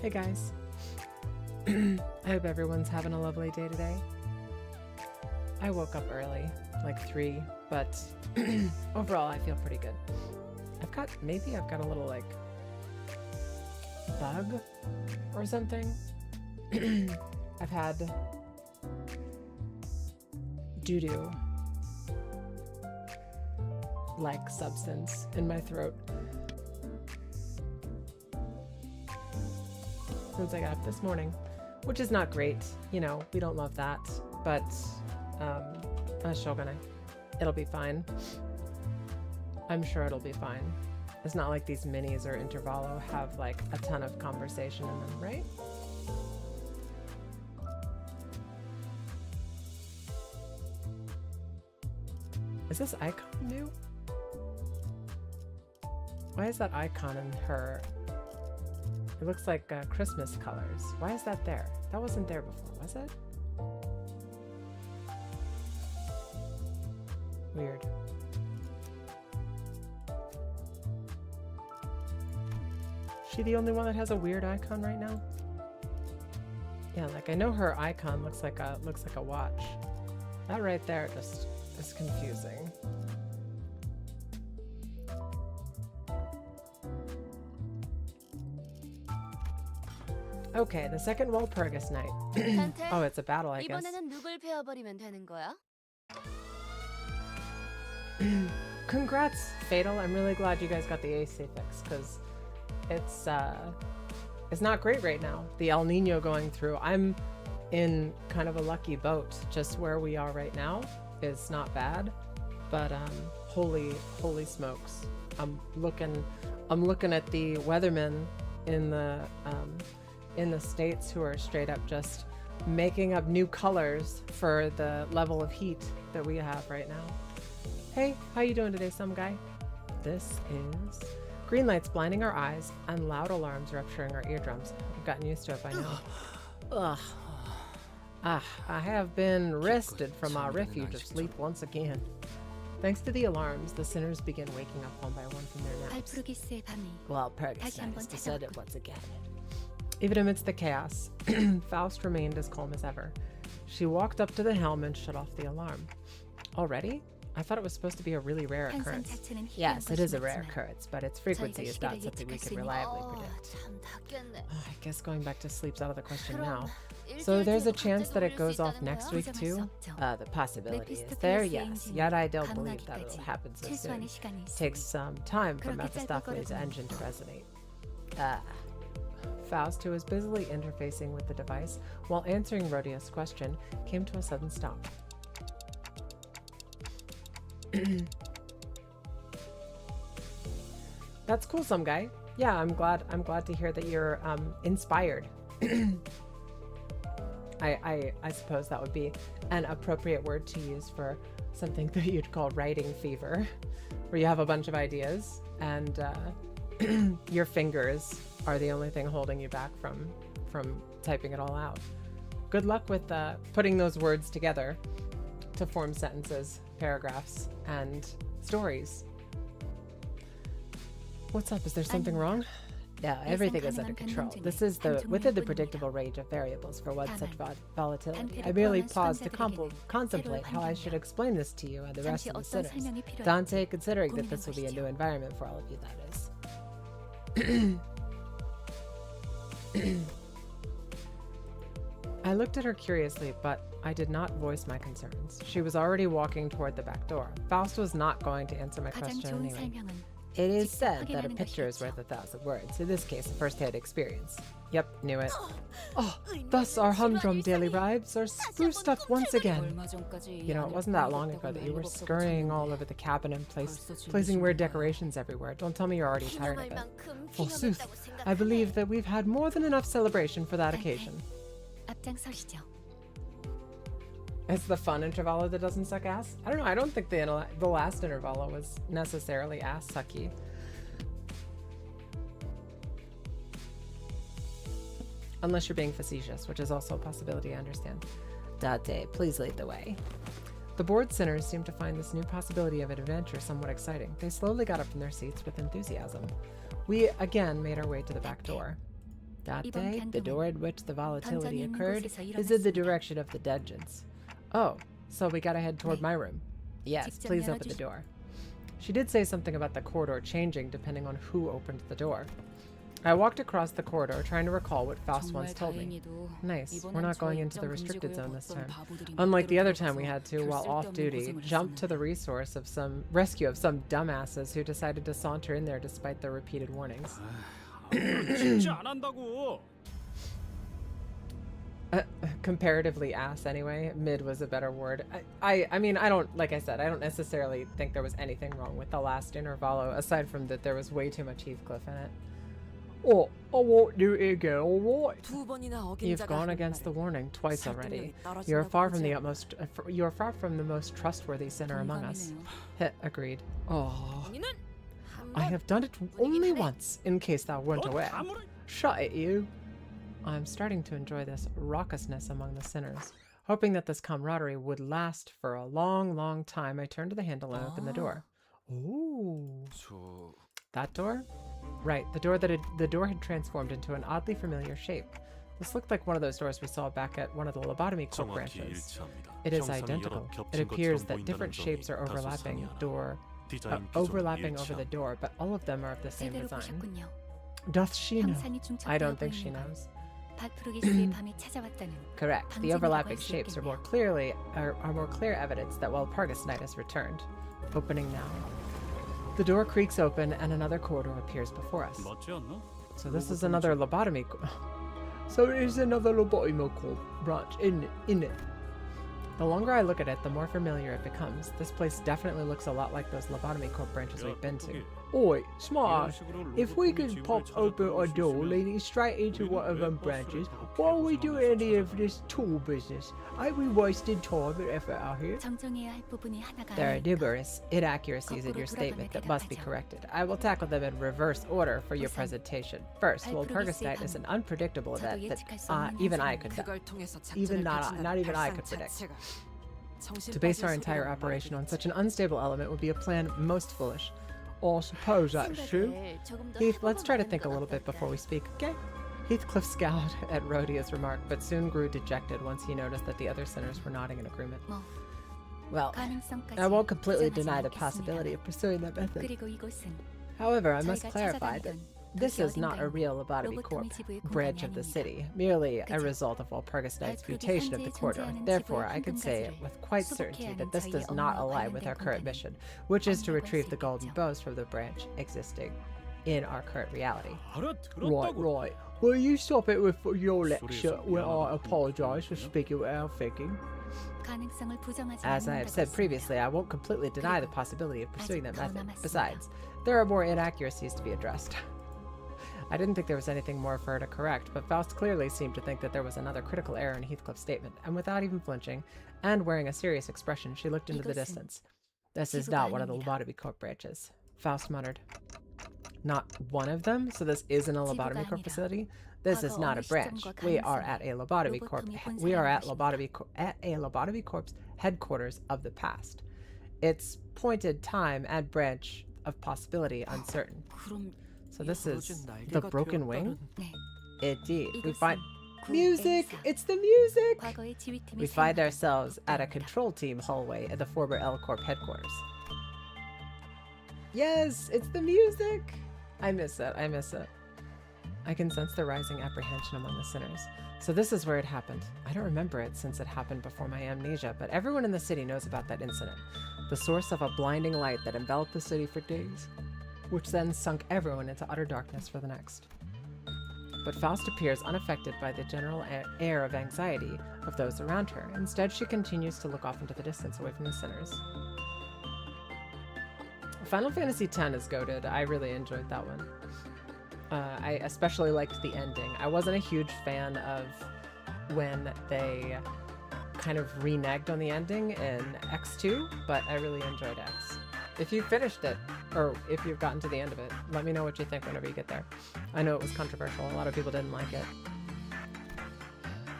Hey guys. I hope everyone's having a lovely day today. I woke up early, like 3, but overall I feel pretty good. Maybe I've got a little like bug or something. I've had doo-doo like substance in my throat since I got up this morning, which is not great. You know, we don't love that, but it'll be fine. I'm sure it'll be fine. It's not like these minis or Intervallo have like a ton of conversation in them, right? Is this icon new? Why is that icon in her? It looks like Christmas colors. Why is that there? That wasn't there before, was it? Weird. Is she the only one that has a weird icon right now? Yeah, like I know her icon looks like a watch. That right there just is confusing. Okay, the second Walpurgis night. Oh, it's a battle, I guess. 이번에는 누굴 베어버리면 되는 거야? Congrats, Fatal. I'm really glad you guys got the AC fix, because it's not great right now. The El Nino going through. I'm in kind of a lucky boat. Just where we are right now is not bad, but holy smokes. I'm looking at the weathermen in the States who are straight up just making up new colors for the level of heat that we have right now. Hey, how you doing today, some guy? This is green lights blinding our eyes and loud alarms rupturing our eardrums. I've gotten used to it by now. Ugh. I have been wrested from our refuge of sleep once again. Thanks to the alarms, the sinners begin waking up one by one from their naps. Well, Purgus has deserted once again. Even amidst the chaos, Faust remained as calm as ever. She walked up to the helm and shut off the alarm. Already? I thought it was supposed to be a really rare occurrence. Yes, it is a rare occurrence, but its frequency is not something we can reliably predict. I guess going back to sleep's out of the question now. So there's a chance that it goes off next week too? The possibility is there, yes. Yet I don't believe that it'll happen so soon. It takes some time for Mephistopheles' engine to resonate. Faust, who was busily interfacing with the device while answering Rhodia's question, came to a sudden stop. That's cool, some guy. Yeah, I'm glad to hear that you're inspired. I suppose that would be an appropriate word to use for something that you'd call writing fever, where you have a bunch of ideas and your fingers are the only thing holding you back from typing it all out. Good luck with putting those words together to form sentences, paragraphs, and stories. What's up? Is there something wrong? Yeah, everything is under control. This is within the predictable range of variables for one such volatility. I merely paused to contemplate how I should explain this to you and the rest of the sinners. Dante, considering that this will be a new environment for all of you, that is. I looked at her curiously, but I did not voice my concerns. She was already walking toward the back door. Faust was not going to answer my question anyway. It is said that a picture is worth 1,000 words. In this case, a first-hand experience. Yep, knew it. Oh, thus our humdrum daily rides are spruced up once again. You know, it wasn't that long ago that you were scurrying all over the cabin and placing weird decorations everywhere. Don't tell me you're already tired of it. Forsooth, I believe that we've had more than enough celebration for that occasion. It's the fun Intervallo that doesn't suck ass? I don't know, I don't think the last Intervallo was necessarily ass-sucky. Unless you're being facetious, which is also a possibility, I understand. Date, please lead the way. The bored sinners seemed to find this new possibility of an adventure somewhat exciting. They slowly got up from their seats with enthusiasm. We again made our way to the back door. That 이번 day, the 변동은 door in which the volatility 던전이 있는 occurred 곳에서 is in the 일어났습니다. direction of the dungeons. Oh, so we gotta head toward 네. my room. Yes, 직접 please open the 열어주시- door. She did say something about the corridor changing depending on who opened the door. I walked across the corridor trying to recall what Faust once 정말 told me. 다행히도 Nice, 이번엔 we're not 저 going into the 입장 restricted 금지구역 zone this 어떤 time. 바보들이 Unlike the 맘대로 other time we 들어가서 had to, 별 while off 쓸데없는 duty, 고생을 jump to the 했었네. rescue of some dumbasses who decided to saunter in there despite their repeated warnings. 진짜 안 한다고. Comparatively ass anyway. Mid was a better word. I mean, I don't, like I said, I don't necessarily think there was anything wrong with the last Intervallo, aside from that there was way too much Heathcliff in it. Oh, I won't do it again, alright? 두 번이나 You've 어긴자가 gone 하는 against the 말에 warning twice already. 설득력이 You are 떨어진다고 far from 하지 the 않나. utmost, you are far from the most trustworthy sinner among us. 동감이네요. Hit, agreed. Oh, 언니는 한 I 번 have done it only once, in case thou weren't 넌 aware. 아무리 Shut it, you! I'm starting to enjoy this raucousness among the sinners. Hoping that this camaraderie would last for a long, long time, I turned to the handle and opened the door. Ooh. 저 That door? Right, the door had transformed into an oddly familiar shape. This looked like one of those doors we saw back at one of the lobotomy corp 정확히 branches. 일치합니다. It is 형상이 identical. 여러 It 겹친 appears 것처럼 that different 보인다는 shapes 점이 are 다소 overlapping 상이하나. 디자인 구조는 overlapping over the 일치합니다. door, but all of them are of the same 제대로 design. 보셨군요. Doth she know? 형상이 I 중첩되어 don't think she 보이는 건 knows. 바프르기스의 밤이 찾아왔다는 Correct. The 방증이라고 overlapping 할수 shapes are 있겠네요. more clear evidence that Walpurgis Night has returned. Opening now. The door creaks open and another corridor appears before us. 맞지 않나? So this is another lobotomy. So it is another lobotomy branch, isn't it? The longer I look at it, the more familiar it becomes. This place definitely looks a lot like those lobotomy corp branches we've been to. Oi, smart ass. If we could pop open a door leading straight into one of them branches, why are we doing any of this tool business? Ain't we wasting time and effort out here? 정정해야 할 부분이 하나가 There are 아니니까. numerous inaccuracies in your statement that must be corrected. I will tackle them in reverse order for your presentation. First, Walpurgis Night is an unpredictable 저도 event 예측할 수 that 없는 even I 현상입니다. could 그걸 통해서 even 작전을 not even I could predict. To base our entire operation on such an unstable element would be a plan most foolish. I suppose that's true. 생각을 조금 더 Heath, 해보고 let's try to 말하는 think a 건 little bit before we 어떨까요? speak, okay? Heathcliff scowled at Rhodia's remark, but soon grew dejected once he noticed that the other sinners were nodding in agreement. 뭐 Well, 가능성까지 I won't completely 부정하지 deny the 않겠습니다. possibility of pursuing that method. 그리고 이곳은 However, I must 저희가 clarify that 찾아다니던 this 도시 is not a 어딘가에 real lobotomy 로봇 corp 지부의 공간이 branch of the 아닙니다. city, merely a 그저 result of Walpurgis Night's 발표기 mutation of the 현재에 corridor. 존재하는 Therefore, 지부의 I can say 황금가지를 with quite 수복해야 certainty 하는 that this 저희의 does not 업무와 align with our 관련된 current 공간은 mission, which is to 아니라고 retrieve 할수 the golden 있겠죠. bows from the branch existing in our current reality. 알아들었다고. Right. Will you stop it with your lecture 소리에서 when I 미안하다고 apologize for 그러냐? speaking without thinking? 가능성을 부정하지 As I have said 않는다고 previously, 했습니다. I won't completely deny the possibility of pursuing that 아직 더 method. 남았습니다. Besides, there are more inaccuracies to be addressed. I didn't think there was anything more for her to correct, but Faust clearly seemed to think that there was another critical error in Heathcliff's statement, and without even flinching, and wearing a serious expression, she looked into the 이것은 distance. This is 지부가 not one of the 아닙니다. lobotomy corp branches. Faust muttered. Not one of them? So this isn't a lobotomy 지부가 corp 아니라 facility? This is 과거 not a 어느 branch. 시점과 We are 가능성을 at a lobotomy corp. 로보톰이 본 We are at 사람인 at a lobotomy corp's headquarters of the past. Its pointed time and branch of possibility uncertain. 그럼 So this is 이루어진 the 날개가 broken wing? 되었다는 네, Indeed. We 이곳은 find 군 music! A사, It's the music! 과거의 지휘팀이 We find 사용하던 ourselves at a 곡들입니다. control team hallway at the former L Corp headquarters. Yes, it's the music! I miss it. I miss it. I can sense the rising apprehension among the sinners. So this is where it happened. I don't remember it since it happened before my amnesia, but everyone in the city knows about that incident. The source of a blinding light that enveloped the city for days, which then sunk everyone into utter darkness for the next. But Faust appears unaffected by the general air of anxiety of those around her. Instead, she continues to look off into the distance away from the sinners. Final Fantasy X is goated. I really enjoyed that one. I especially liked the ending. I wasn't a huge fan of when they kind of reneged on the ending in X2, but I really enjoyed X. If you finished it, or if you've gotten to the end of it, let me know what you think whenever you get there. I know it was controversial. A lot of people didn't like it.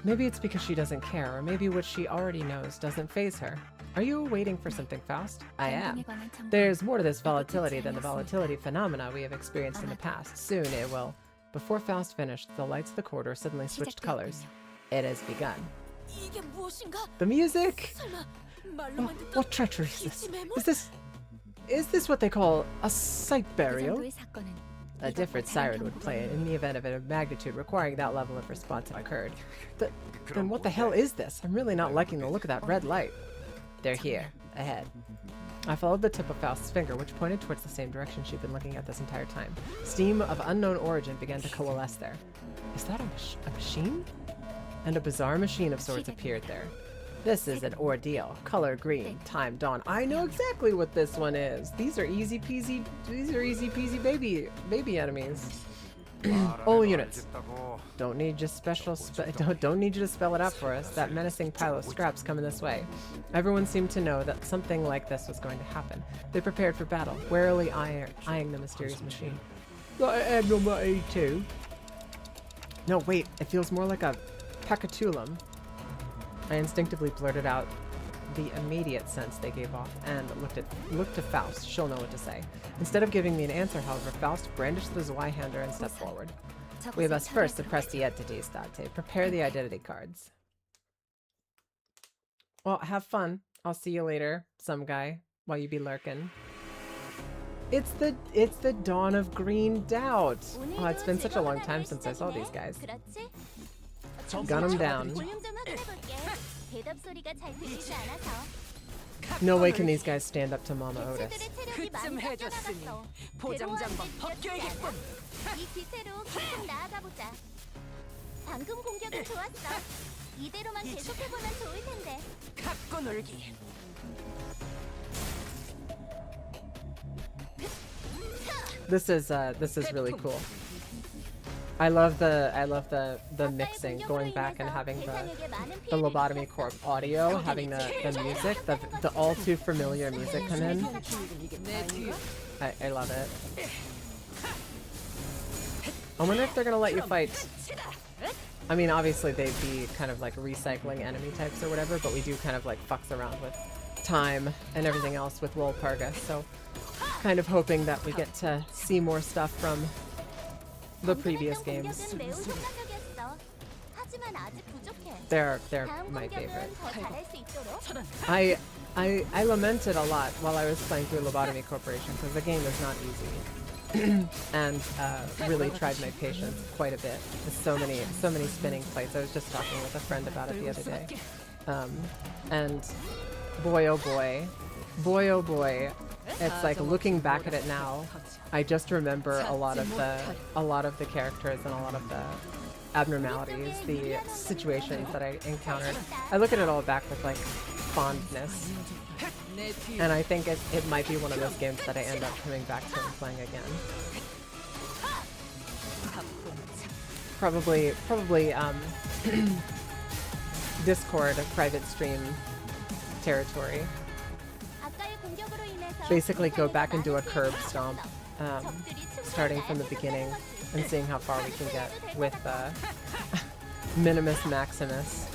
Maybe it's because she doesn't care, or maybe what she already knows doesn't faze her. Are you waiting for something, Faust? I am. 변동에 관한 정보, There's more to this volatility than the volatility phenomena we have experienced in the past. Soon it will Before Faust finished, the lights of the corridor suddenly switched colors. It has begun. 이게 무엇인가? The music! 설마 Oh, what treachery is this? Is this what they call a sight 그 burial? 정도의 사건은 A different siren would play it in the event of a magnitude requiring that level of response had occurred. Then what the hell is this? I'm really not liking the look of that red light. They're here, ahead. I followed the tip of Faust's finger, which pointed towards the same direction she'd been looking at this entire time. Steam of unknown origin began to coalesce there. Is that a machine? And a bizarre machine of sorts appeared there. This is an ordeal. Color green. Time dawn. I know exactly what this one is. These are easy peasy. These are easy peasy baby enemies. All units. Don't need you don't need you to spell it out for us. That menacing pile of scraps coming this way. Everyone seemed to know that something like this was going to happen. They prepared for battle, warily eyeing the mysterious machine. Abnormality too. No, wait. It feels more like a pacatulum. I instinctively blurted out the immediate sense they gave off and looked to Faust. She'll know what to say. Instead of giving me an answer, however, Faust brandished the Zweihander and stepped forward. We must first suppress the entities, Dante. Prepare the identity cards. Well, have fun. I'll see you later, some guy, while you be lurking. It's the dawn of green doubt. Oh, it's been such a long time since I saw these guys. Gun them down. No way can these guys stand up to Mama Otis. 그쯤 해줬으니 보정자 한번 벗겨야겠군. 이 기세로 계속 나아가보자. 방금 공격은 좋았어. 이대로만 계속해보면 좋을 텐데. 갖고 놀기. This is really cool. I love the mixing, going back and having the Lobotomy Corp audio, having the music, the all too familiar music come in. I love it. I wonder if they're gonna let you fight. I mean, obviously they'd be kind of like recycling enemy types or whatever, but we do kind of like fucks around with time and everything else with Walpurgis, so kind of hoping that we get to see more stuff from the previous games. They're my favorite. I lamented a lot while I was playing through Lobotomy Corporation because the game is not easy. And really tried my patience quite a bit. With so many spinning plates. I was just talking with a friend about it the other day. And boy oh boy, it's like looking back at it now, I just remember a lot of the characters and a lot of the abnormalities, the situations that I encountered. I look at it all back with like fondness, and I think it might be one of those games that I end up coming back to and playing again. Probably Discord private stream territory. Basically go back and do a curb stomp, starting from the beginning and seeing how far we can get with Minimus Maximus.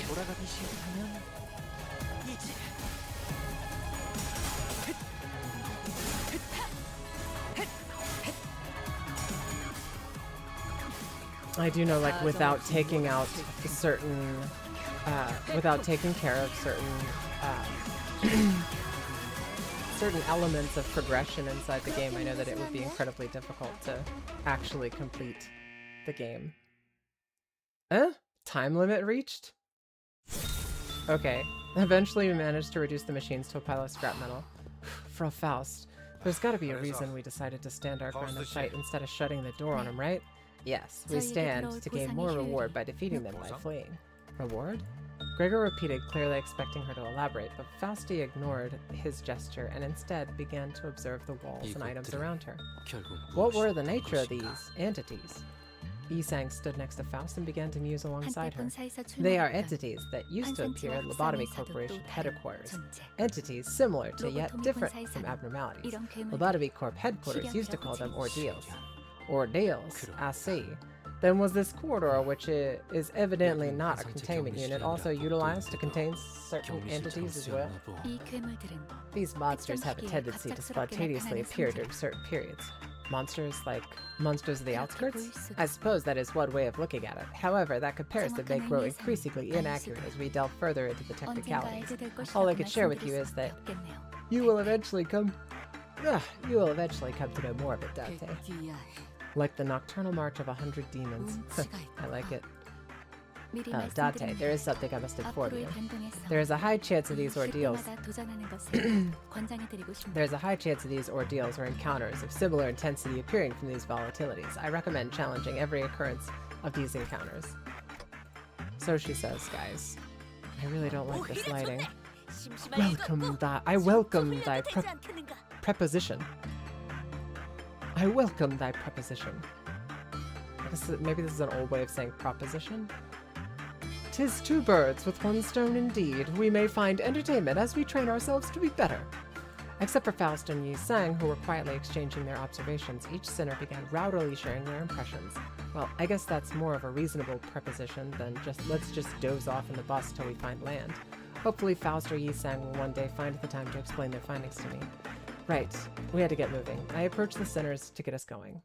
돌아가기 시작하면 이제 I do know, like, without taking out certain, without taking care of certain, certain elements of progression inside the game, I know that it would be incredibly difficult to actually complete the game. Time limit reached? Okay. Eventually we managed to reduce the machines to a pile of scrap metal. Frau Faust, there's gotta be a reason we decided to stand our ground and fight instead of shutting the door on them, right? Yes, we stand to gain more reward by defeating them by fleeing. Reward? Gregor repeated, clearly expecting her to elaborate, but Fausti ignored his gesture and instead began to observe the walls and items around her. What were the nature of these entities? Isang stood next to Faust and began to muse alongside her. They are entities that used to appear at Lobotomy Corporation headquarters. Entities similar to yet different from abnormalities. Lobotomy Corp headquarters used to call them ordeals. Ordeals, I see. Then was this corridor, which is evidently not a containment unit, also utilized to contain certain entities as well? 이 괴물들은 These monsters have a tendency to spontaneously appear during certain periods. Monsters like monsters of the outskirts? I suppose that is one way of looking at it. However, that comparison may grow increasingly inaccurate as we delve further into the 언젠가 technicalities. 알게 될 것이라고 All I can share with you is that you will eventually come to know more of it, Dante. Like the nocturnal march of 100 demons. I like it. Dante, there is something I must inform you. There is a high chance of these ordeals. There's a high chance of these ordeals or encounters of similar intensity appearing from these volatilities. I recommend challenging every occurrence of these encounters. So she says, guys. I really don't like this lighting. I welcome thy preposition. I welcome thy preposition. Maybe this is an old way of saying proposition. 'Tis two birds with one stone indeed. We may find entertainment as we train ourselves to be better. Except for Faust and Yi Sang, who were quietly exchanging their observations, each sinner began rowdily sharing their impressions. Well, I guess that's more of a reasonable preposition than let's just doze off in the bus till we find land. Hopefully Faust or Yi Sang will one day find the time to explain their findings to me. Right, we had to get moving. I approached the sinners to get us going.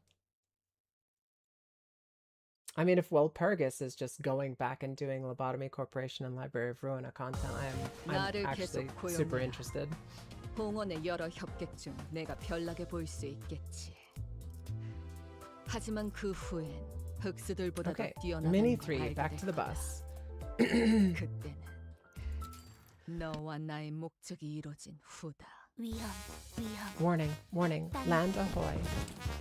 I mean, if Walpurgis is just going back and doing Lobotomy Corporation and Library of Ruina content, I'm actually super interested. 봉헌의 여러 협객 중 내가 별나게 보일 수 있겠지. 하지만 그 후엔 흑수들보다 더 Okay, 뛰어난 Mini 걸 3, 알게 back to the 될 bus. 거다. 그때는 너와 나의 목적이 이루어진 후다. 위험. Warning, land ahoy.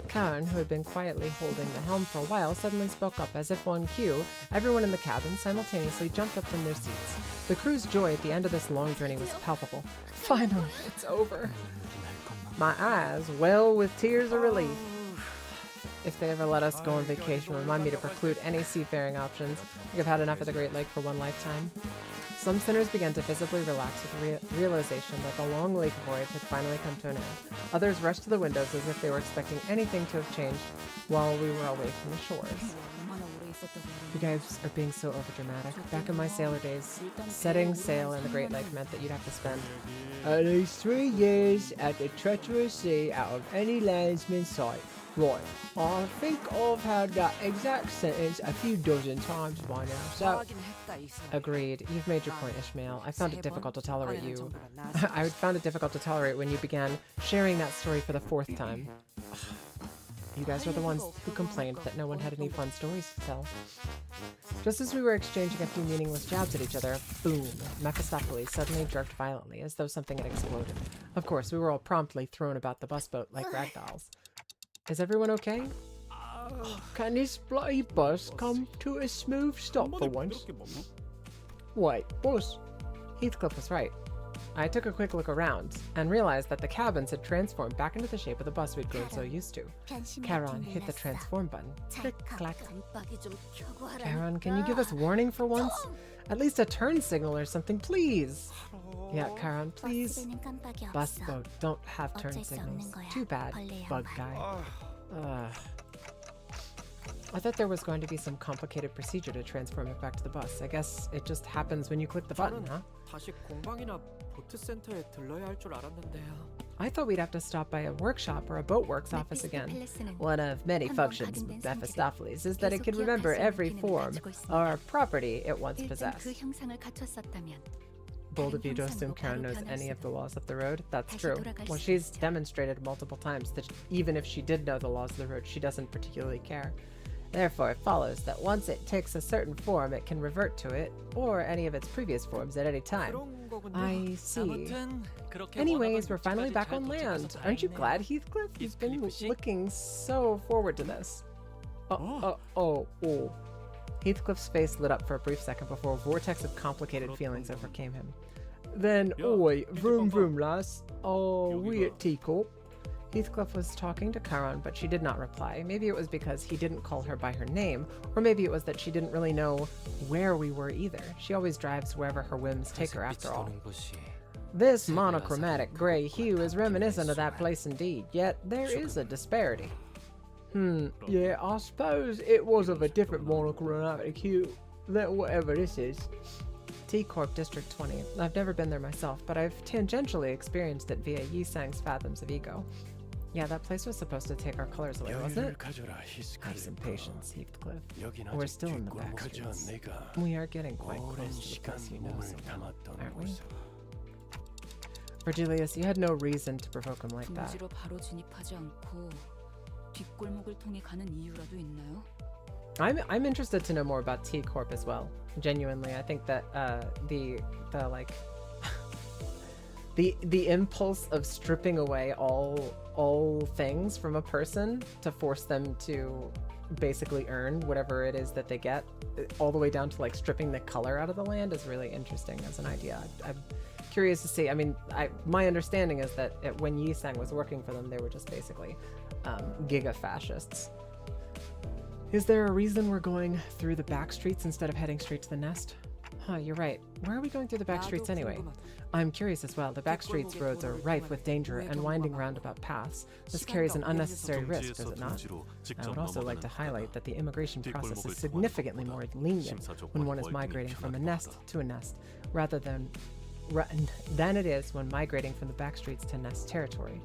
Karen, who had been quietly holding the helm for a while, suddenly spoke up as if on cue. Everyone in the cabin simultaneously jumped up from their seats. The crew's joy at the end of this long journey was palpable. Finally, it's over. My eyes well with tears of relief. If they ever let us go on vacation, remind me to preclude any seafaring options. Like I've had enough of the Great Lake for one lifetime. Some sinners began to visibly relax with the realization that the long lake voyage had finally come to an end. Others rushed to the windows as if they were expecting anything to have changed while we were away from the shores. You guys are being so overdramatic. Back in my sailor days, setting sail in the Great Lake meant that you'd have to spend at least 3 years at the treacherous sea out of any landsman's sight. Right, I think I've had that exact sentence a few dozen times by now, so... Agreed. You've made your point, Ishmael. I found it difficult to tolerate you. I found it difficult to tolerate when you began sharing that story for the 4th time. You guys were the ones who complained that no one had any fun stories to tell. Just as we were exchanging a few meaningless jabs at each other, boom, Mephistopheles suddenly jerked violently, as though something had exploded. Of course, we were all promptly thrown about the bus boat like ragdolls. Is everyone okay? Can this bloody bus come to a smooth stop for once? Wait, boss. Heathcliff was right. I took a quick look around and realized that the cabins had transformed back into the shape of the bus we'd grown so used to. Charon hit the transform button. Click, clack. Charon, can you give us warning for once? At least a turn signal or something, please. Yeah, Charon, please. Bus boat don't have turn signals. Too bad, bug guy. I thought there was going to be some complicated procedure to transform it back to the bus. I guess it just happens when you click the button, huh? I thought we'd have to stop by a workshop or a boatworks office again. One of many functions of Mephistopheles is that it can remember every form or property it once possessed. Bold of you to assume Karen knows any of the laws of the road. That's true. Well, she's demonstrated multiple times that even if she did know the laws of the road, she doesn't particularly care. Therefore, it follows that once it takes a certain form, it can revert to it, or any of its previous forms at any time. I see. Anyways, we're finally back on land. Aren't you glad, Heathcliff? You've been looking so forward to this. Oh. Heathcliff's face lit up for a brief second before a vortex of complicated feelings overcame him. Then, oi, vroom vroom lass. Oh, we at Teacorp. Heathcliff was talking to Charon, but she did not reply. Maybe it was because he didn't call her by her name, or maybe it was that she didn't really know where we were either. She always drives wherever her whims take her, after all. This monochromatic gray hue is reminiscent of that place indeed, yet there is a disparity. Yeah, I suppose it was of a different monocle and attitude than whatever this is. T Corp District 20. I've never been there myself, but I've tangentially experienced it via Yi-Sang's Fathoms of Ego. Yeah, that place was supposed to take our colors away, wasn't it? Have some patience, Heathcliff. We're still in the back streets. We are getting quite close to the place you know so well, aren't we? Virgilius, you had no reason to provoke him like that. 둥지로 바로 진입하지 않고 뒷골목을 통해 가는 이유라도 있나요? I'm interested to know more about T Corp as well. Genuinely, I think that the like the impulse of stripping away all things from a person to force them to basically earn whatever it is that they get, all the way down to like stripping the color out of the land, is really interesting as an idea. I'm curious to see. I mean, my understanding is that when Yi-Sang was working for them, they were just basically giga fascists. Is there a reason we're going through the back streets instead of heading straight to the nest? Huh, you're right. Where are we going through the back streets anyway? I'm curious as well. The back streets roads are rife with danger and winding roundabout paths. This carries an unnecessary risk, does it not? I would also like to highlight that the immigration process is significantly more lenient when one is migrating from a nest to a nest, rather than it is when migrating from the back streets to nest territory.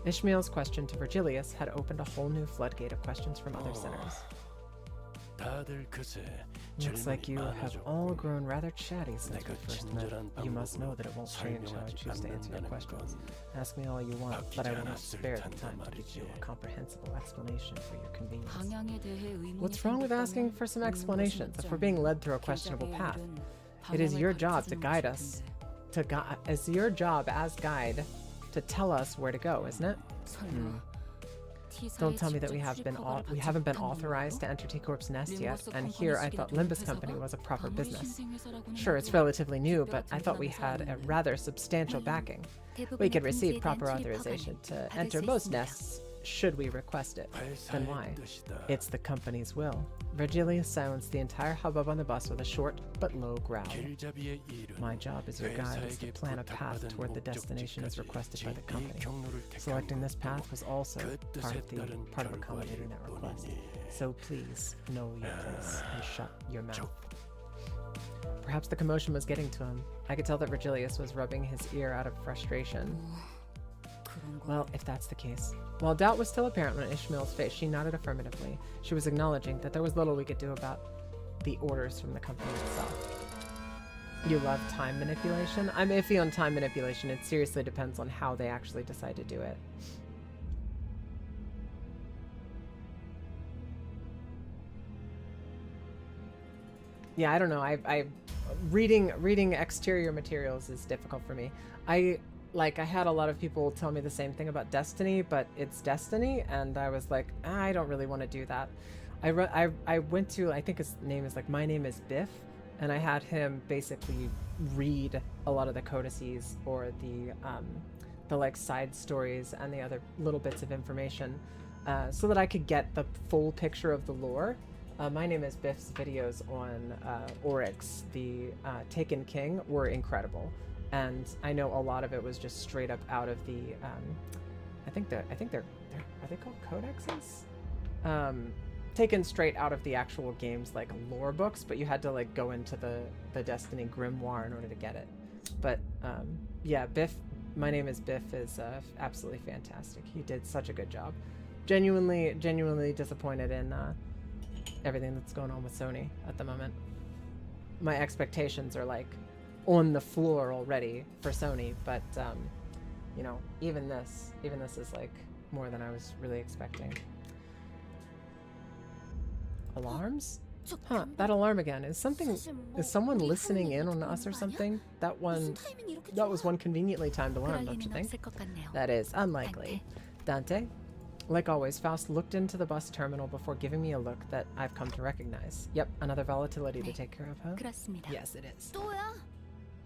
Ishmael's question to Virgilius had opened a whole new floodgate of questions from other sinners. Looks like you have all grown rather chatty since we first met. You must know that it won't change how I choose to answer your questions. Ask me all you want, but I will not spare the time to give you a comprehensible explanation for your convenience. What's wrong with asking for some explanations if we're being led through a questionable path? It is your job to guide us. It's your job as guide to tell us where to go, isn't it? Don't tell me that we haven't been authorized to enter T Corp's nest yet, and here I thought Limbus Company was a proper business. Sure, it's relatively new, but I thought we had a rather substantial backing. We could receive proper authorization to enter most nests should we request it. Then why? It's the company's will. Virgilius silenced the entire hubbub on the bus with a short but low growl. My job as your guide is to plan a path toward the destination as requested by the company. Selecting this path was also part of accommodating that request. So please know your place and shut your mouth. Perhaps the commotion was getting to him. I could tell that Virgilius was rubbing his ear out of frustration. Well, if that's the case. While doubt was still apparent on Ishmael's face, she nodded affirmatively. She was acknowledging that there was little we could do about the orders from the company itself. You love time manipulation? I'm iffy on time manipulation. It seriously depends on how they actually decide to do it. Yeah, I don't know. Reading exterior materials is difficult for me. I had a lot of people tell me the same thing about Destiny, but it's Destiny, and I was like, I don't really want to do that. I went to, I think his name is like, My Name is Biff, and I had him basically read a lot of the codices or the like side stories and the other little bits of information, so that I could get the full picture of the lore. My Name is Biff's videos on Oryx, the Taken King, were incredible. And I know a lot of it was just straight up out of the, I think they're are they called codexes? Taken straight out of the actual game's like lore books, but you had to like go into the Destiny grimoire in order to get it. But yeah, Biff, My Name is Biff is absolutely fantastic. He did such a good job. Genuinely disappointed in everything that's going on with Sony at the moment. My expectations are like on the floor already for Sony, but you know, even this is like more than I was really expecting. Alarms? Huh, that alarm again. Is someone listening in on us or something? That was one conveniently timed alarm, don't you think? That is unlikely. Dante? Like always, Faust looked into the bus terminal before giving me a look that I've come to recognize. Yep, another volatility to take care of, huh? Yes, it is.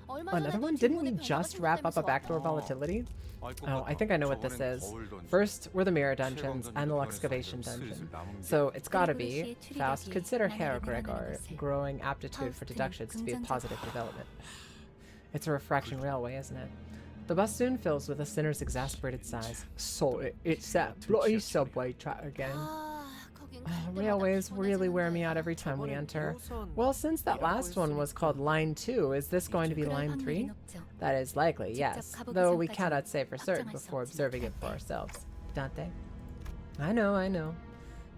Another one? Didn't we just wrap up a backdoor volatility? Oh, I think I know what this is. First were the mirror dungeons and the excavation dungeon. So it's gotta be, Faust, consider Herr Gregor growing aptitude for deductions to be a positive development. It's a refraction railway, isn't it? The bus soon fills with a sinner's exasperated sighs. So it's that bloody subway track again. Railways really wear me out every time we enter. Well, since that last one was called Line 2, is this going to be Line 3? That is likely, yes. Though we cannot say for certain before observing it for ourselves. Dante? I know.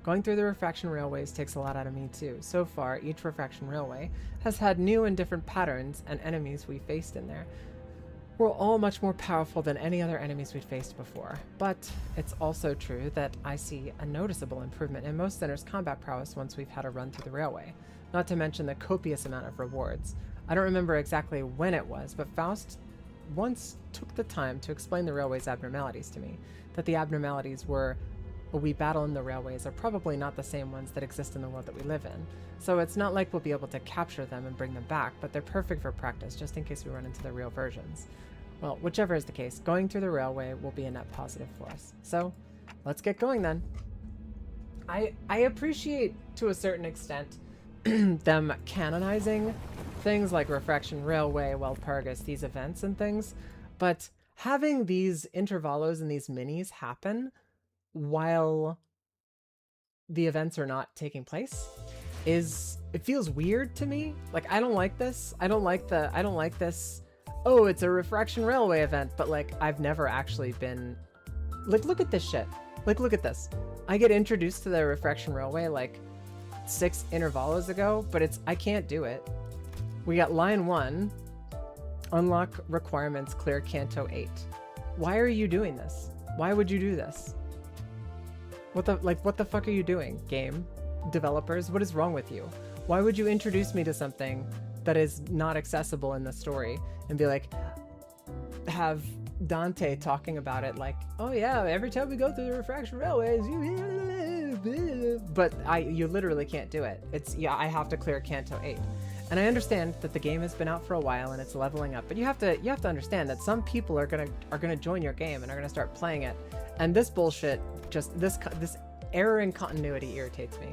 Going through the refraction railways takes a lot out of me too. So far, each refraction railway has had new and different patterns and enemies we faced in there. We're all much more powerful than any other enemies we'd faced before. But it's also true that I see a noticeable improvement in most centers' combat prowess once we've had a run through the railway. Not to mention the copious amount of rewards. I don't remember exactly when it was, but Faust once took the time to explain the railway's abnormalities to me. That the abnormalities we battle in the railways are probably not the same ones that exist in the world that we live in. So it's not like we'll be able to capture them and bring them back, but they're perfect for practice just in case we run into the real versions. Well, whichever is the case, going through the railway will be a net positive for us. So let's get going then. I appreciate to a certain extent them canonizing things like Refraction Railway, Walpurgis, these events and things, but having these intervallos and these minis happen while the events are not taking place it feels weird to me. Like, I don't like this. I don't like this. Oh, it's a Refraction Railway event, but like I've never actually been like, look at this shit. Like, look at this. I get introduced to the Refraction Railway like 6 intervallos ago, but I can't do it. We got line 1, unlock requirements, clear Canto 8. Why are you doing this? Why would you do this? What the fuck are you doing, game developers? What is wrong with you? Why would you introduce me to something that is not accessible in the story and be like, have Dante talking about it like, oh yeah, every time we go through the Refraction Railways, but you literally can't do it. I have to clear Canto 8. And I understand that the game has been out for a while and it's leveling up, but you have to understand that some people are gonna join your game and are gonna start playing it, and this bullshit, just this error in continuity irritates me.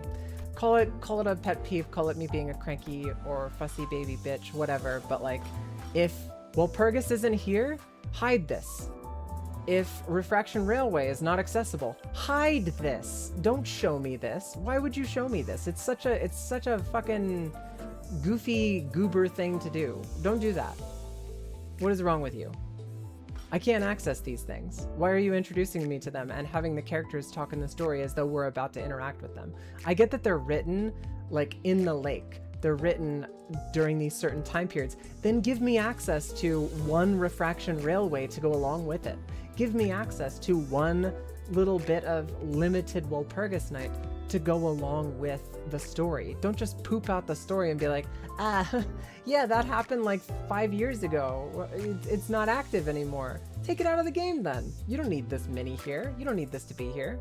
Call it a pet peeve, call it me being a cranky or fussy baby bitch, whatever, but like, if Walpurgis isn't here, hide this. If Refraction Railway is not accessible, hide this. Don't show me this. Why would you show me this? It's such a fucking goofy goober thing to do. Don't do that. What is wrong with you? I can't access these things. Why are you introducing me to them and having the characters talk in the story as though we're about to interact with them? I get that they're written like in the lake. They're written during these certain time periods. Then give me access to one Refraction Railway to go along with it. Give me access to one little bit of limited Walpurgis night to go along with the story. Don't just poop out the story and be like, yeah, that happened like 5 years ago. It's not active anymore. Take it out of the game then. You don't need this mini here. You don't need this to be here.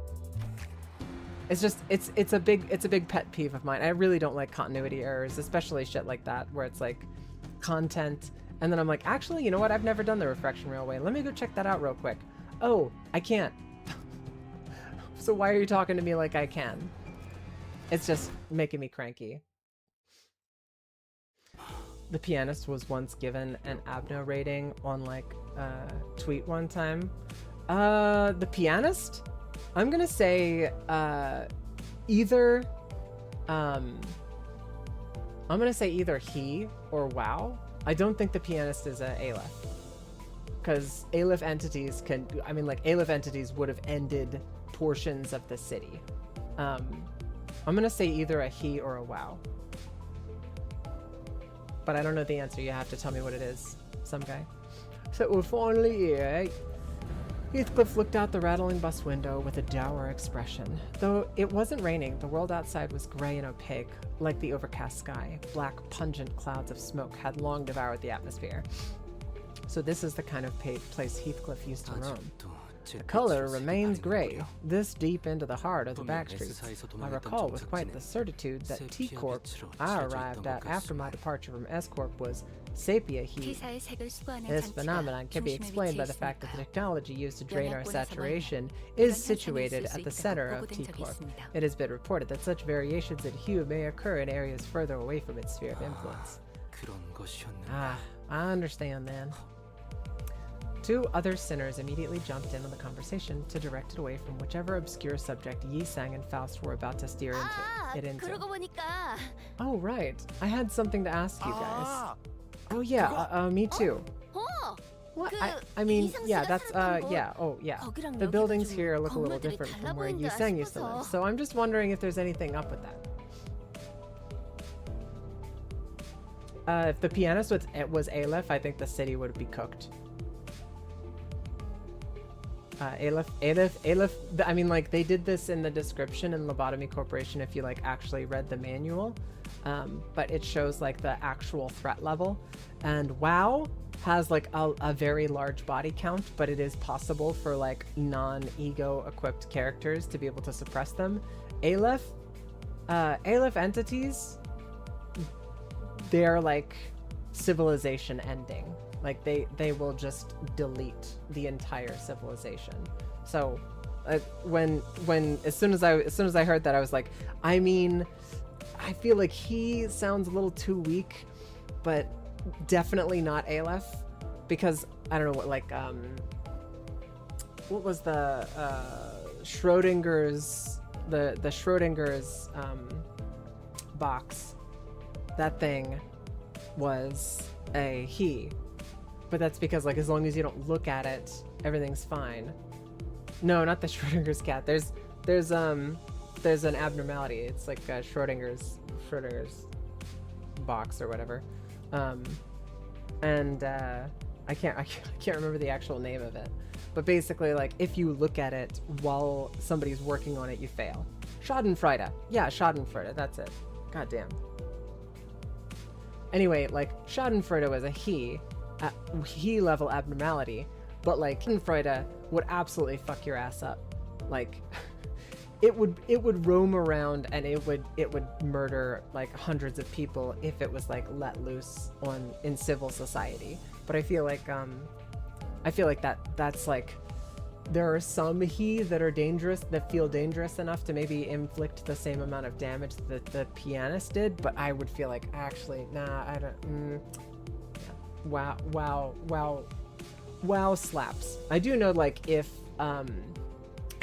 It's just, it's a big pet peeve of mine. I really don't like continuity errors, especially shit like that, where it's like content, and then I'm like, actually, you know what? I've never done the Refraction Railway. Let me go check that out real quick. Oh, I can't. So why are you talking to me like I can? It's just making me cranky. The Pianist was once given an Abno rating on like tweet one time. The Pianist? I'm gonna say either he or WoW. I don't think the Pianist is a Aleph, because Aleph entities Aleph entities would have ended portions of the city. I'm gonna say either a he or a WoW, but I don't know the answer. You have to tell me what it is, some guy. So we're finally here. Heathcliff looked out the rattling bus window with a dour expression. Though it wasn't raining, the world outside was gray and opaque, like the overcast sky. Black, pungent clouds of smoke had long devoured the atmosphere. So this is the kind of place Heathcliff used to roam. The color remains gray, this deep into the heart of the back streets. I recall with quite the certitude that T-Corp I arrived at after my departure from S-Corp was sepia heat. This phenomenon can be explained by the fact that the technology used to drain our saturation is situated at the center of T-Corp. It has been reported that such variations in hue may occur in areas further away from its sphere of influence. Ah, I understand then. Two other sinners immediately jumped in on the conversation to direct it away from whichever obscure subject Yi Sang and Faust were about to steer into. 그러고 보니까 Oh, right. I had something to ask you guys. 아, Oh, yeah, me too. 어, What? 그 I mean, 이상 yeah, 씨가 that's, 살았던 곳, yeah, oh, yeah. 거기랑 The 여기가 buildings 좀 here look a little 건물들이 different 달라 from where Yi 보인다 Sang used to live. 싶어서. So I'm just wondering if there's anything up with that. If the pianist was Aleph, I think the city would be cooked. Aleph, I mean, like, they did this in the description in Lobotomy Corporation if you, like, actually read the manual. But it shows, like, the actual threat level. And WoW has, like, a very large body count, but it is possible for, like, non-ego equipped characters to be able to suppress them. Aleph entities, they're, like, civilization ending. Like they will just delete the entire civilization. So when as soon as I heard that, I was like, I mean, I feel like he sounds a little too weak, but definitely not Aleph, because I don't know what was the Schrodinger's the Schrodinger's box. That thing was a he. But that's because, like, as long as you don't look at it, everything's fine. No, not the Schrodinger's cat. There's an abnormality. It's like Schrodinger's box or whatever. I can't remember the actual name of it. But basically, like, if you look at it while somebody's working on it, you fail. Schadenfreude. Yeah, Schadenfreude. That's it. Goddamn. Anyway, like, Schadenfreude was a he level abnormality, but like Schadenfreude would absolutely fuck your ass up. Like it would roam around and it would murder like hundreds of people if it was like let loose in civil society. But I feel like that's like, there are some he that are dangerous, that feel dangerous enough to maybe inflict the same amount of damage that the pianist did, but I would feel like, actually, nah, I don't. Wow slaps. I do know, like, if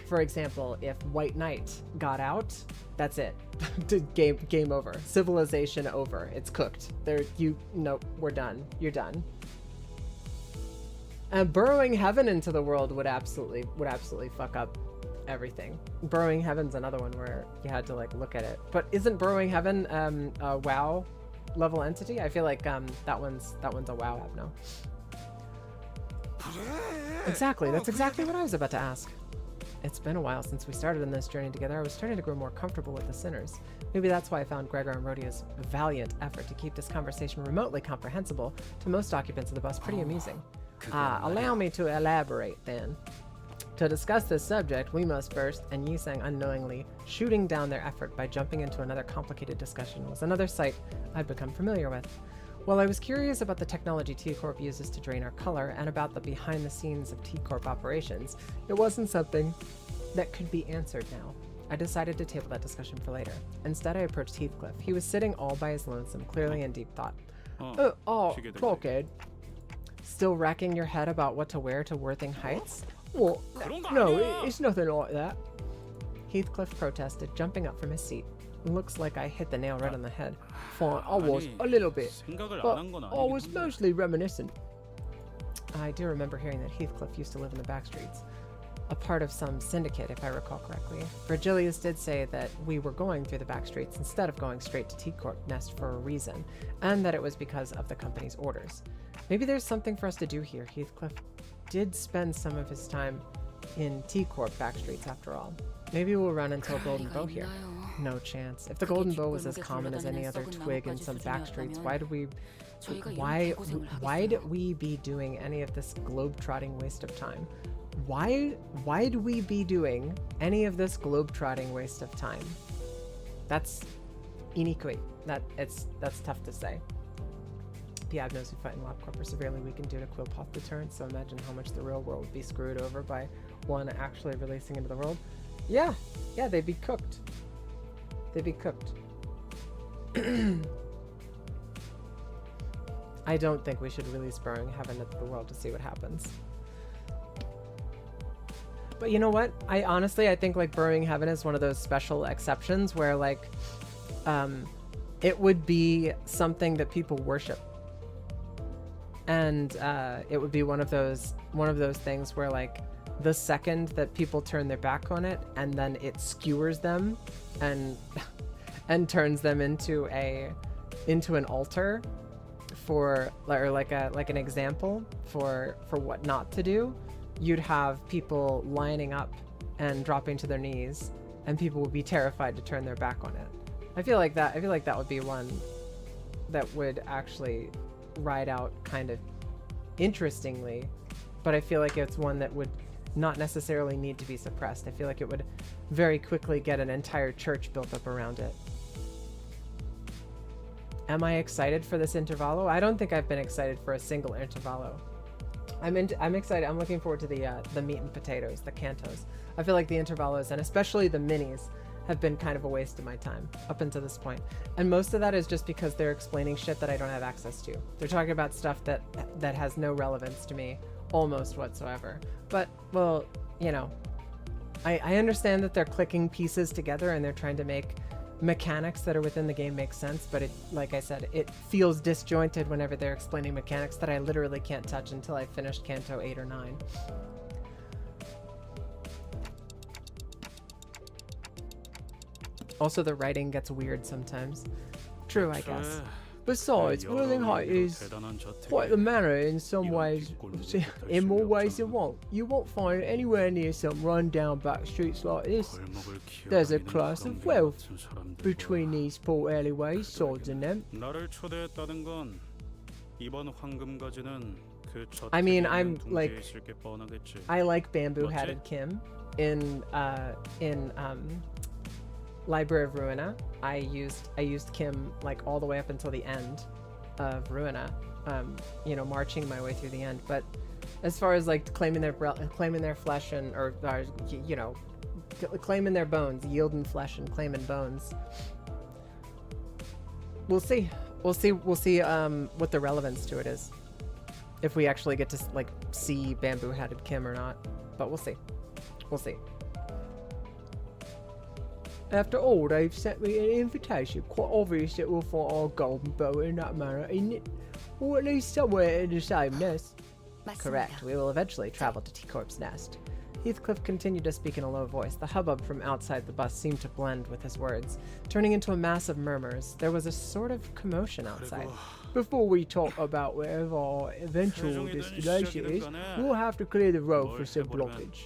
for example, if White Knight got out, that's it. Game over. Civilization over. It's cooked. We're done. You're done. And burrowing heaven into the world would absolutely fuck up everything. Burrowing heaven's another one where you had to like look at it. But isn't burrowing heaven a WoW level entity? I feel like that one's a WoW app now. Exactly. That's exactly what I was about to ask. It's been a while since we started on this journey together. I was starting to grow more comfortable with the sinners. Maybe that's why I found Gregor and Rhodia's valiant effort to keep this conversation remotely comprehensible to most occupants of the bus pretty amusing. Allow me to elaborate then. To discuss this subject, we must first, and Yi Sang unknowingly shooting down their effort by jumping into another complicated discussion was another sight I'd become familiar with. While I was curious about the technology T-Corp uses to drain our color and about the behind the scenes of T-Corp operations, it wasn't something that could be answered now. I decided to table that discussion for later. Instead, I approached Heathcliff. He was sitting all by his lonesome, clearly in deep thought. Clockhead. Still racking your head about what to wear to Worthing Heights? Well, no, it's nothing like that. Heathcliff protested, jumping up from his seat. Looks like I hit the nail right on the head. Fine, I was a little bit, but I was mostly reminiscent. I do remember hearing that Heathcliff used to live in the backstreets, a part of some syndicate, if I recall correctly. Virgilius did say that we were going through the backstreets instead of going straight to T-Corp Nest for a reason, and that it was because of the company's orders. Maybe there's something for us to do here. Heathcliff did spend some of his time in T-Corp backstreets after all. Maybe we'll run into a golden bow here. No chance. If the golden bow was as common as any other twig in some backstreets, why'd we be doing any of this globe-trotting waste of time? Why'd we be doing any of this globe-trotting waste of time? That's iniquity. That's tough to say. The Abnos who fight in LabCorp are severely weakened due to Quillpoth deterrence, so imagine how much the real world would be screwed over by one actually releasing into the world. Yeah, they'd be cooked. I don't think we should release Burrowing Heaven into the world to see what happens. But you know what? I think like Burrowing Heaven is one of those special exceptions where like it would be something that people worship. And it would be one of those things where like the second that people turn their back on it and then it skewers them and and turns them into an altar for, or like an example for what not to do, you'd have people lining up and dropping to their knees, and people would be terrified to turn their back on it. I feel like that would be one that would actually ride out kind of interestingly, but I feel like it's one that would not necessarily need to be suppressed. I feel like it would very quickly get an entire church built up around it. Am I excited for this Intervallo? I don't think I've been excited for a single Intervallo. I'm excited. I'm looking forward to the meat and potatoes, the cantos. I feel like the Intervallos, and especially the minis, have been kind of a waste of my time up until this point. And most of that is just because they're explaining shit that I don't have access to. They're talking about stuff that has no relevance to me almost whatsoever. But, well, you know, I understand that they're clicking pieces together and they're trying to make mechanics that are within the game make sense, but it, like I said, it feels disjointed whenever they're explaining mechanics that I literally can't touch until I finished Canto 8 or 9. Also, the writing gets weird sometimes. True, I guess. Besides, Wuthering Heights is quite the manor in some ways, in more ways than one. You won't find it anywhere near some run-down back streets like this. There's a class of wealth between these poor alleyways, swords and them. I mean, I'm like, I like bamboo-hatted Kim in Library of Ruina. I used Kim like all the way up until the end of Ruina, you know, marching my way through the end. But as far as like claiming their flesh and or you know, claiming their bones, yielding flesh and claiming bones, we'll see what the relevance to it is, if we actually get to like see bamboo-hatted Kim or not. But we'll see. After all, they've sent me an invitation. Quite obvious that we'll find our golden bow in that manner, isn't it? Or at least somewhere in the same nest. Correct. We will eventually travel to T-Corp's nest. Heathcliff continued to speak in a low voice. The hubbub from outside the bus seemed to blend with his words, turning into a mass of murmurs. There was a sort of commotion outside. Before we talk about wherever our eventual destination is, we'll have to clear the road for some blockage.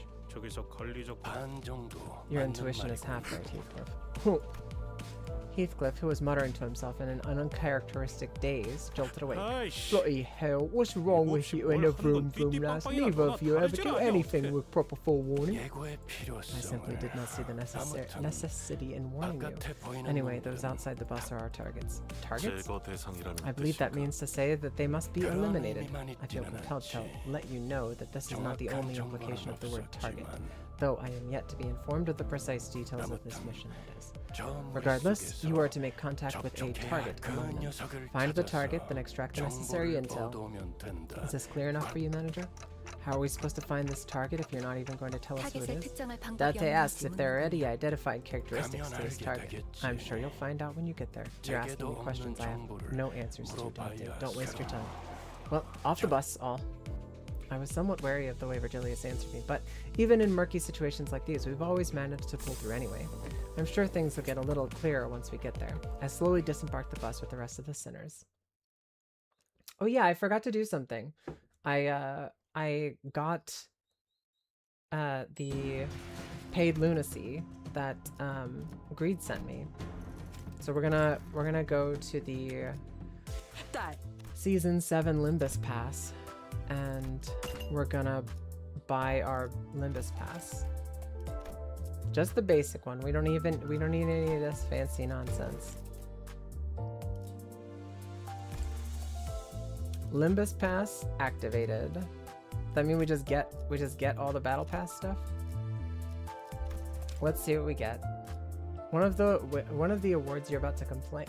Your intuition is half right, Heathcliff. Heathcliff, who was muttering to himself in an uncharacteristic daze, jolted awake. Bloody hell, what's wrong with you in a vroom lass? Neither of you ever do anything with proper forewarning. I simply did not see the necessity in warning you. Anyway, those outside the bus are our targets. Targets? I believe that means to say that they must be eliminated. I feel compelled to let you know that this is not the only implication of the word target, though I am yet to be informed of the precise details of this mission, that is. Regardless, you are to make contact with a target among them. Find the target, then extract the necessary intel. Is this clear enough for you, Manager? How are we supposed to find this target if you're not even going to tell us who it is? Date asks if there are any identified characteristics to this target. I'm sure you'll find out when you get there. You're asking me questions I have no answers to, Dante. Don't waste your time. Well, off the bus, all. I was somewhat wary of the way Virgilius answered me, but even in murky situations like these, we've always managed to pull through anyway. I'm sure things will get a little clearer once we get there. I slowly disembarked the bus with the rest of the sinners. Oh yeah, I forgot to do something. I got the paid lunacy that Greed sent me. So we're gonna go to the Season 7 Limbus Pass, and we're gonna buy our Limbus Pass. Just the basic one. We don't need any of this fancy nonsense. Limbus Pass activated. Does that mean we just get all the Battle Pass stuff? Let's see what we get. One of the awards you're about to complain.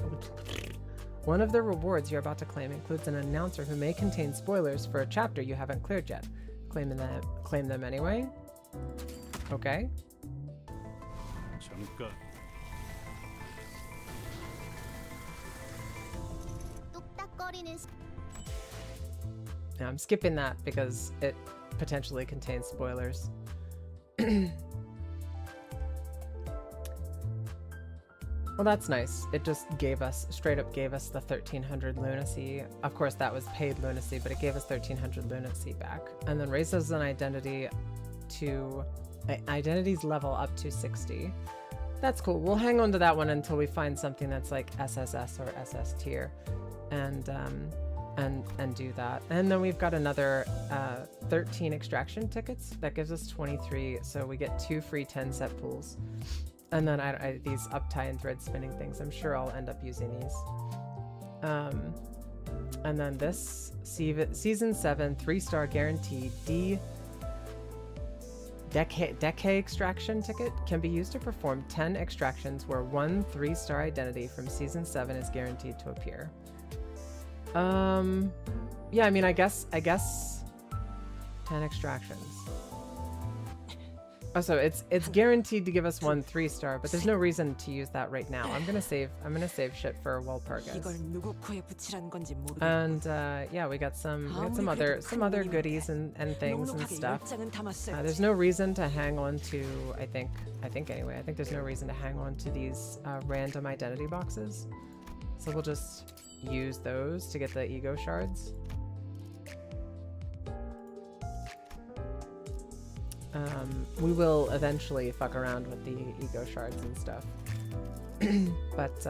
One of the rewards you're about to claim includes an announcer who may contain spoilers for a chapter you haven't cleared yet. Claim them anyway. Okay. 잠깐. 뚝딱거리는 Yeah, I'm skipping that because it potentially contains spoilers. Well, that's nice. It just straight up gave us the 1300 lunacy. Of course, that was paid lunacy, but it gave us 1300 lunacy back. And then raises an identity to identities level up to 60. That's cool. We'll hang on to that one until we find something that's like SSS or SS tier, and do that. And then we've got another 13 extraction tickets that gives us 23. So we get 2 free 10 set pools. And then these uptie and thread spinning things, I'm sure I'll end up using these. And then this season 7 3-star guaranteed Decay extraction ticket can be used to perform 10 extractions where 1 3-star identity from season 7 is guaranteed to appear. Yeah, I mean, I guess 10 extractions. Oh, so it's guaranteed to give us 1 3-star, but there's no reason to use that right now. I'm gonna save shit for Walpurgis. And yeah, we got some other goodies and things and stuff. There's no reason to hang on to I think there's no reason to hang on to these random identity boxes. So we'll just use those to get the ego shards. We will eventually fuck around with the ego shards and stuff. But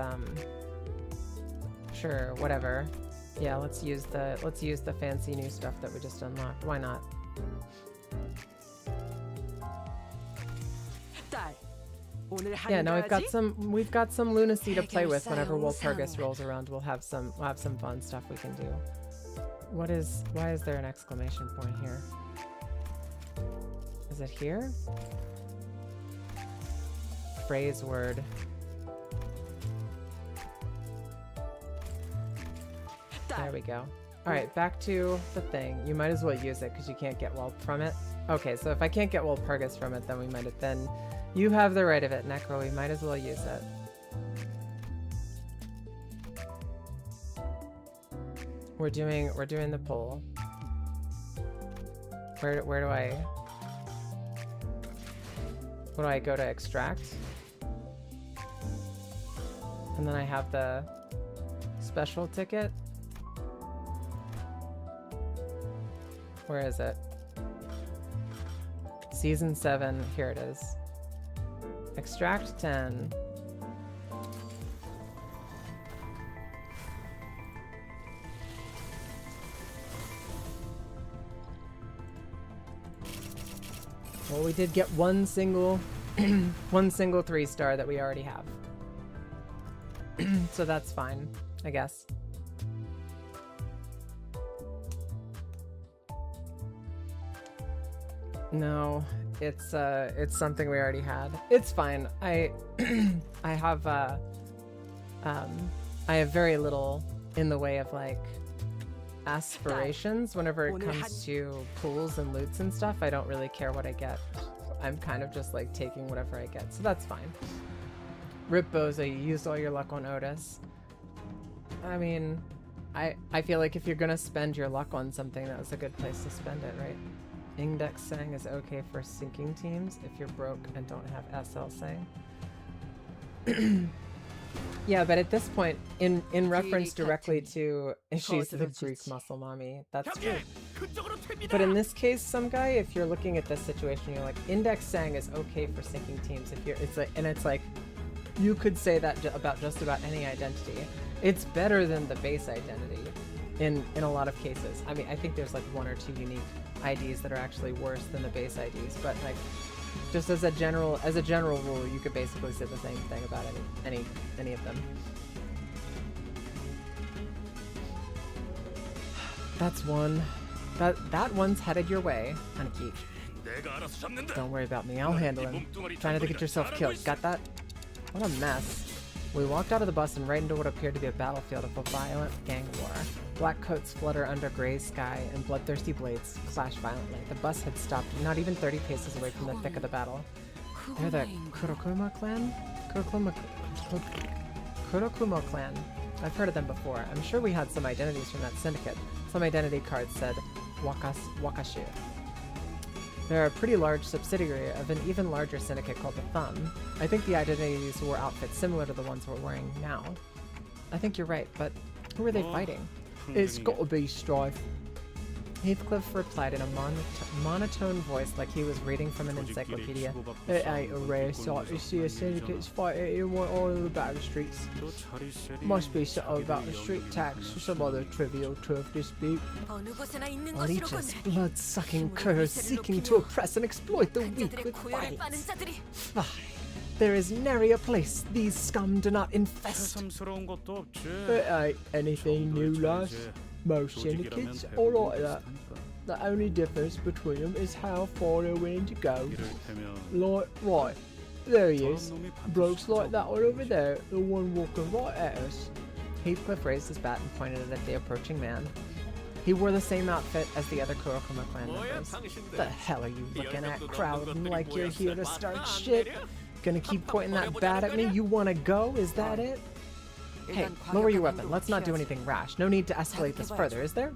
sure, whatever. Yeah, let's use the fancy new stuff that we just unlocked. Why not? Yeah, no, we've got some lunacy to play with whenever Walpurgis rolls around. We'll have some fun stuff we can do. Why is there an exclamation point here? Is it here? Phrase word. There we go. Alright, back to the thing. You might as well use it because you can't get Walp from it. Okay, so if I can't get Walpurgis from it, then you have the right of it, Necro. We might as well use it. We're doing the poll. Where do I go to extract? And then I have the special ticket. Where is it? Season 7, here it is. Extract 10. Well, we did get one single 3-star that we already have. So that's fine, I guess. No, it's something we already had. It's fine. I have very little in the way of like aspirations whenever it comes to pools and loots and stuff. I don't really care what I get. I'm kind of just like taking whatever I get, so that's fine. Rip Boza, you used all your luck on Otis. I mean, I feel like if you're gonna spend your luck on something, that was a good place to spend it, right? Index Sang is okay for sinking teams if you're broke and don't have SL Sang. Yeah, but at this point, in reference directly to she's the Greek muscle mommy, that's true. But in this case, some guy, if you're looking at this situation, you're like, Index Sang is okay for sinking teams if you're. It's like, you could say that about just about any identity. It's better than the base identity in a lot of cases. I mean, I think there's like 1 or 2 unique IDs that are actually worse than the base IDs, but like, just as a general rule, you could basically say the same thing about any of them. That's one. That one's headed your way, Aniki. Don't worry about me, I'll handle him. Trying to get yourself killed. Got that? What a mess. We walked out of the bus and right into what appeared to be a battlefield of a violent gang war. Black coats flutter under gray sky, and bloodthirsty blades clash violently. The bus had stopped not even 30 paces away from the thick of the battle. They're the Kurokuma clan? Kurokuma clan. I've heard of them before. I'm sure we had some identities from that syndicate. Some identity cards said Wakashu. They're a pretty large subsidiary of an even larger syndicate called the Thumb. I think the identities wore outfits similar to the ones we're wearing now. I think you're right, but who are they fighting? It's gotta be Strife. Heathcliff replied in a monotone voice like he was reading from an encyclopedia. It ain't a rare sight to see a syndicate's fight in one all of the battle streets. Must be something about the street tax or some other trivial turf dispute. Leeches, blood-sucking curs seeking to oppress and exploit the weak with violence. Fie. There is nary a place these scum do not infest. It ain't anything new, lass. Most syndicates are like that. The only difference between them is how far they're willing to go. Like, right, there he is. Bloke's like that one over there, the one walking right at us. Heathcliff raised his bat and pointed it at the approaching man. He wore the same outfit as the other Kurokuma clan members. The hell are you looking at, crowding like you're here to start shit? Gonna keep pointing that bat at me? You wanna go? Is that it? Hey, lower your weapon. Let's not do anything rash. No need to escalate this further, is there?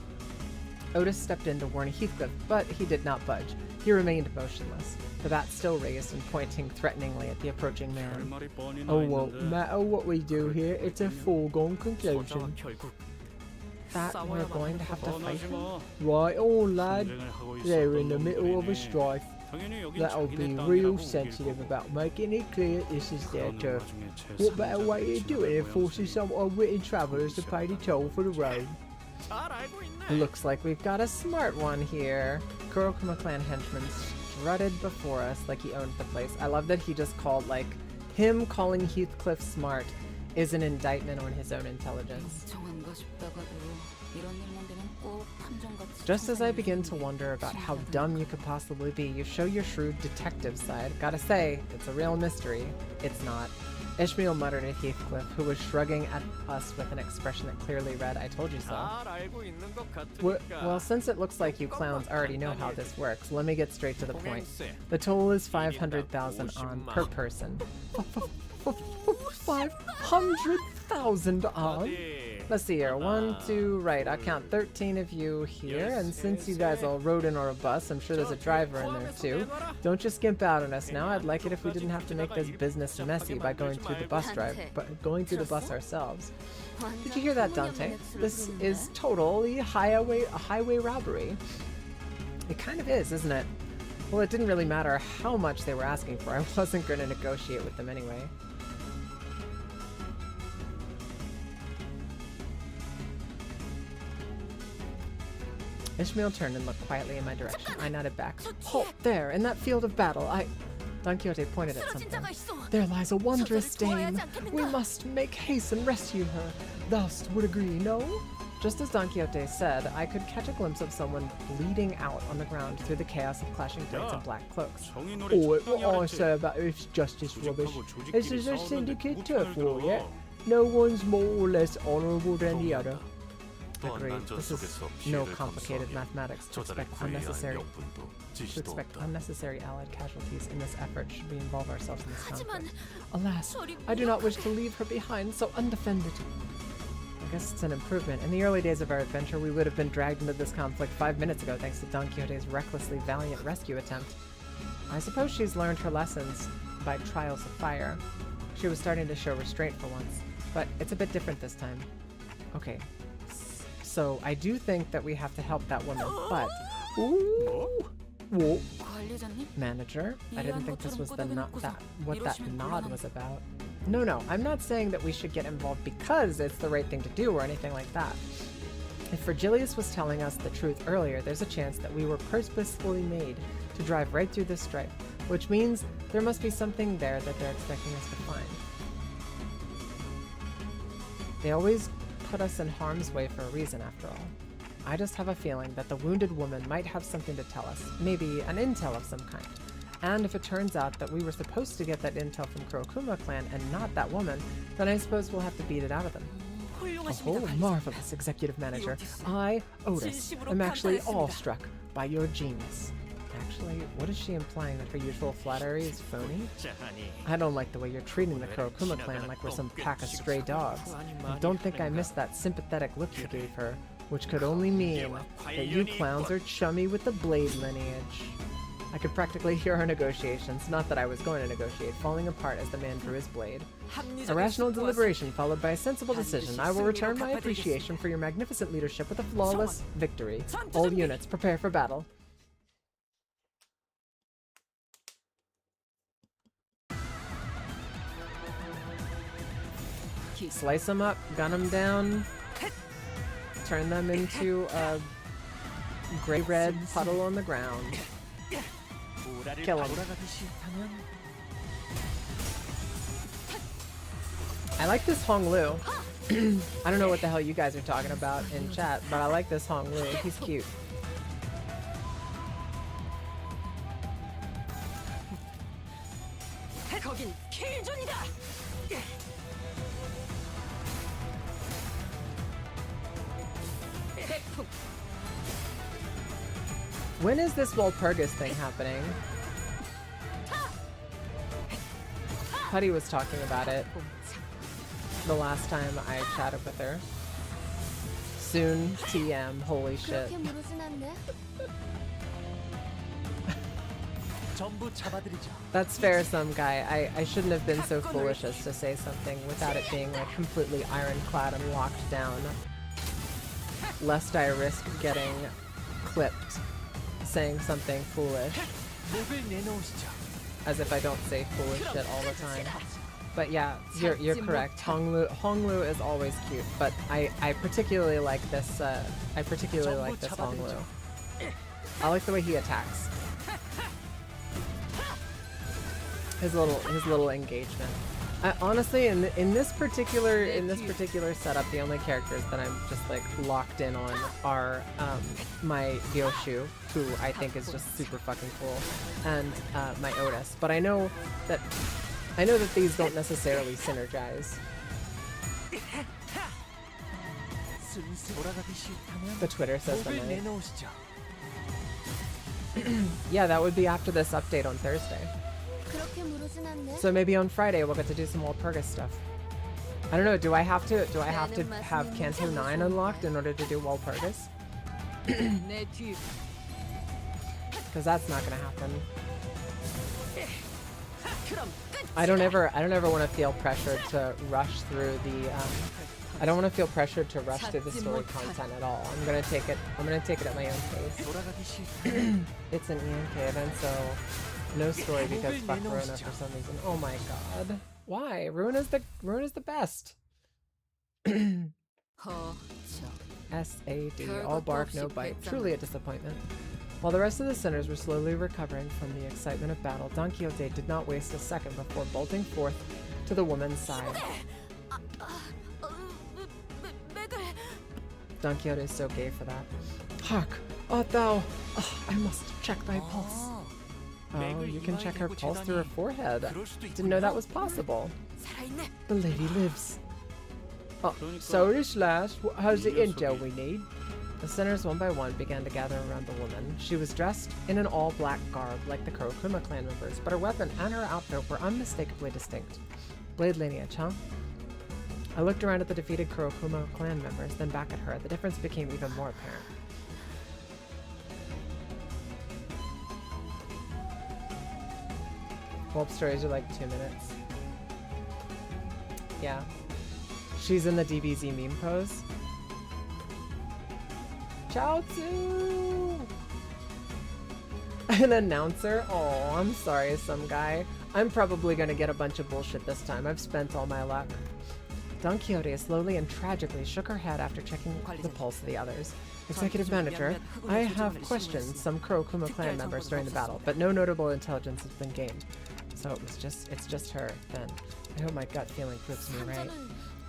Otis stepped in to warn Heathcliff, but he did not budge. He remained motionless, the bat still raised and pointing threateningly at the approaching man. Oh, won't matter what we do here, it's a foregone conclusion. That we're going to have to fight him? Right on, lad. They're in the middle of a strife. That'll be real sensitive about making it clear this is their turf. What better way to do it than forcing some unwitting travellers to pay the toll for the road? Looks like we've got a smart one here. Kurokuma clan henchman strutted before us like he owned the place. I love that he just called, like, him calling Heathcliff smart is an indictment on his own intelligence. Just as I begin to wonder about how dumb you could possibly be, you show your shrewd detective side. Gotta say, it's a real mystery. It's not. Ishmael muttered at Heathcliff, who was shrugging at us with an expression that clearly read, I told you so. Well, since it looks like you clowns already know how this works, let me get straight to the point. The toll is 500,000 on per person. 500,000 on? Let's see here. 1, 2, right. I count 13 of you here, and since you guys all rode in on a bus, I'm sure there's a driver in there too. Don't just skimp out on us now. I'd like it if we didn't have to make this business messy by going through the bus ourselves. Did you hear that, Dante? This is totally a highway robbery. It kind of is, isn't it? Well, it didn't really matter how much they were asking for. I wasn't going to negotiate with them anyway. Ishmael turned and looked quietly in my direction. I nodded back. Halt there, in that field of battle. Don Quixote pointed at something. There lies a wondrous dame. We must make haste and rescue her. Thou would agree, no? Just as Don Quixote said, I could catch a glimpse of someone bleeding out on the ground through the chaos of clashing blades and black cloaks. Oh, what I say about it's justice rubbish. This is a syndicate turf war, yeah? No one's more or less honorable than the other. Agreed. This is no complicated mathematics to expect unnecessary allied casualties in this effort should we involve ourselves in this conflict. Alas, I do not wish to leave her behind so undefended. I guess it's an improvement. In the early days of our adventure, we would have been dragged into this conflict 5 minutes ago thanks to Don Quixote's recklessly valiant rescue attempt. I suppose she's learned her lessons by trials of fire. She was starting to show restraint for once, but it's a bit different this time. Okay. So I do think that we have to help that woman, but whoa, manager, I didn't think this was what that nod was about. No, I'm not saying that we should get involved because it's the right thing to do or anything like that. If Virgilius was telling us the truth earlier, there's a chance that we were purposefully made to drive right through this strife, which means there must be something there that they're expecting us to find. They always put us in harm's way for a reason, after all. I just have a feeling that the wounded woman might have something to tell us, maybe an intel of some kind. And if it turns out that we were supposed to get that intel from Kurokuma clan and not that woman, then I suppose we'll have to beat it out of them. Oh, marvelous, Executive Manager. I, Otis, am actually awestruck by your genius. Actually, what is she implying? That her usual flattery is phony? I don't like the way you're treating the Kurokuma clan like we're some pack of stray dogs. I don't think I missed that sympathetic look you gave her, which could only mean that you clowns are chummy with the Blade lineage. I could practically hear our negotiations, not that I was going to negotiate, falling apart as the man drew his blade. A rational deliberation followed by a sensible decision. I will return my appreciation for your magnificent leadership with a flawless victory. All units, prepare for battle. Slice them up, gun them down, turn them into a gray-red puddle on the ground. Kill him. I like this Hong Lu. I don't know what the hell you guys are talking about in chat, but I like this Hong Lu. He's cute. When is this Walpurgis thing happening? Putty was talking about it the last time I chatted with her. Soon, TM, holy shit. That's fair, some guy. I shouldn't have been so foolish as to say something without it being like completely ironclad and locked down. Lest I risk getting clipped saying something foolish. As if I don't say foolish shit all the time. But yeah, you're correct. Hong Lu is always cute, but I particularly like this Hong Lu. I like the way he attacks. His little engagement. Honestly, in this particular setup, the only characters that I'm just like locked in on are my Gyoshu, who I think is just super fucking cool, and my Otis. But I know that these don't necessarily synergize. The Twitter says the night. Yeah, that would be after this update on Thursday. So maybe on Friday we'll get to do some Walpurgis stuff. I don't know, do I have to have Kanto 9 unlocked in order to do Walpurgis? Because that's not gonna happen. I don't ever want to feel pressured to rush through the I don't want to feel pressured to rush through the story content at all. I'm gonna take it at my own pace. It's an ENK event, so no story because fuck Runa for some reason. Oh my god. Why? Runa's the best. SAD. All bark, no bite. Truly a disappointment. While the rest of the sinners were slowly recovering from the excitement of battle, Don Quixote did not waste a second before bolting forth to the woman's side. Don Quixote is so gay for that. Hark! Art thou? I must check thy pulse. Oh, you can check her pulse through her forehead. Didn't know that was possible. The lady lives. Oh, sorry Slash, how's the intel we need? The sinners one by one began to gather around the woman. She was dressed in an all-black garb like the Kurokuma clan members, but her weapon and her outfit were unmistakably distinct. Blade lineage, huh? I looked around at the defeated Kurokuma clan members, then back at her. The difference became even more apparent. Pulp stories are like 2 minutes. Yeah. She's in the DBZ meme pose. Chaozu! An announcer? Oh, I'm sorry, some guy. I'm probably gonna get a bunch of bullshit this time. I've spent all my luck. Don Quixote slowly and tragically shook her head after checking the pulse of the others. Executive Manager, I have questioned some Kurokuma clan members during the battle, but no notable intelligence has been gained. So it's just her, then. I hope my gut feeling proves me right.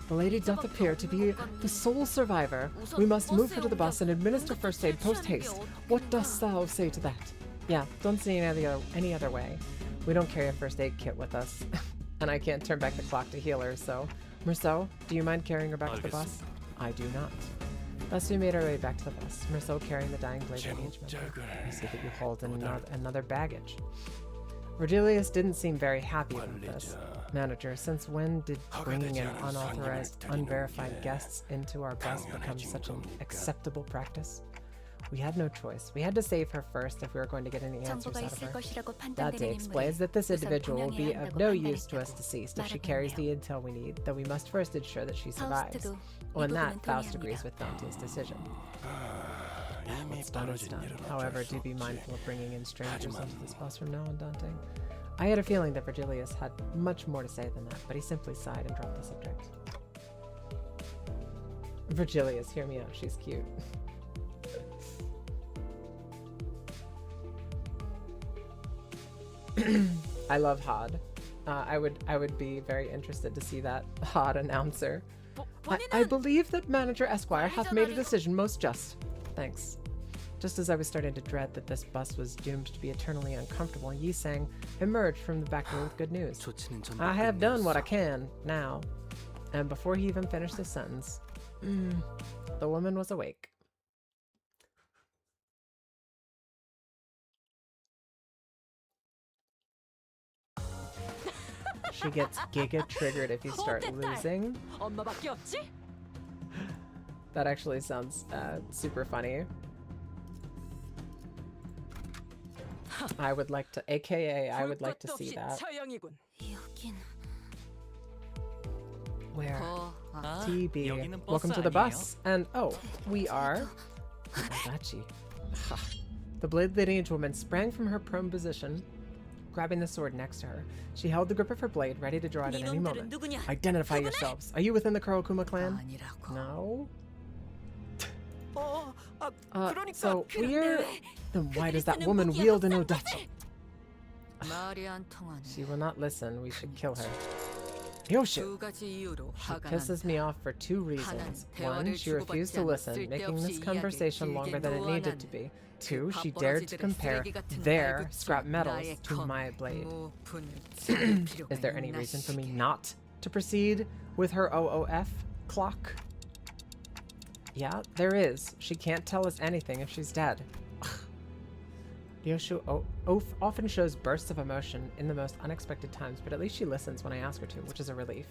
The lady doth appear to be the sole survivor. We must move her to the bus and administer first aid post-haste. What dost thou say to that? Yeah, don't see any other way. We don't carry a first aid kit with us. And I can't turn back the clock to heal her, so Merceau, do you mind carrying her back to the bus? I do not. Thus we made our way back to the bus, Merceau carrying the dying blade lineage member. I see that you hold another baggage. Virgilius didn't seem very happy about this. Manager, since when did bringing in unauthorized, unverified guests into our bus become such an acceptable practice? We had no choice. We had to save her first if we were going to get any answers out of her. Date explains that this individual will be of no use to us deceased if she carries the intel we need, though we must first ensure that she survives. On that, Faust agrees with Dante's decision. What's done is done. However, do be mindful of bringing in strangers onto this bus from now on, Dante. I had a feeling that Virgilius had much more to say than that, but he simply sighed and dropped the subject. Virgilius, hear me out. She's cute. I love Hod. I would be very interested to see that Hod announcer. I believe that Manager Esquire hath made a decision most just. Thanks. Just as I was starting to dread that this bus was doomed to be eternally uncomfortable, Yi Sang emerged from the back door with good news. I have done what I can now. And before he even finished his sentence, the woman was awake. She gets giga triggered if you start losing. That actually sounds super funny. I would like to, aka, I would like to see that. Where? TB. Welcome to the bus. And oh, we are Adachi. The blade lineage woman sprang from her prone position, grabbing the sword next to her. She held the grip of her blade, ready to draw it at any moment. Identify yourselves. Are you within the Kurokuma clan? No. So we're... Then why does that woman wield an odachi? She will not listen. We should kill her. Yoshu! She pisses me off for two reasons. One, she refused to listen, making this conversation longer than it needed to be. Two, she dared to compare their scrap metals to my blade. Is there any reason for me not to proceed with her OOF clock? Yeah, there is. She can't tell us anything if she's dead. Yoshu often shows bursts of emotion in the most unexpected times, but at least she listens when I ask her to, which is a relief.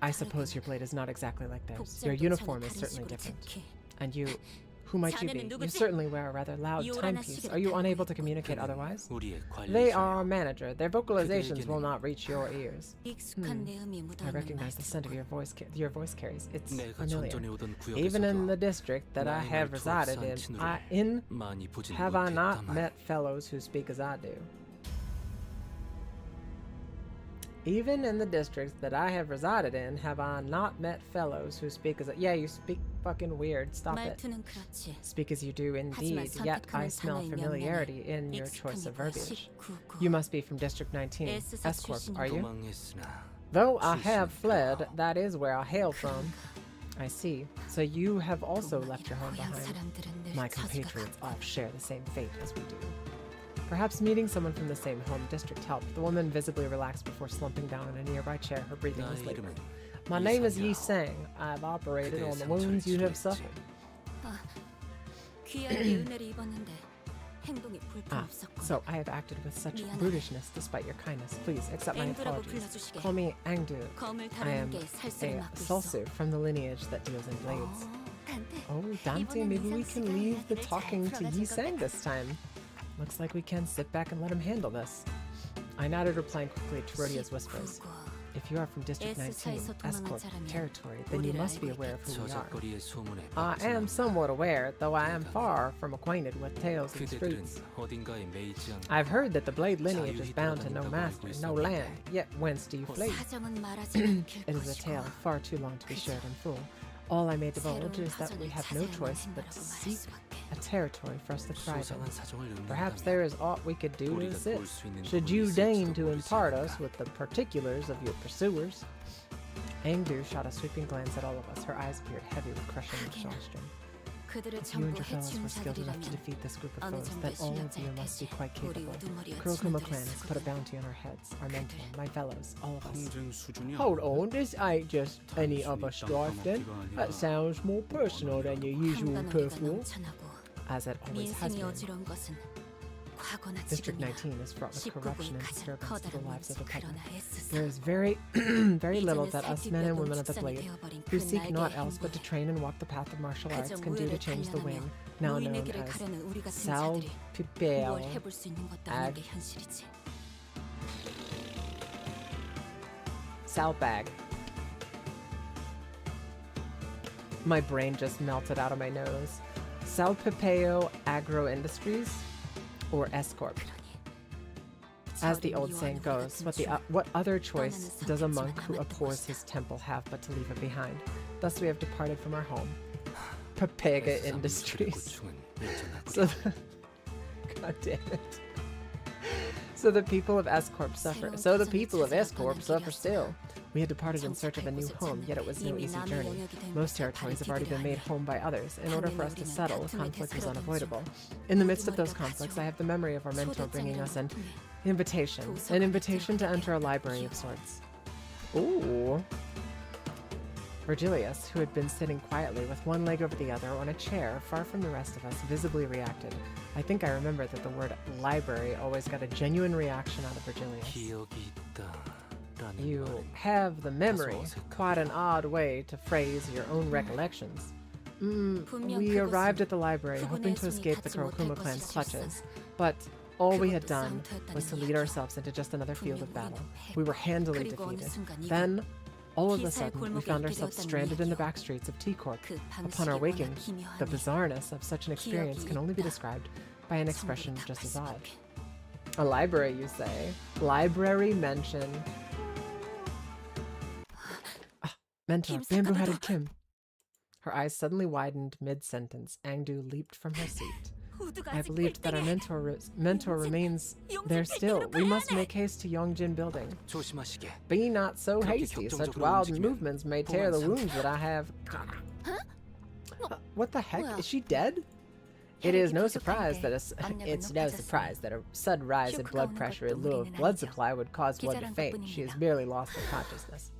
I suppose your blade is not exactly like theirs. Your uniform is certainly different. And you... Who might you be? You certainly wear a rather loud timepiece. Are you unable to communicate otherwise? They are our manager. Their vocalizations will not reach your ears. I recognize the scent of your voice carries. It's familiar. Even in the district that I have resided in, have I not met fellows who speak as I do? Even in the districts that I have resided in, have I not met fellows who speak as... Yeah, you speak fucking weird. Stop it. Speak as you do indeed, yet I smell familiarity in your choice of verbiage. You must be from District 19, S-Corp, are you? Though I have fled, that is where I hail from. I see. So you have also left your home behind. My compatriots all share the same fate as we do. Perhaps meeting someone from the same home district helped. The woman visibly relaxed before slumping down in a nearby chair. Her breathing was labored. My name is Yi Sang. I've operated on the wounds you have suffered. So I have acted with such brutishness despite your kindness. Please accept my apologies. Call me Angdu. I am a Sulsu from the lineage that deals in blades. Oh, Dante, maybe we can leave the talking to Yi Sang this time. Looks like we can sit back and let him handle this. I nodded, replying quickly to Rhodia's whispers. If you are from District 19, S-Corp territory, then you must be aware of who we are. I am somewhat aware, though I am far from acquainted with tales of the streets. I've heard that the blade lineage is bound to no master, no land, yet whence do you flee? It is a tale far too long to be shared in full. All I may divulge is that we have no choice but to seek a territory for us to thrive in. Perhaps there is aught we could do to assist, should you deign to impart us with the particulars of your pursuers. Angdu shot a sweeping glance at all of us. Her eyes appeared heavy with crushing exhaustion. 그들을 If you and 전부 your fellows 해치운 were skilled enough to 자들이라면 defeat this group of 어느 foes, 정도의 then all of you 실력자일 must be 테지. quite 우리 capable. 우두머리와 Kurokuma 친구들을 clan has put a 쓰고는 bounty on our heads, our mentor, my fellows, all of us. 경쟁 수준이 Hold on, this ain't just any other strife then. That sounds more personal than your usual 한가노기가 turf war, 넘쳐나고 as it always has 민심이 been. 어지러운 것은 과거나 District 지금이나 19 is fraught with corruption 19구의 and 가장 disturbance to the 커다란 lives of 문제 the public. 그러나 애쓰사 There is very little 이제는 that us men and women of the 살피뼈 blade, 농축산이 who 되어버린 seek 그 not 날개의 else but to 행보에 train and walk the path of martial arts, 가정 can do to 우애를 change the wing, 단련하며 now 노인의 known 길을 as 가려는 우리 같은 자들이 Salpipeo. 뭘 해볼 수 있는 것도 아닌 게 현실이지. Salbag. My brain just melted out of my nose. Salpipeo Agro Industries, or S Corp. As the old saying goes, what other choice does a monk who abhors his temple have but to leave it behind? Thus we have departed from our home. Papega Industries. So God damn it. So the people of S Corp suffer. So the people of S Corp suffer still. We had departed in search of a new home, yet it was no easy journey. Most territories have already been made home by others. In order for us to settle, conflict was unavoidable. In the midst of those conflicts, I have the memory of our mentor bringing us an invitation to enter a library of sorts. Ooh. Virgilius, who had been sitting quietly with one leg over the other on a chair far from the rest of us, visibly reacted. I think I remember that the word library always got a genuine reaction out of Virgilius. You have the memory. Quite an odd way to phrase your own recollections. We arrived at the library hoping to escape the Kurokuma clan's clutches, but all we had done was to lead ourselves into just another field of battle. We were handily defeated. Then, all of a sudden, we found ourselves stranded in the back streets of T-Corp. Upon our waking, the bizarreness of such an experience can only be described by an expression just as odd. A library, you say? Library mention. Mentor, bamboo-headed Kim. Her eyes suddenly widened mid-sentence. Angdu leaped from her seat. I believed that our mentor remains there still. We must make haste to Yongjin building. Be not so hasty. Such wild movements may tear the wounds that I have. What the heck? Is she dead? It is no surprise that a sudden rise in blood pressure in lieu of blood supply would cause one to faint. She has barely lost her consciousness.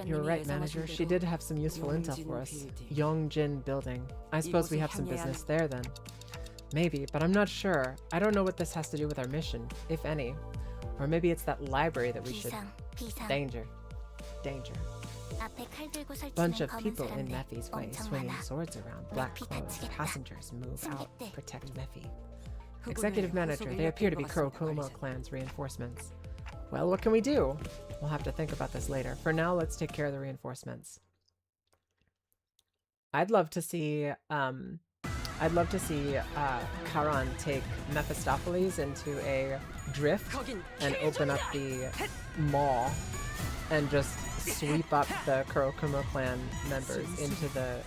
You're right, manager. She did have some useful intel for us. Yongjin building. I suppose we have some business there then. Maybe, but I'm not sure. I don't know what this has to do with our mission, if any. Or maybe it's that library that we should... Danger. Danger. Bunch of people in Mephi's way, swinging swords around, black clothes. Passengers move out, protect Mephi. Executive manager, they appear to be Kurokuma clan's reinforcements. Well, what can we do? We'll have to think about this later. For now, let's take care of the reinforcements. I'd love to see Charon take Mephistopheles into a drift and open up the maw and just sweep up the Kurokuma clan members into the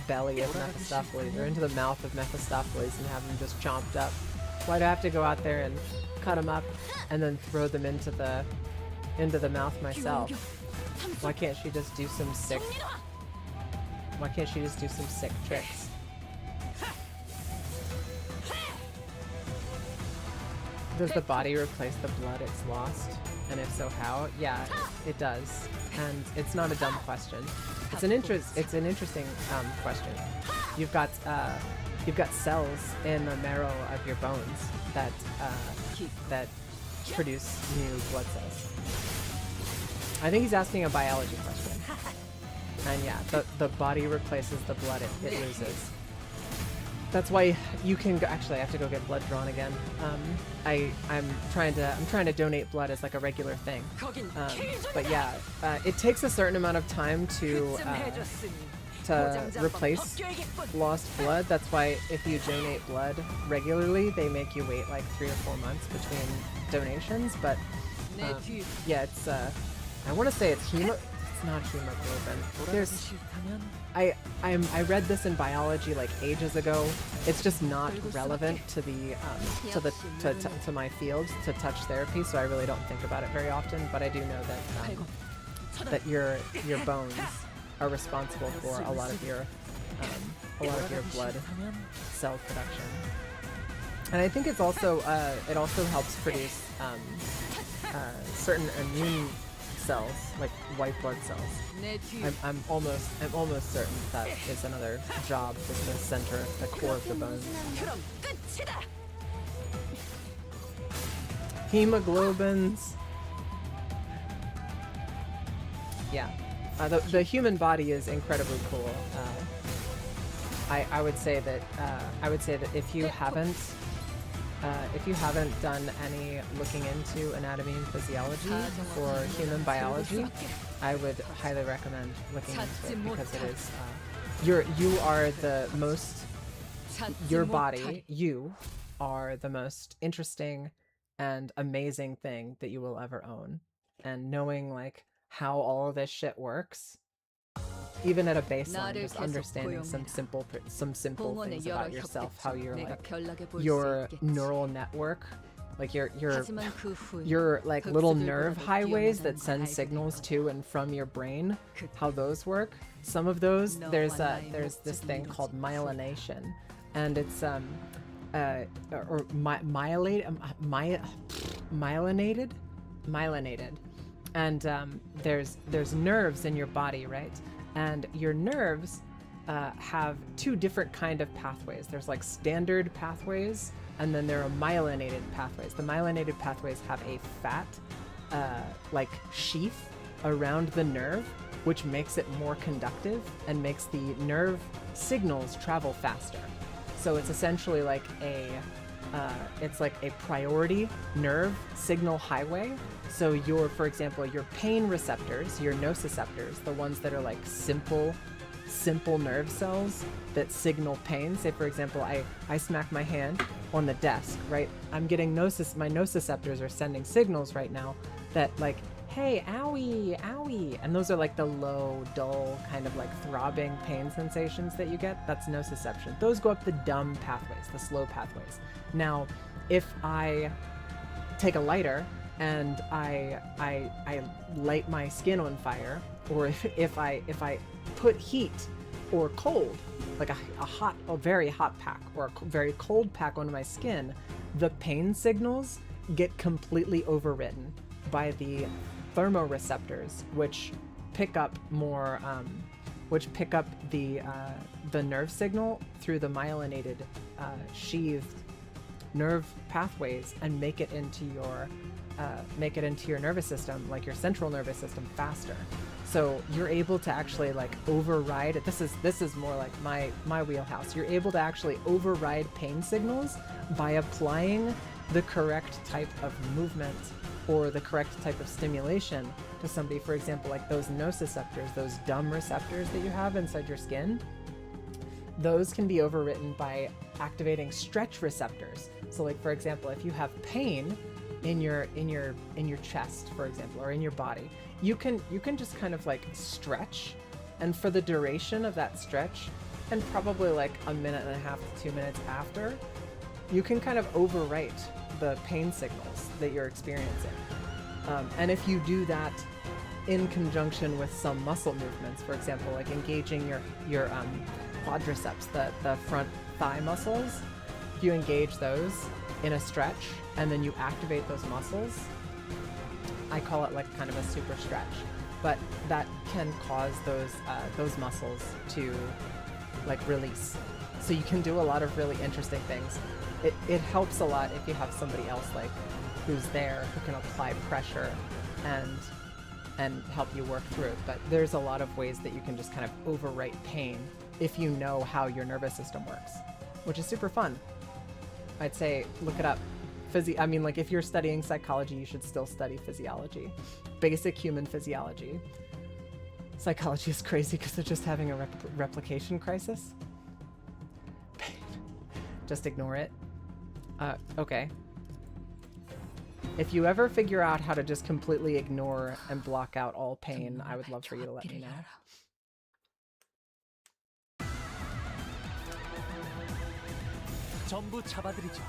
belly of Mephistopheles or into the mouth of Mephistopheles and have them just chomped up. Why do I have to go out there and cut them up and then throw them into the mouth myself? Why can't she just do some sick tricks? Does the body replace the blood it's lost? And if so, how? Yeah, it does. And it's not a dumb question. It's an interesting question. You've got cells in the marrow of your bones that produce new blood cells. I think he's asking a biology question. And yeah, the body replaces the blood it loses. That's why you can go, actually I have to go get blood drawn again. I'm trying to donate blood as like a regular thing. But yeah, it takes a certain amount of time to replace lost blood. That's why if you donate blood regularly, they make you wait like 3 or 4 months between donations. But yeah, it's I want to say it's not hemoglobin. I read this in biology like ages ago. It's just not relevant to the to my field, to touch therapy, so I really don't think about it very often. But I do know that that your bones are responsible for a lot of your a lot of your blood cell production. And I think it's also it also helps produce certain immune cells, like white blood cells. 내 뒤. I'm almost certain that is another job with the center, the core of the bone. 그럼 끝이다. Hemoglobins. Yeah, the human body is incredibly cool. I would say that if you haven't done any looking into anatomy and physiology or human biology, I would highly recommend looking into it because it is you are the most your body, you are the most interesting and amazing thing that you will ever own. And knowing like how all of this shit works, even at a baseline, just understanding some simple things about yourself, how your neural network, like your like little nerve highways that send signals to and from your brain, how those work. Some of those, there's this thing called myelination, and it's myelinated, and there's nerves in your body, right? And your nerves have two different kind of pathways. There's like standard pathways, and then there are myelinated pathways. The myelinated pathways have a fat like sheath around the nerve, which makes it more conductive and makes the nerve signals travel faster. So it's essentially like it's like a priority nerve signal highway. So for example, your pain receptors, your nociceptors, the ones that are like simple nerve cells that signal pain. Say for example, I smack my hand on the desk, right? I'm getting my nociceptors are sending signals right now that like, hey, owie, owie. And those are like the low, dull, kind of like throbbing pain sensations that you get. That's nociception. Those go up the dumb pathways, the slow pathways. Now, if I take a lighter and I light my skin on fire, or if I put heat or cold, like a very hot pack or a very cold pack onto my skin, the pain signals get completely overridden by the thermoreceptors, which pick up more, pick up the nerve signal through the myelinated sheathed nerve pathways and make it into your nervous system, like your central nervous system, faster. So you're able to actually like override it. This is more like my wheelhouse. You're able to actually override pain signals by applying the correct type of movement or the correct type of stimulation to somebody. For example, like those nociceptors, those dumb receptors that you have inside your skin, those can be overwritten by activating stretch receptors. So like, for example, if you have pain in your chest, for example, or in your body, you can just kind of like stretch, and for the duration of that stretch, and probably like a minute and a half to 2 minutes after, you can kind of overwrite the pain signals that you're experiencing. And if you do that in conjunction with some muscle movements, for example, like engaging your quadriceps, the front thigh muscles, if you engage those in a stretch and then you activate those muscles, I call it like kind of a super stretch, but that can cause those muscles to like release. So you can do a lot of really interesting things. It helps a lot if you have somebody else like who's there who can apply pressure and help you work through it. But there's a lot of ways that you can just kind of overwrite pain if you know how your nervous system works, which is super fun. I'd say look it up. I mean, like if you're studying psychology, you should still study physiology, basic human physiology. Psychology is crazy because they're just having a replication crisis. Just ignore it. Okay. If you ever figure out how to just completely ignore and block out all pain, I would love for you to let me know. 전부 잡아드리죠.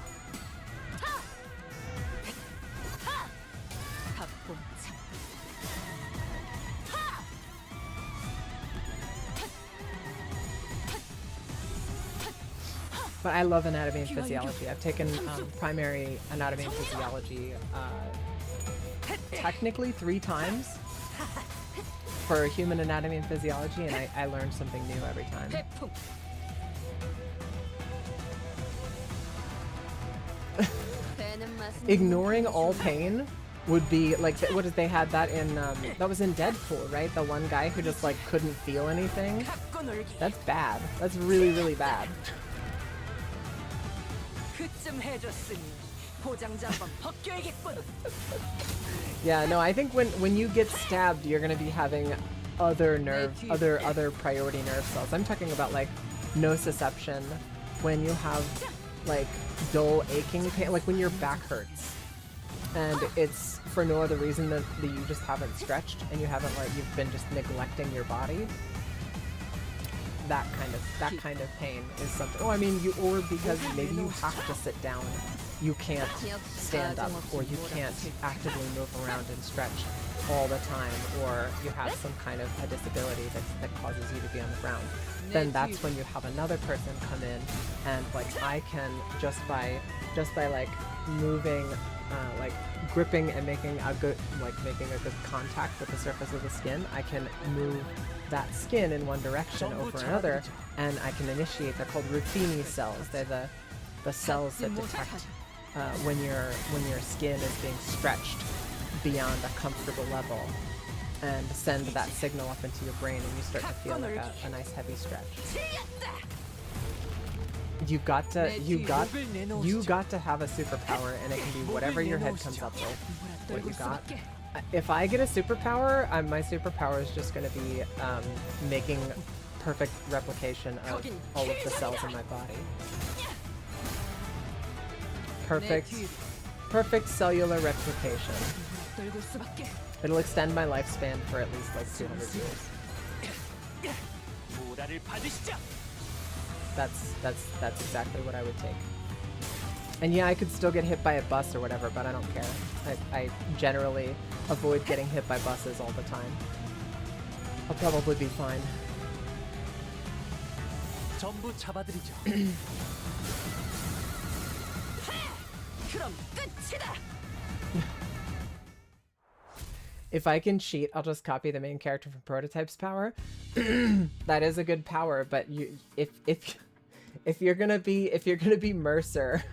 박봉참. But I love anatomy and physiology. I've taken primary anatomy and physiology technically 3 times for human anatomy and physiology, and I learned something new every time. Ignoring all pain would be like, what did they had that in that was in Deadpool, right? The one guy who just like couldn't feel anything. That's bad. That's really, really bad. Yeah, no, I think when you get stabbed, you're gonna be having other priority nerve cells. I'm talking about like nociception, when you have like dull aching pain, like when your back hurts and it's for no other reason than that you just haven't stretched and you've been just neglecting your body. That kind of pain is something. Oh, I mean, or because maybe you have to sit down, you can't stand up, or you can't actively move around and stretch all the time, or you have some kind of a disability that causes you to be on the ground. Then that's when you have another person come in, and like I can just by like moving, like gripping and making a good contact with the surface of the skin, I can move that skin in one direction over another, and I can initiate. They're called Ruffini cells. They're the cells that detect when your skin is being stretched beyond a comfortable level, and send that signal up into your brain, and you start to feel like a nice heavy stretch. You got to have a superpower, and it can be whatever your head comes up with. What you got. If I get a superpower, my superpower is just going to be making perfect replication of all of the cells in my body. Perfect cellular replication. It'll extend my lifespan for at least like 200 years. That's exactly what I would take. And yeah, I could still get hit by a bus or whatever, but I don't care. I generally avoid getting hit by buses all the time. I'll probably be fine. If I can cheat, I'll just copy the main character from Prototype's power. That is a good power, but if you're gonna be Mercer,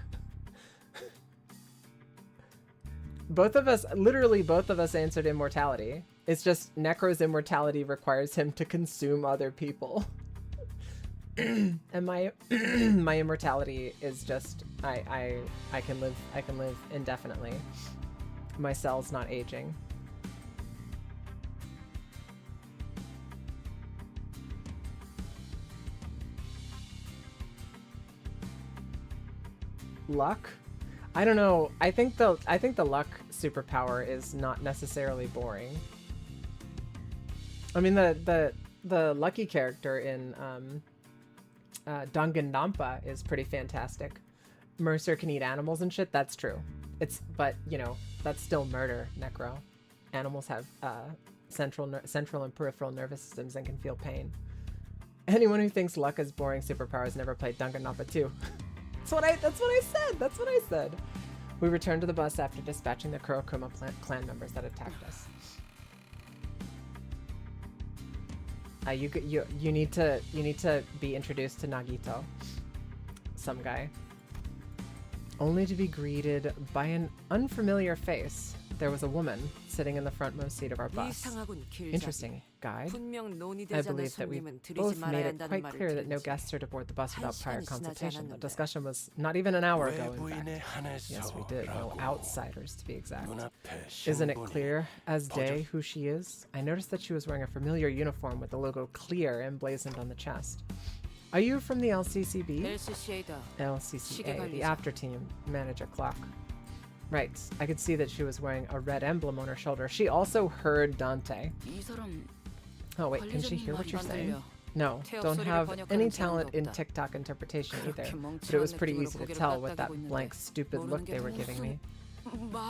literally both of us answered immortality. It's just Necro's immortality requires him to consume other people. And my immortality is just I can live indefinitely. My cell's not aging. Luck? I don't know. I think the luck superpower is not necessarily boring. I mean, the lucky character in Danganronpa is pretty fantastic. Mercer can eat animals and shit. That's true. But you know, that's still murder, Necro. Animals have central and peripheral nervous systems and can feel pain. Anyone who thinks luck is boring superpower has never played Danganronpa 2. That's what I said. We returned to the bus after dispatching the Kurokuma clan members that attacked us. You need to be introduced to Nagito. Some guy. Only to be greeted by an unfamiliar face. There was a woman sitting in the frontmost seat of our bus. Interesting, guide. I believe that we both made it quite clear that no guests are to board the bus without prior consultation. The discussion was not even an hour ago, in fact. Yes, we did. No outsiders, to be exact. Isn't it clear as day who she is? I noticed that she was wearing a familiar uniform with the logo Clear emblazoned on the chest. Are you from the LCCB? LCCA, the after team, Manager Clock. Right, I could see that she was wearing a red emblem on her shoulder. She also heard Dante. Oh wait, can she hear what you're saying? No, don't have any talent in TikTok interpretation either, but it was pretty easy to tell with that blank, stupid look they were giving me.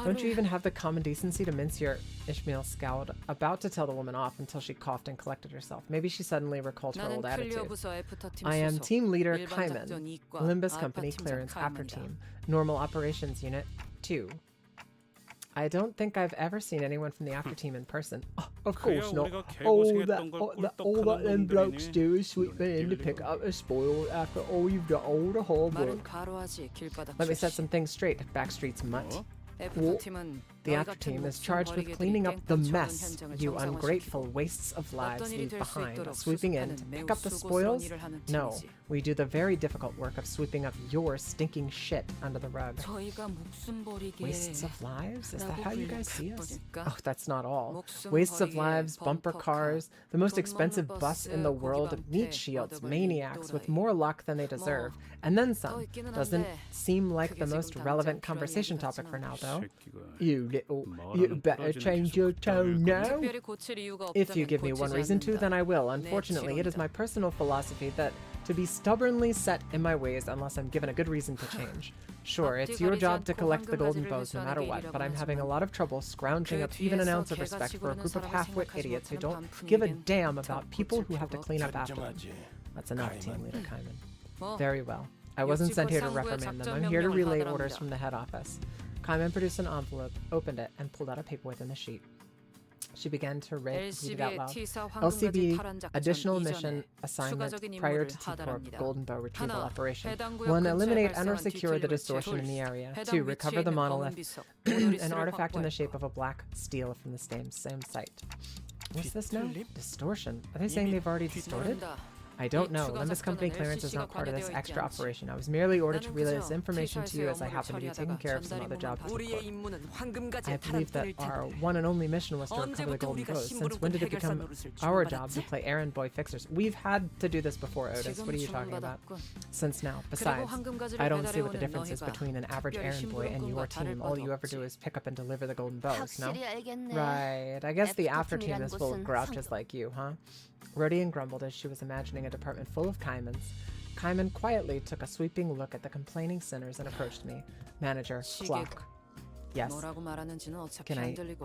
Don't you even have the common decency to mince your... Ishmael scowled, about to tell the woman off until she coughed and collected herself. Maybe she suddenly recalled her old attitude. I am team leader Kaiman. Limbus Company clearance after team. Normal operations unit 2. I don't think I've ever seen anyone from the after team in person. Oh, of course not. All that them blokes do is sweep it in to pick up a spoil after all you've done all the hard work. Let me set some things straight, backstreet's mutt. What? The after team is charged with cleaning up the mess you ungrateful wastes of lives leave behind. Sweeping in to pick up the spoils? No, we do the very difficult work of sweeping up your stinking shit under the rug. Wastes of lives? Is that how you guys see us? Oh, that's not all. Wastes of lives, bumper cars, the most expensive bus in the world, meat shields, maniacs with more luck than they deserve, and then some. Doesn't seem like the most relevant conversation topic for now, though. You better change your tone now. If you give me one reason to, then I will. Unfortunately, it is my personal philosophy that to be stubbornly set in my ways unless I'm given a good reason to change. Sure, it's your job to collect the golden bows no matter what, but I'm having a lot of trouble scrounging up even an ounce of respect for a group of half-wit idiots who don't give a damn about people who have to clean up after them. That's enough, Team Leader Kaiman. Very well. I wasn't sent here to reprimand them. I'm here to relay orders from the head office. Kaiman produced an envelope, opened it, and pulled out a paper within the sheet. She began to read it out loud. LCB additional mission assignment prior to T-Corp Golden Bow retrieval operation. 1. Eliminate and/or secure the distortion in the area. 2. Recover the monolith, an artifact in the shape of a black steel from the same site. What's this now? Distortion. Are they saying they've already distorted? I don't know. Limbus Company clearance is not part of this extra operation. I was merely ordered to relay this information to you as I happen to be taking care of some other jobs. I believe that our one and only mission was to recover the golden bows. Since when did it become our job to play errand boy fixers? We've had to do this before, Otis. What are you talking about? Since now. Besides, I don't see what the difference is between an average errand boy and your team. All you ever do is pick up and deliver the golden bows, no? Right. I guess the after team is full of grouches like you, huh? Rodian grumbled as she was imagining a department full of Kaimans. Kaiman quietly took a sweeping look at the complaining sinners and approached me. Manager, clock. Yes.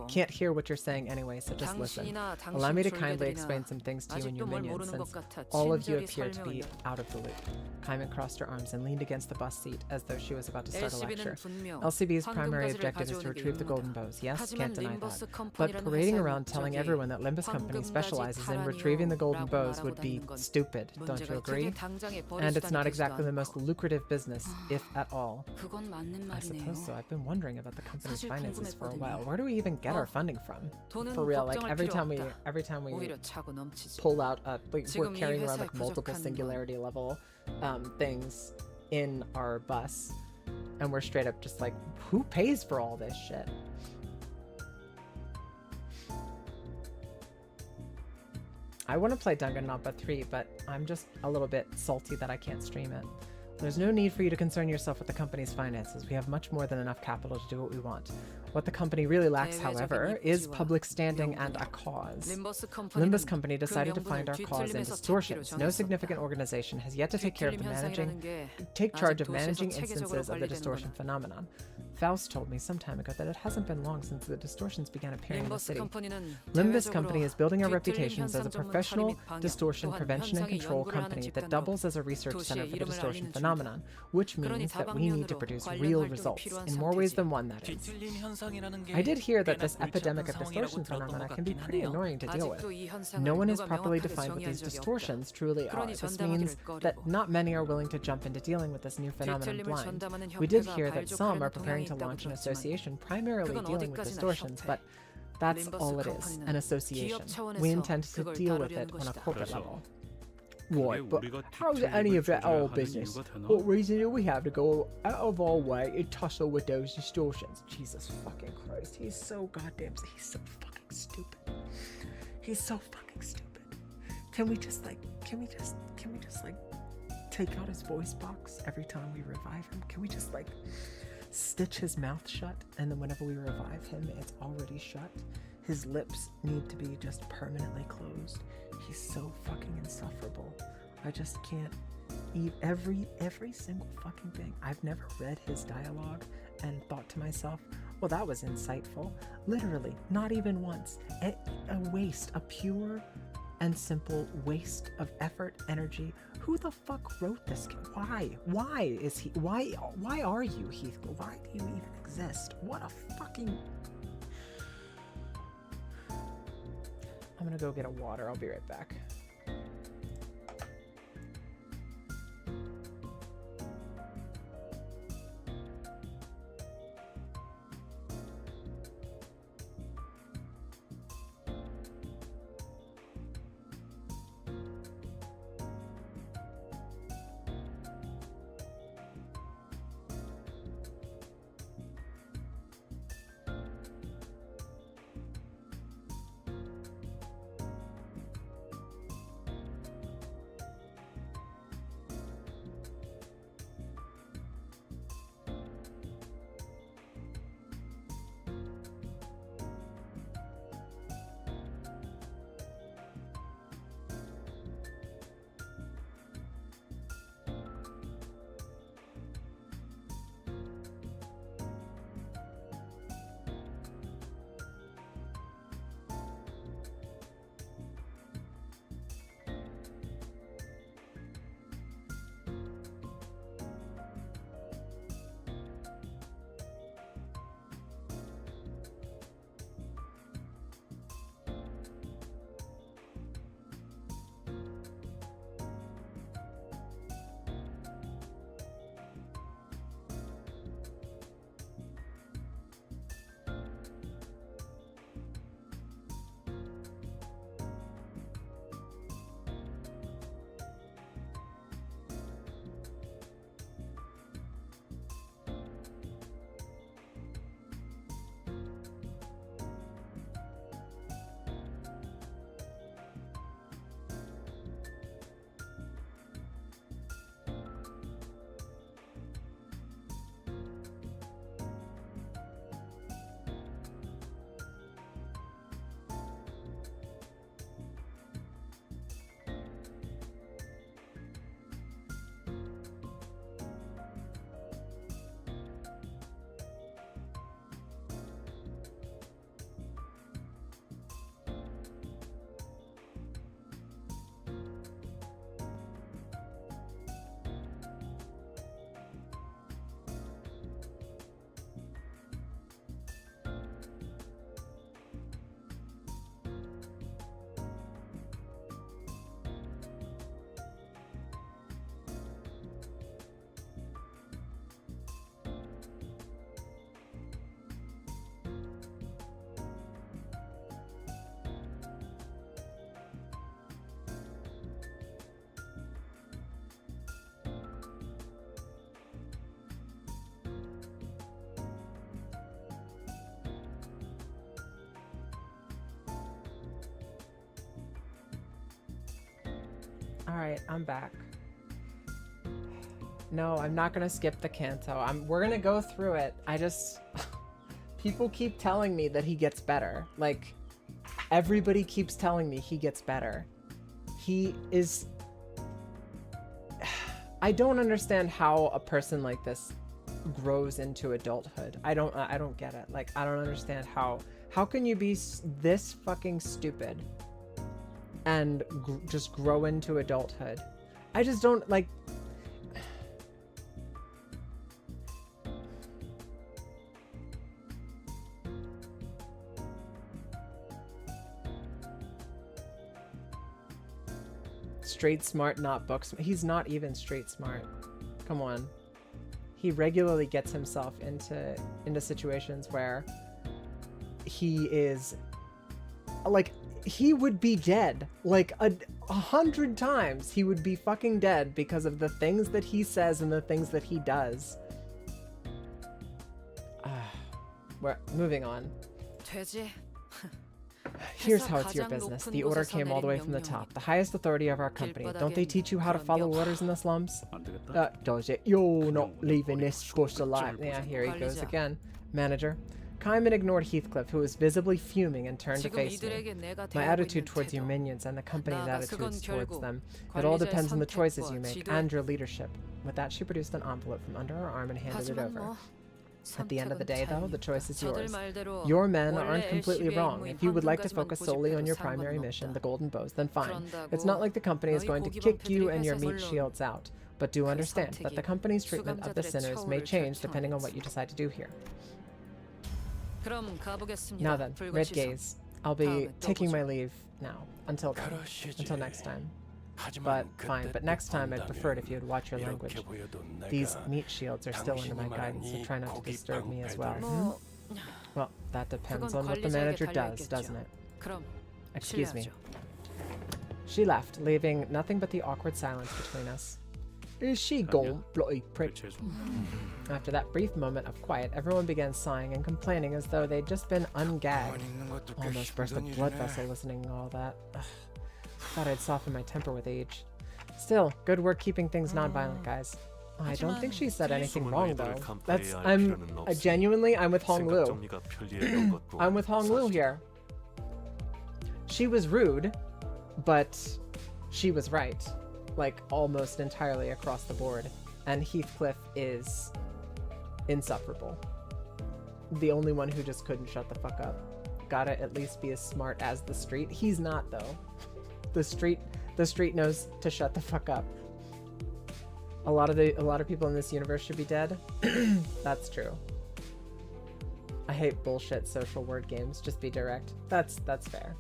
Can't hear what you're saying anyway, so just listen. Allow me to kindly explain some things to you and your minions, since all of you appear to be out of the loop. Kaiman crossed her arms and leaned against the bus seat as though she was about to start a lecture. LCB's primary objective is to retrieve the golden bows. Yes, can't deny that. But parading around telling everyone that Limbus Company specializes in retrieving the golden bows would be stupid, don't you agree? And it's not exactly the most lucrative business, if at all. I suppose so. I've been wondering about the company's finances for a while. Where do we even get our funding from? For real, like every time we pull out we're carrying around like multiple singularity level things in our bus, and we're straight up just like, who pays for all this shit? I want to play Danganronpa 3, but I'm just a little bit salty that I can't stream it. There's no need for you to concern yourself with the company's finances. We have much more than enough capital to do what we want. What the company really lacks, however, is public standing and a cause. Limbus Company decided to find our cause in distortions. No significant organization has yet to take charge of managing instances of the distortion phenomenon. Faust told me some time ago that it hasn't been long since the distortions began appearing in the city. Limbus Company is building our reputations as a professional distortion prevention and control company that doubles as a research center for the distortion phenomenon, which means that we need to produce real results, in more ways than one, that is. I did hear that this epidemic of distortion phenomena can be pretty annoying to deal with. No one has properly defined what these distortions truly are. This means that not many are willing to jump into dealing with this new phenomenon blind. We did hear that some are preparing to launch an association primarily dealing with distortions, but that's all it is, an association. We intend to deal with it on a corporate level. Right, but how is any of that our business? What reason do we have to go out of our way to tussle with those distortions? Jesus fucking Christ, he's so goddamn, he's so fucking stupid. He's so fucking stupid. Can we just take out his voice box every time we revive him? Can we just stitch his mouth shut, and then whenever we revive him, it's already shut? His lips need to be just permanently closed. He's so fucking insufferable. I just can't eat every single fucking thing. I've never read his dialogue and thought to myself, Well, that was insightful. Literally, not even once. A waste, a pure and simple waste of effort, energy. Who the fuck wrote this? Why? Why is he? Why are you, Heathcliff? Why do you even exist? What a fucking... I'm gonna go get a water. I'll be right back. All right, I'm back. No, I'm not gonna skip the canto. We're gonna go through it. I just... People keep telling me that he gets better. Like, everybody keeps telling me he gets better. He is... I don't understand how a person like this grows into adulthood. I don't get it. Like, I don't understand how can you be this fucking stupid and just grow into adulthood? I just don't, like... Straight smart, not book smart. He's not even straight smart. Come on. He regularly gets himself into situations where he is... Like... He would be dead. Like 100 times he would be fucking dead because of the things that he says and the things that he does. We're moving on. Here's how it's your business. The order came all the way from the top. The highest authority of our company. Don't they teach you how to follow orders in the slums? Does it? You're not leaving this bush alive. Yeah, here he goes again. Manager. Kaiman ignored Heathcliff, who was visibly fuming, and turned to face me. My attitude towards your minions and the company's attitudes towards them. It all depends on the choices you make and your leadership. With that, she produced an envelope from under her arm and handed it over. At the end of the day, though, the choice is 저들 yours. 말대로 Your men 원래 aren't completely LCB의 wrong. 임무인 If you would like to 황금가지만 focus solely on your 고집해도 primary 상관은 mission, 없다. the Golden Bows, then fine. 그런다고 It's not like the company is 너희 going to 고기 kick you 방패들이 and your meat 회사에서 shields out. But do 그 understand that the 선택이 company's treatment of the 수감자들의 sinners may 처우를 change depending on what 결정하겠지. you decide to do here. 그럼 가보겠습니다. Now then, 붉은 Red 시선. Gaze. I'll be 다음에 또 taking 보죠. my leave now. Until then. 그러시지. Until next time. 하지만 But fine, 그때 but next 또 time I'd prefer it if 본다면 you'd watch your language. 이렇게 보여도 These 내가 meat shields are still under my 당신이 guidance, so 말한 try 이 not to 고기 disturb me as well. 방패들. 뭐 Well, that depends 그건 on what the 관리자에게 manager does, 달려있겠죠. doesn't it? 그럼 Excuse me. 실례하죠. She left, leaving nothing but the awkward silence between us. Is she gone, bloody prick? 죄송. After that brief moment of quiet, everyone began sighing and complaining as though they'd just been ungagged. Almost burst a blood vessel listening to all that. Ugh. Thought I'd soften my temper with age. Still, good work keeping things non-violent, guys. I don't think she said anything wrong though. I'm with Hong Lu. I'm with Hong Lu here. She was rude, but she was right. Like almost entirely across the board. And Heathcliff is insufferable. The only one who just couldn't shut the fuck up. Gotta at least be as smart as the street. He's not though. The street knows to shut the fuck up. A lot of people in this universe should be dead. That's true. I hate bullshit social word games. Just be direct. That's fair.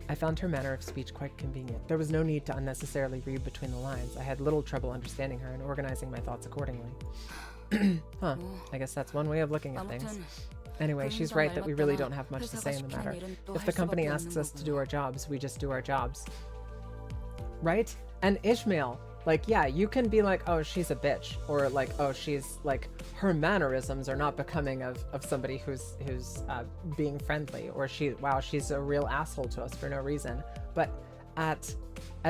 I found her manner of speech quite convenient. There was no need to unnecessarily read between the lines. I had little trouble understanding her and organizing my thoughts accordingly. Huh. I guess that's one way of looking at things. Anyway, she's right that we really don't have much to say in the matter. If the company asks us to do our jobs, we just do our jobs. Right? And Ishmael, like, yeah, you can be like, oh, she's a bitch, or like, oh, she's like, her mannerisms are not becoming of somebody who's being friendly, or wow, she's a real asshole to us for no reason. But at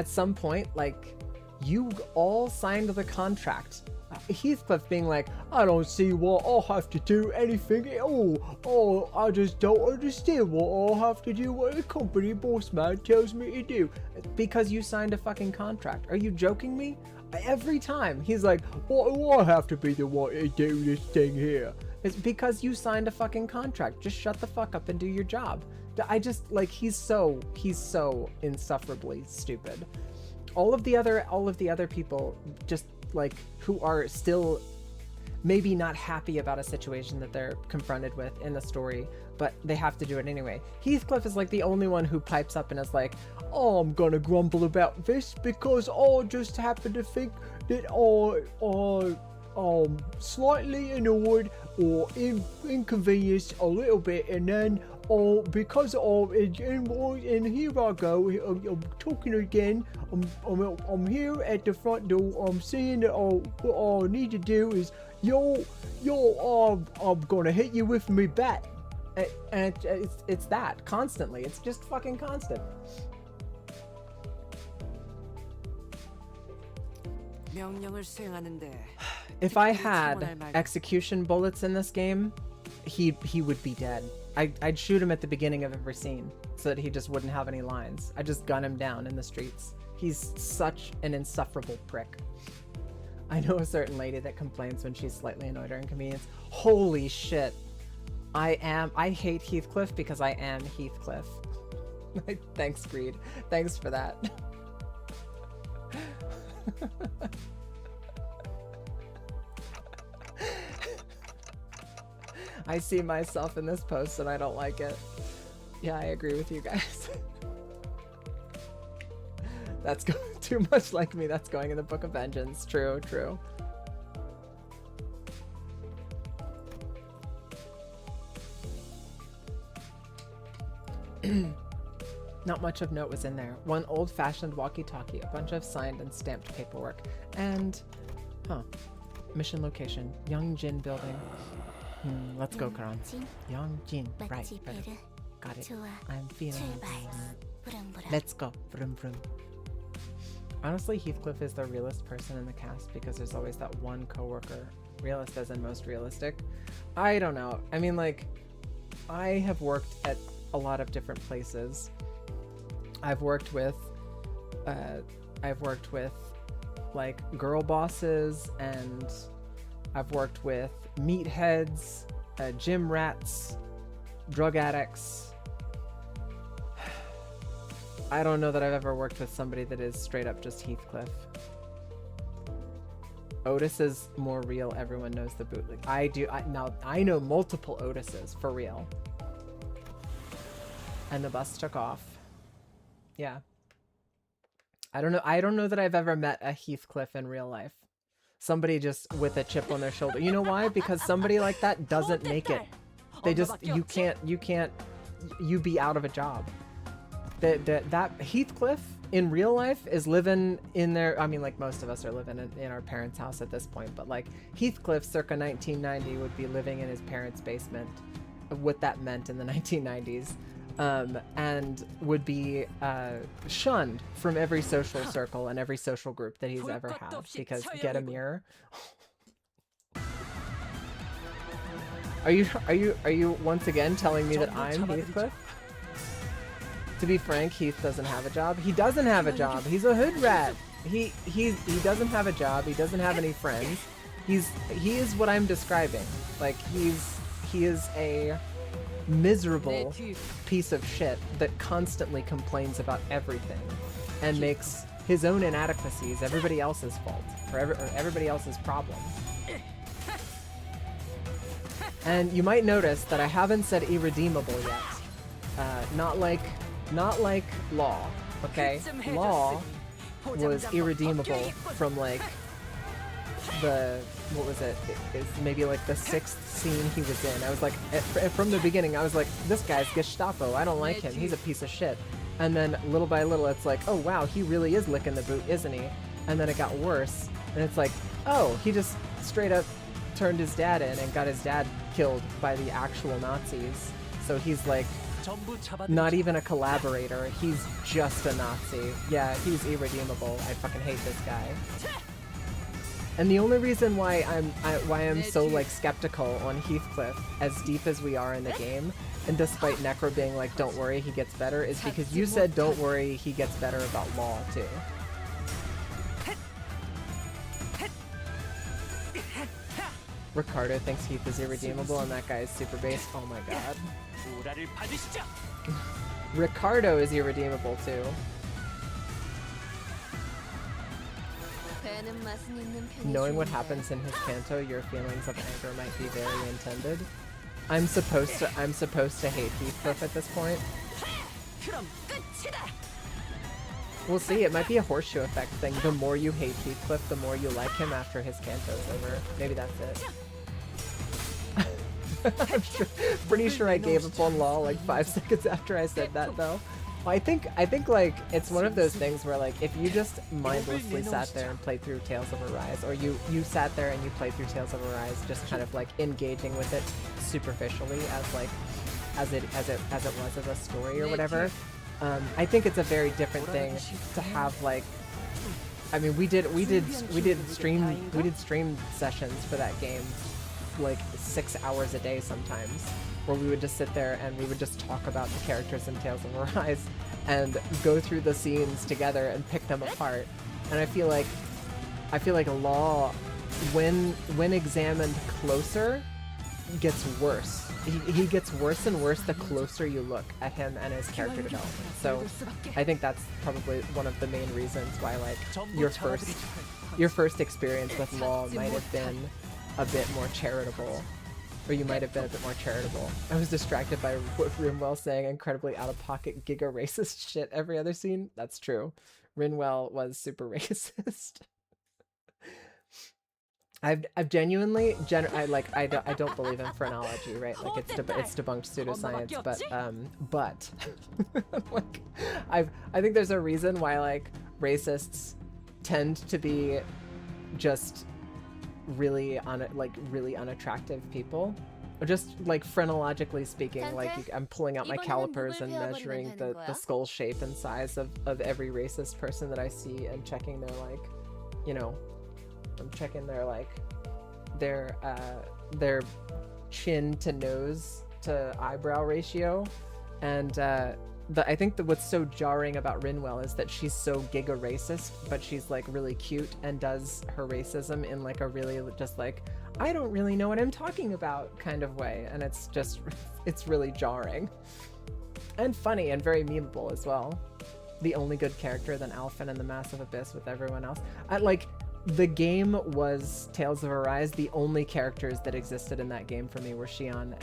some point, like, you all signed the contract. Heathcliff being like, I don't see what I'll have to do anything at all. Oh, I just don't understand what I'll have to do what the company boss man tells me to do. Because you signed a fucking contract. Are you joking me? Every time he's like, why do I have to be the one to do this thing here? It's because you signed a fucking contract. Just shut the fuck up and do your job. I just, like, he's so insufferably stupid. All of the other people just, like, who are still maybe not happy about a situation that they're confronted with in the story, but they have to do it anyway. Heathcliff is like the only one who pipes up and is like, oh, I'm gonna grumble about this because I just happen to think that I'm slightly annoyed or inconvenienced a little bit, and then because and here I go, I'm talking again. I'm here at the front door. I'm saying that what I need to do is, I'm gonna hit you with me bat, and it's that constantly. It's just fucking constant. If I had execution bullets in this game, he would be dead. I'd shoot him at the beginning of every scene so that he just wouldn't have any lines. I'd just gun him down in the streets. He's such an insufferable prick. I know a certain lady that complains when she's slightly annoyed or inconvenienced. Holy shit. I hate Heathcliff because I am Heathcliff. Thanks, Greed. Thanks for that. I see myself in this post and I don't like it. Yeah, I agree with you guys. That's too much like me. That's going in the Book of Vengeance. True, true. Not much of note was in there. One old-fashioned walkie-talkie, a bunch of signed and stamped paperwork, and... mission location. Youngjin building. Let's go, Karan. Youngjin. Right. Got it. I'm feeling it. Let's go. Vroom vroom. Honestly, Heathcliff is the realest person in the cast because there's always that one coworker. Realist as in most realistic. I don't know. I mean, like, I have worked at a lot of different places. I've worked with like girl bosses, and I've worked with meatheads, gym rats, drug addicts. I don't know that I've ever worked with somebody that is straight up just Heathcliff. Otis is more real. Everyone knows the bootleg. I do. I know multiple Otises for real. And the bus took off. Yeah. I don't know that I've ever met a Heathcliff in real life. Somebody just with a chip on their shoulder. You know why? Because somebody like that doesn't make it. They just, you be out of a job. That Heathcliff in real life is living in their, I mean, like most of us are living in our parents' house at this point, but like Heathcliff circa 1990 would be living in his parents' basement, what that meant in the 1990s, and would be shunned from every social circle and every social group that he's ever had, because get a mirror. Are you once again telling me that I'm Heathcliff? To be frank, Heath doesn't have a job. He doesn't have a job. He's a hood rat. He doesn't have a job. He doesn't have any friends. He is what I'm describing. Like he is a miserable piece of shit that constantly complains about everything and makes his own inadequacies everybody else's fault or everybody else's problem. And you might notice that I haven't said irredeemable yet. Not like Law, okay? Law was irredeemable from like the, what was it? It's maybe like the 6th scene he was in. I was like, from the beginning, I was like, this guy's Gestapo. I don't like him. He's a piece of shit. And then little by little, it's like, oh wow, he really is licking the boot, isn't he? And then it got worse. And it's like, oh, he just straight up turned his dad in and got his dad killed by the actual Nazis. So he's like, not even a collaborator, he's just a Nazi. Yeah, he's irredeemable. I fucking hate this guy. And the only reason why I'm so like skeptical on Heathcliff, as deep as we are in the game, and despite Necro being like, don't worry, he gets better, is because you said don't worry, he gets better about Law too. Ricardo thinks Heath is irredeemable and that guy is super base. Oh my god. Ricardo is irredeemable too. Knowing what happens in his canto, your feelings of anger might be very intended. I'm supposed to hate Heathcliff at this point. We'll see, it might be a horseshoe effect thing. The more you hate Heathcliff, the more you like him after his canto's over. Maybe that's it. I'm pretty sure I gave up on Law like 5 seconds after I said that though. I think like it's one of those things where like if you just mindlessly sat there and played through Tales of Arise, or you sat there and you played through Tales of Arise just kind of like engaging with it superficially as it was as a story or whatever, I think it's a very different thing to have like, I mean we did stream sessions for that game like 6 hours a day sometimes, where we would just sit there and we would just talk about the characters in Tales of Arise and go through the scenes together and pick them apart. And I feel like Law, when examined closer, gets worse. He gets worse and worse the closer you look at him and his character development. So I think that's probably one of the main reasons why like your first experience with Law might have been a bit more charitable. Or you might have been a bit more charitable. I was distracted by what Rinwell saying incredibly out-of-pocket giga racist shit every other scene. That's true. Rinwell was super racist. I've genuinely, I don't believe in phrenology, right? Like it's debunked pseudoscience, but like I think there's a reason why like racists tend to be just really unattractive people, or just like phrenologically speaking. Like I'm pulling out my calipers and measuring the skull shape and size of every racist person that I see and checking their like, you know, I'm checking their like their chin to nose to eyebrow ratio, and I think that what's so jarring about Rinwell is that she's so giga racist, but she's like really cute and does her racism in like a really just like, I don't really know what I'm talking about kind of way. And it's just, it's really jarring and funny and very memeable as well. The only good character than Alphen in the Massive Abyss with everyone else. Like, the game was Tales of Arise. The only characters that existed in that game for me were Xion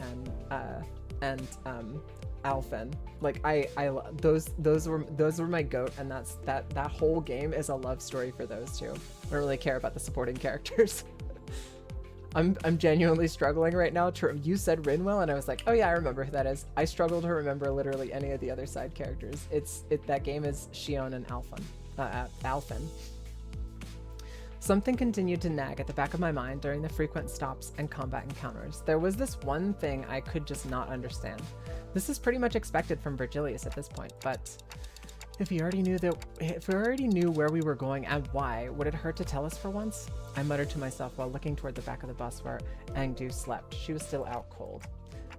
and Alphen. Like those were my goat, and that whole game is a love story for those two. I don't really care about the supporting characters. I'm genuinely struggling right now. You said Rinwell, and I was like, oh yeah, I remember who that is. I struggle to remember literally any of the other side characters. That game is Xion and Alphen. Something continued to nag at the back of my mind during the frequent stops and combat encounters. There was this one thing I could just not understand. This is pretty much expected from Virgilius at this point, but if we already knew where we were going and why, would it hurt to tell us for once? I muttered to myself while looking toward the back of the bus where Angdu slept. She was still out cold.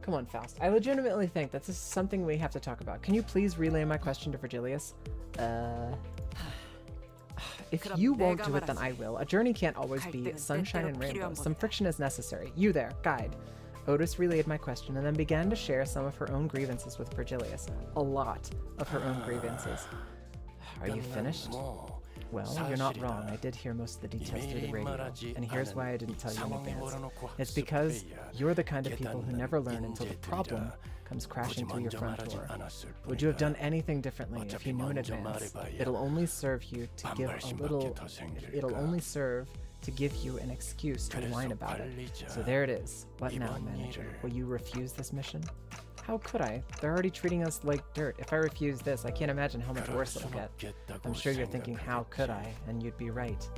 Come on, Faust. I legitimately think that this is something we have to talk about. Can you please relay my question to Virgilius? If you won't do it, then I will. A journey can't always be sunshine and rainbows. Some friction is necessary. You there, guide. Otis relayed my question and then began to share some of her own grievances with Virgilius. A lot of her own grievances. Are you finished? Well, you're not wrong. I did hear most of the details through the radio. And here's why I didn't tell you in advance. It's because you're the kind of people who never learn until the problem comes crashing through your front door. Would you have done anything differently if you knew in advance? It'll only serve you to give it'll only serve to give you an excuse to whine about it. So there it is. What now, manager? Will you refuse this mission? How could I? They're already treating us like dirt. If I refuse this, I can't imagine how much worse it'll get. I'm sure you're thinking, how could I? And you'd be right.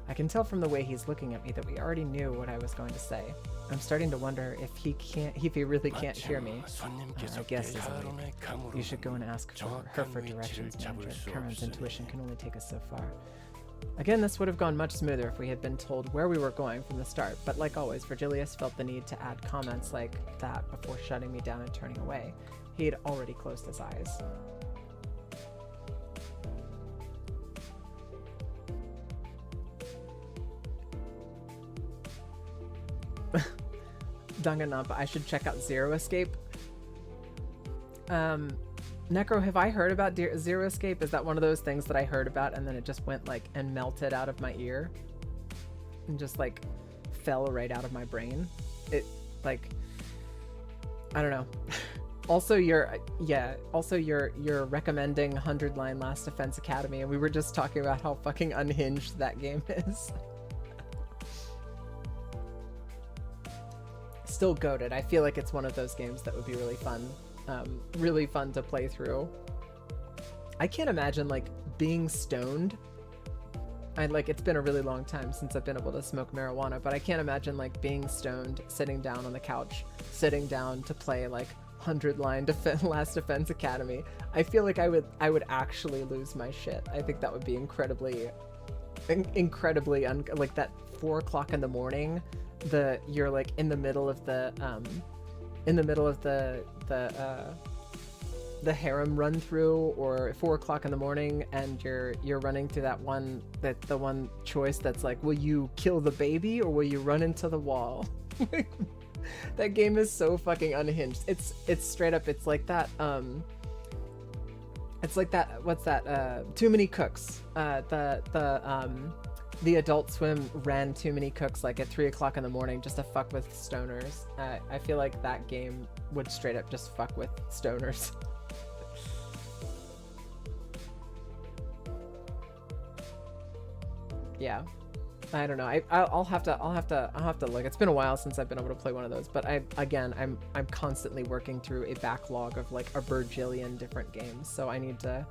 I can tell from the way he's looking at me that we already knew what I was going to say. I'm starting to wonder if he really can't hear me. I guess, isn't it? You should go and ask her for directions, manager. Kerman's intuition can only take us so far. Again, this would have gone much smoother if we had been told where we were going from the start, but like always, Virgilius felt the need to add comments like that before shutting me down and turning away. He had already closed his eyes. Danganronpa, I should check out Zero Escape. Necro, have I heard about Zero Escape? Is that one of those things that I heard about and then it just went like and melted out of my ear and just like fell right out of my brain? It like, I don't know. Also you're recommending 100 Line Last Defense Academy, and we were just talking about how fucking unhinged that game is. Still goated. I feel like it's one of those games that would be really fun. Really fun to play through. I can't imagine like being stoned. It's been a really long time since I've been able to smoke marijuana, but I can't imagine like being stoned, sitting down on the couch, sitting down to play like 100 Line Last Defense Academy. I feel like I would actually lose my shit. I think that would be incredibly like that 4 o'clock in the morning. You're like in the middle of the harem run through, or 4 o'clock in the morning, and you're running through the one choice that's like, will you kill the baby or will you run into the wall? That game is so fucking unhinged. It's straight up. It's like that. It's like that. What's that? Too Many Cooks. The Adult Swim ran Too Many Cooks like at 3 o'clock in the morning just to fuck with stoners. I feel like that game would straight up just fuck with stoners. Yeah, I don't know. I'll have to look. It's been a while since I've been able to play one of those, but I'm constantly working through a backlog of like a bajillion different games, so I need to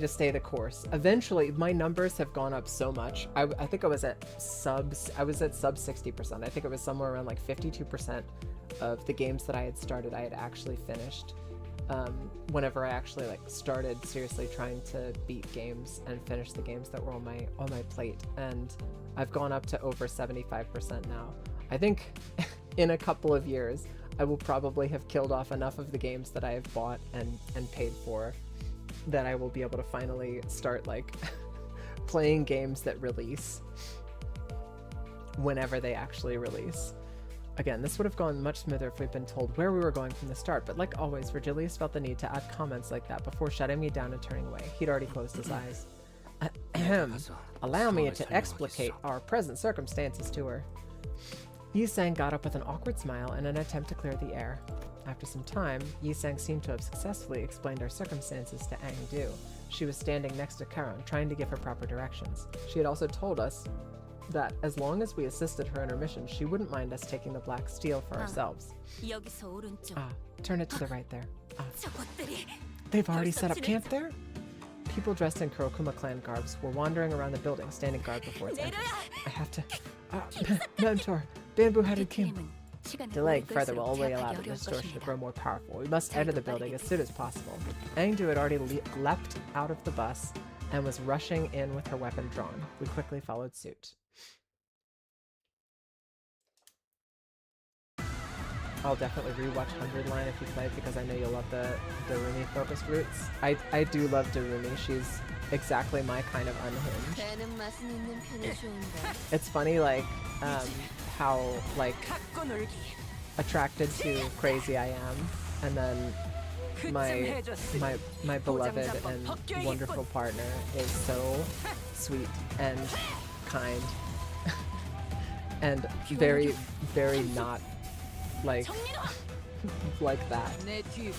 stay the course. Eventually, my numbers have gone up so much. I think I was at sub 60%. I think it was somewhere around like 52% of the games that I had started, I had actually finished. Whenever I actually like started seriously trying to beat games and finish the games that were on my plate, and I've gone up to over 75% now. I think in a couple of years, I will probably have killed off enough of the games that I have bought and paid for that I will be able to finally start like playing games that release whenever they actually release. Again, this would have gone much smoother if we'd been told where we were going from the start, but like always, Virgilius felt the need to add comments like that before shutting me down and turning away. He'd already closed his eyes. Allow me to explicate our present circumstances to her. Yi-sang got up with an awkward smile and an attempt to clear the air. After some time, Yi-sang seemed to have successfully explained our circumstances to Ang-du. She was standing next to Karan, trying to give her proper directions. She had also told us that as long as we assisted her in her mission, she wouldn't mind us taking the black steel for ourselves. 여기서 오른쪽. Ah, turn it to the right there. Ah, 저것들이 they've already set up camp there? People dressed in Kurokuma clan garbs were wandering around the building, standing guard before its entrance. I have to... Mentor, bamboo-headed king. Delaying further will only allow the distortion to grow more powerful. We must enter the building as soon as possible. Angdu had already leapt out of the bus and was rushing in with her weapon drawn. We quickly followed suit. I'll definitely rewatch 100 Line if you play it because I know you'll love the Darumi focused routes. I do love Darumi. She's exactly my kind of unhinged. 배는 맛은 있는 편이 좋은데. It's funny like how like 갖고 놀기. attracted to crazy I am, and then my beloved and wonderful partner is so sweet and kind and very very not like like that. 내 뒤.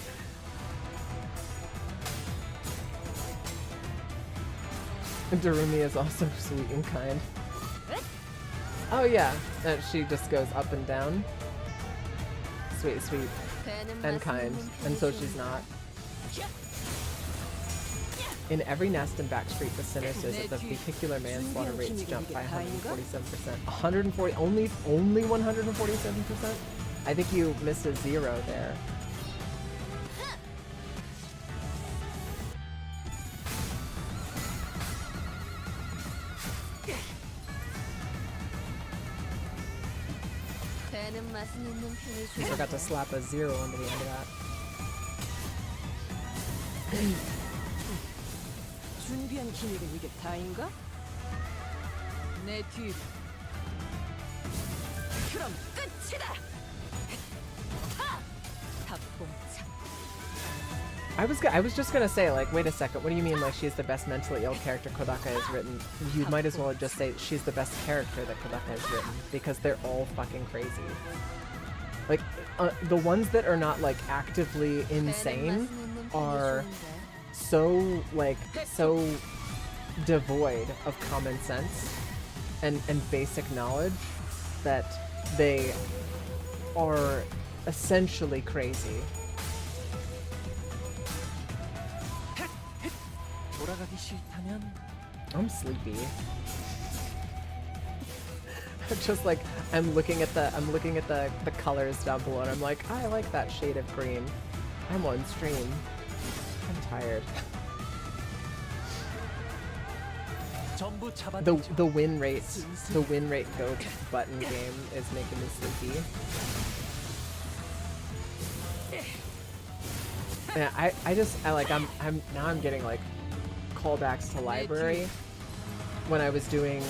Darumi is also sweet and kind. Oh yeah, and she just goes up and down. Sweet, sweet, and kind, and so she's not. In every nest in Backstreet, the sinner says that the vehicular manslaughter rates jump by 147%. 140, only 147%? I think you missed a zero there. 배는 맛은 있는 편이 I forgot to slap a zero onto the end of that. 준비한 기밀이 이게 다인가? 내 뒤. 그럼 끝이다. 답봉창. I was just gonna say, like, wait a second, what do you mean, like, she's the best mentally ill character Kodaka has written? You might as well just say she's the best character that Kodaka has written, because they're all fucking crazy. Like, the ones that are not, like, actively insane are so, like, so devoid of common sense and basic knowledge that they are essentially crazy. I'm sleepy. Just like I'm looking at the colors down below and I'm like, I like that shade of green. I'm on stream. I'm tired. The win rate go button game is making me sleepy. Yeah, I'm getting like callbacks to library when I was doing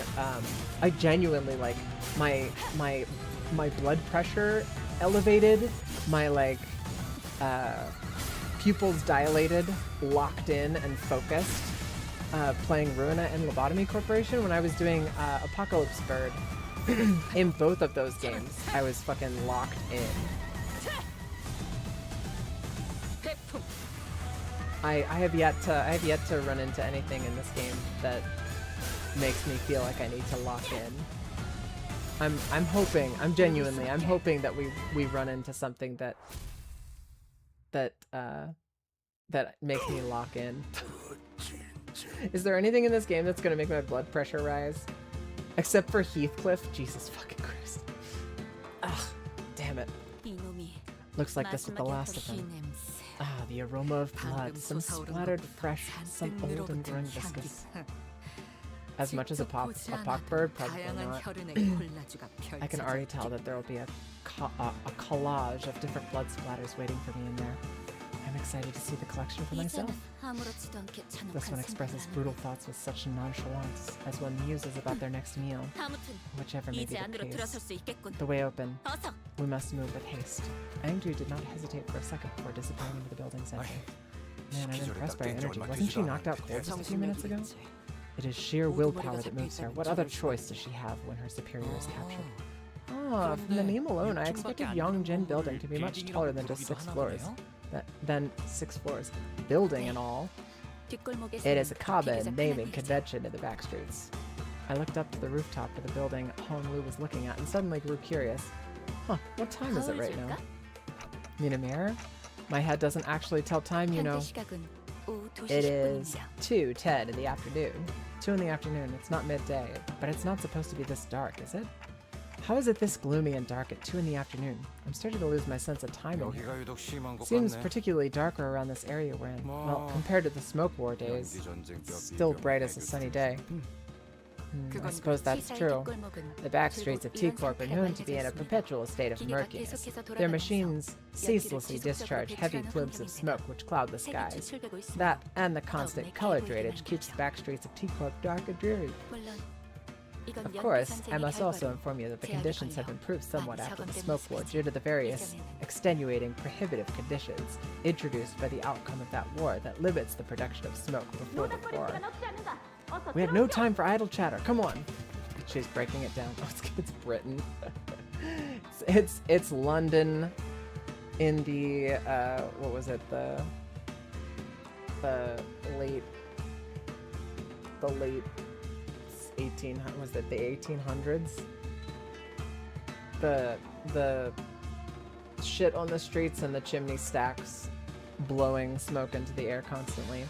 I genuinely like my blood pressure elevated, my like pupils dilated, locked in and focused, playing Ruina and Lobotomy Corporation when I was doing Apocalypse Bird. In both of those games I was fucking locked in. I have yet to run into anything in this game that makes me feel like I need to lock in. I'm hoping that we run into something that makes me lock in. Is there anything in this game that's gonna make my blood pressure rise? Except for Heathcliff? Jesus fucking Christ. Ugh, damn it. Looks like this is the last of them. Ah, the aroma of blood, some splattered fresh, some old and growing viscous. as much as a pop bird, probably 다양한 not. 혈흔의 콜라주가 I can already tell that there will be a collage of different blood splatters waiting for me in there. I'm excited to see the collection for myself. 이제는 아무렇지도 않게 This one 잔혹한 expresses 생각을 brutal thoughts with such nonchalance, as one muses about their next meal, 한다. 아무튼 whichever may be 이제 the 안으로 case. 들어설 수 있겠군. The way open. 어서. We must move with haste. Angdu did not hesitate for a second before disappearing into the building center. Man, I'm impressed by her energy. Wasn't she knocked out cold just a few minutes ago? It is sheer willpower that moves her. What other choice does she have when her superior is captured? Ah, from the name alone, I expected Yongjin building to be much taller than just 6 floors. Then 6 floors. Building and all. 뒷골목에 It is a common 기계적 naming 하나가 convention in the back streets. I looked up to the rooftop of the building Hong Lu was looking at and suddenly grew curious. Huh, what time is it right now? Need a mirror? My head doesn't actually tell time, you know. 현재 시각은 오후 2시 It is 10분입니다. 2:10 in the afternoon. 2 in the afternoon, it's not midday, but it's not supposed to be this dark, is it? How is it this gloomy and dark at 2 in the afternoon? I'm starting to lose my sense of timing here. 여기가 유독 심한 것 Seems 같네. particularly darker around this area we're in. Well, compared to the smoke war days, it's still bright as a sunny day. I suppose that's true. The back streets of T-Corp are known to be in a perpetual state of murkiness. Their machines ceaselessly discharge heavy plumes of smoke which cloud the skies. That and the constant color drainage keeps the back streets of T-Corp dark and dreary. Of course, I must also inform you that the conditions have improved somewhat after the smoke war due to the various extenuating prohibitive conditions introduced by the outcome of that war that limits the production of smoke before the war. We have no time for idle chatter. Come on. She's breaking it down. Oh, it's Britain. it's London in the what was it, the late 1800s? The shit on the streets and the chimney stacks blowing smoke into the air constantly.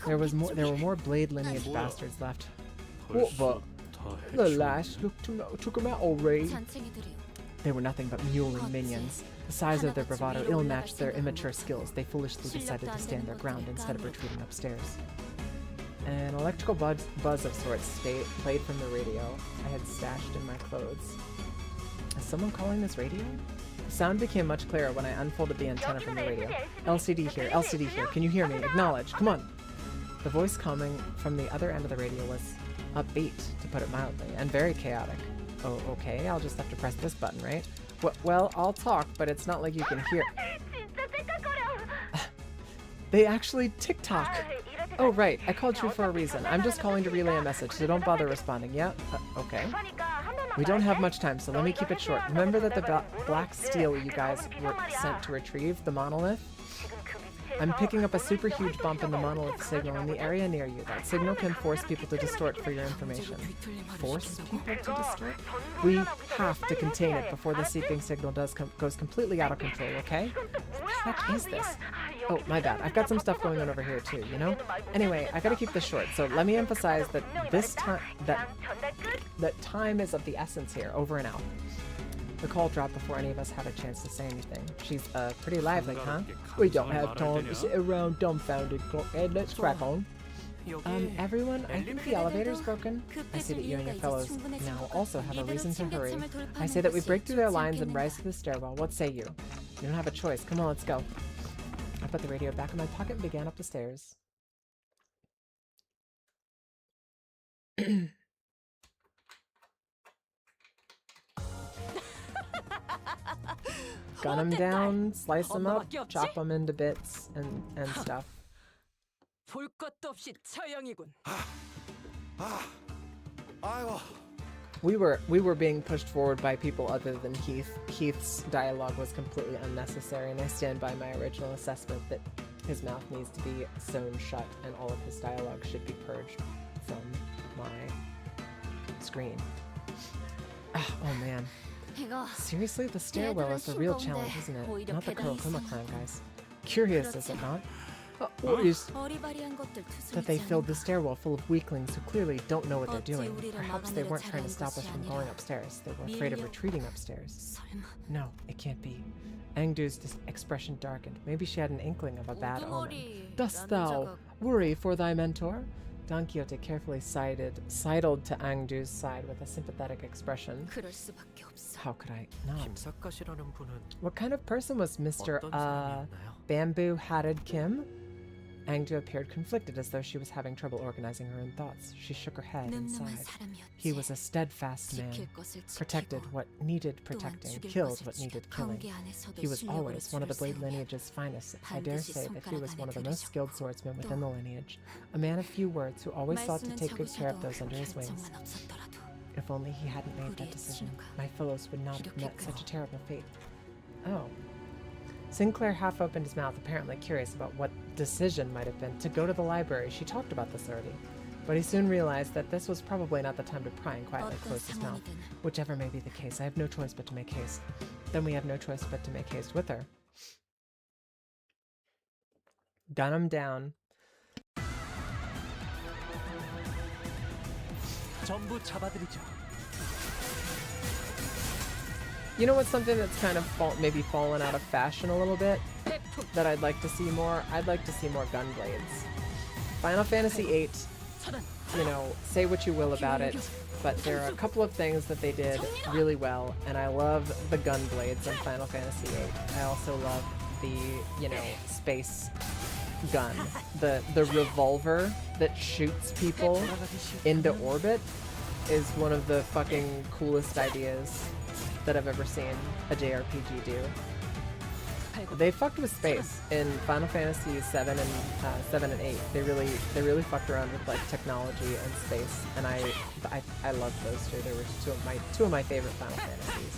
There were more blade lineage bastards left. What the? The last took him out already. 잔챙이들이요. They were nothing but mewling minions. The size of their bravado ill-matched their immature skills. They foolishly decided to stand their ground instead of retreating upstairs. An electrical buzz of sorts played from the radio I had stashed in my clothes. Is someone calling this radio? The sound became much clearer when I unfolded the antenna from the radio. LCD here, LCD here. Can you hear me? Acknowledge. Come on. The voice coming from the other end of the radio was upbeat, to put it mildly, and very chaotic. Oh, okay, I'll just have to press this button, right? Well, I'll talk, but it's not like you can hear. They actually TikTok. Oh, right, I called you for a reason. I'm just calling to relay a message, so don't bother responding. Yeah? Okay. We don't have much time, so let me keep it short. Remember that the black steel you guys were sent to retrieve, the monolith? I'm picking up a super huge bump in the monolith signal in the area near you. That signal can force people to distort for your information. Force people to distort? We have to contain it before the seeping signal goes completely out of control, okay? What the heck is this? Oh, my bad. I've got some stuff going on over here too, you know? Anyway, I gotta keep this short, so let me emphasize that this time that time is of the essence here. Over and out. The call dropped before any of us had a chance to say anything. She's pretty lively, huh? We don't have time to sit around dumbfounded, Ed. Let's crack on. Everyone, I think the elevator's broken. I see that you and your fellows now also have a reason to hurry. I say that we break through their lines and rise to the stairwell. What say you? You don't have a choice. Come on, let's go. I put the radio back in my pocket and began up the stairs. Gun them down, slice them up, chop them into bits and stuff. 볼 것도 없이 처형이군. 아이고. We were being pushed forward by people other than Heath. Heath's dialogue was completely unnecessary, and I stand by my original assessment that his mouth needs to be sewn shut and all of his dialogue should be purged from my screen. Oh man. Seriously, the stairwell is the real challenge, isn't it? Not the Kurokuma clan, guys. Curious, is it not? Or is that they filled the stairwell full of weaklings who clearly don't know what they're doing. Perhaps they weren't trying to stop us from going upstairs. They were afraid of retreating upstairs. No, it can't be. Angdu's expression darkened. Maybe she had an inkling of a bad omen. Dost thou worry for thy mentor? Don Quixote carefully sidled to Angdu's side with a sympathetic expression. 그럴 수밖에 없어. How could I not? 김사카시라는 분은 What kind of person was Mr. 어떤 사람이었나요? Bamboo-Hatted Kim? Angdu appeared conflicted, as though she was having trouble organizing her own thoughts. She shook her head and 늠름한 sighed. 사람이었지. He was a steadfast man, 지킬 것을 protected 지키고 what needed 또한 protecting, 죽일 killed 것을 what 지켜 needed killing. 경계 안에서도 He was 실력으로 always one of the 줄을 blade 세우며 lineage's finest. I dare 반드시 say that he was 손가락 one of the 안에 most skilled 들으셨고 swordsmen within the lineage, a man of few words who always sought to 말수는 take good care of 적으셔도 those under his wings. 결정만 없었더라도 If only he hadn't made that 우리의 decision, 진우가 my fellows would not have 이렇게 met such a 크고 terrible fate. Oh. Sinclair half opened his mouth, apparently curious about what decision might have been to go to the library. She talked about this already. But he soon realized that this was probably not the time to pry and quietly 어떤 close his mouth. 상황이든 Whichever may be the case, I have no choice but to make haste. Then we have no choice but to make haste with her. Gun him down. 전부 잡아드리죠. You know what's something that's kind of maybe fallen out of fashion a little bit that I'd like to see more? I'd like to see more gun blades. Final Fantasy VIII, you know, say what you will about it, but there are a couple of things that they did really well, and I love the gun blades in Final Fantasy VIII. I also love the, you know, space gun. The revolver that shoots people into orbit is one of the fucking coolest ideas that I've ever seen a JRPG do. They fucked with space in Final Fantasy 7 and 8. They really fucked around with like technology and space, and I love those two. They were two of my favorite Final Fantasies.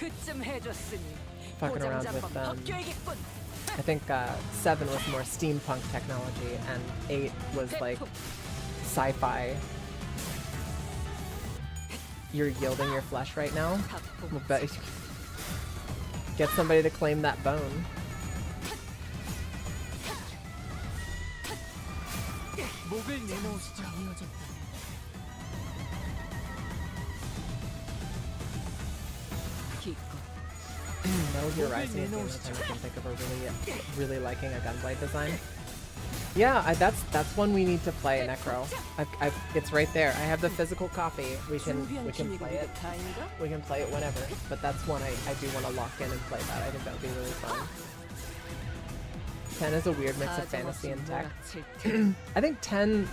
그쯤 해줬으니 Fucking around with I think 7 was more steampunk technology, and 8 was like sci-fi. You're yielding your flesh right now? We'll bet you get somebody to claim that bone. 목을 내놓으시죠. Metal Gear Rising is the only time I can think of a really liking a gunblade design. Yeah, that's one we need to play, Necro. It's right there. I have the physical copy. We can play it. We can play it whenever. But that's one I do want to lock in and play that. I think that would be really fun. 10 is a weird mix of fantasy and tech. I think 10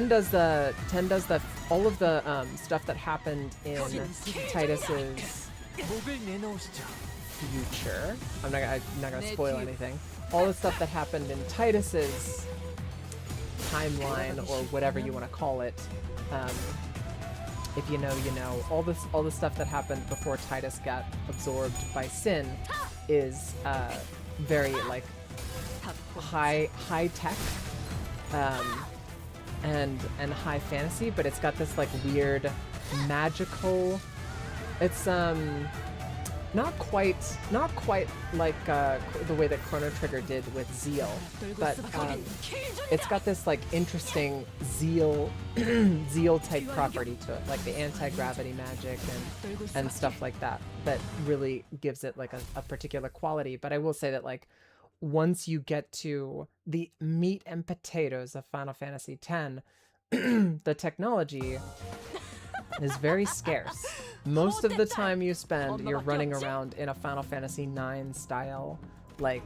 does the all of the stuff that happened in Titus's future. I'm not gonna spoil anything. All the stuff that happened in Titus's timeline, or whatever you want to call it. If you know, you know. All the stuff that happened before Titus got absorbed by Sin is very like high tech and high fantasy, but it's got this like weird magical. It's not quite like the way that Chrono Trigger did with Zeal, but it's got this like interesting Zeal type property to it, like the anti-gravity magic and stuff like that really gives it like a particular quality. But I will say that like once you get to the meat and potatoes of Final Fantasy X, the technology is very scarce. Most of the time you spend, you're running around in a Final Fantasy IX style, like,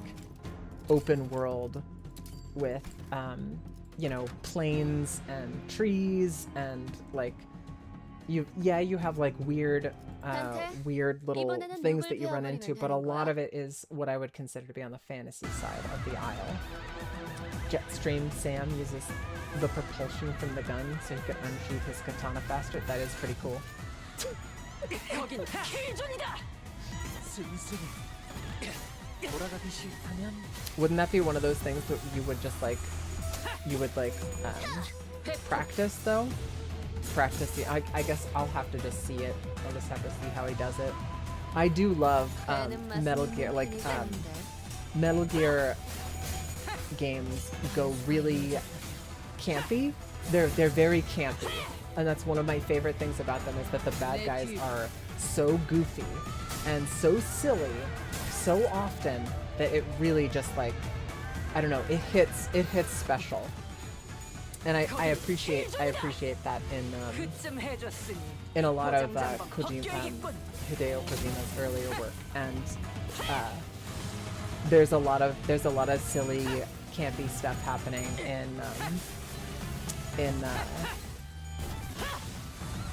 open world with, you know, plains and trees and, like, you have, like, weird little things that you run into, but a lot of it is what I would consider to be on the fantasy side of the aisle. Jetstream Sam uses the propulsion from the gun so he can unsheath his katana faster. That is pretty cool. Wouldn't that be one of those things that you would just like, practice though? Practice the, I guess I'll have to just see it. I'll just have to see how he does it. I do love Metal Gear, like Metal Gear games go really campy. They're very campy, and that's one of my favorite things about them, is that the bad guys are so goofy and so silly so often that it really just like, I don't know, it hits special. And I appreciate that 그쯤 해줬으니 in a lot of 고정장법 Hideo 합격이군. Kojima's earlier work, and there's a lot of silly, campy stuff happening in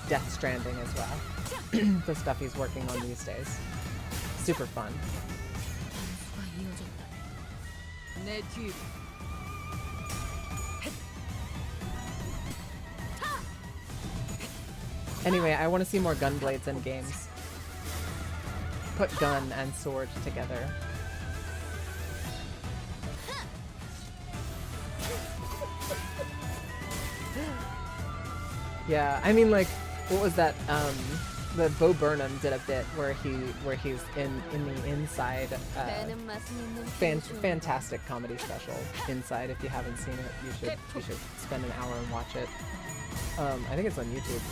Death Stranding as well. The stuff he's working on these days, super fun. 수가 이어졌다네. 내 뒤로. Anyway, I want to see more gunblades in games. Put gun and sword together. Yeah, I mean, like, what was that? The Bo Burnham did a bit where he's in the inside. 배는 맛은 있는 편이 좋은데. Fantastic comedy special Inside. If you haven't seen it, you should spend an hour and watch it. I think it's on YouTube.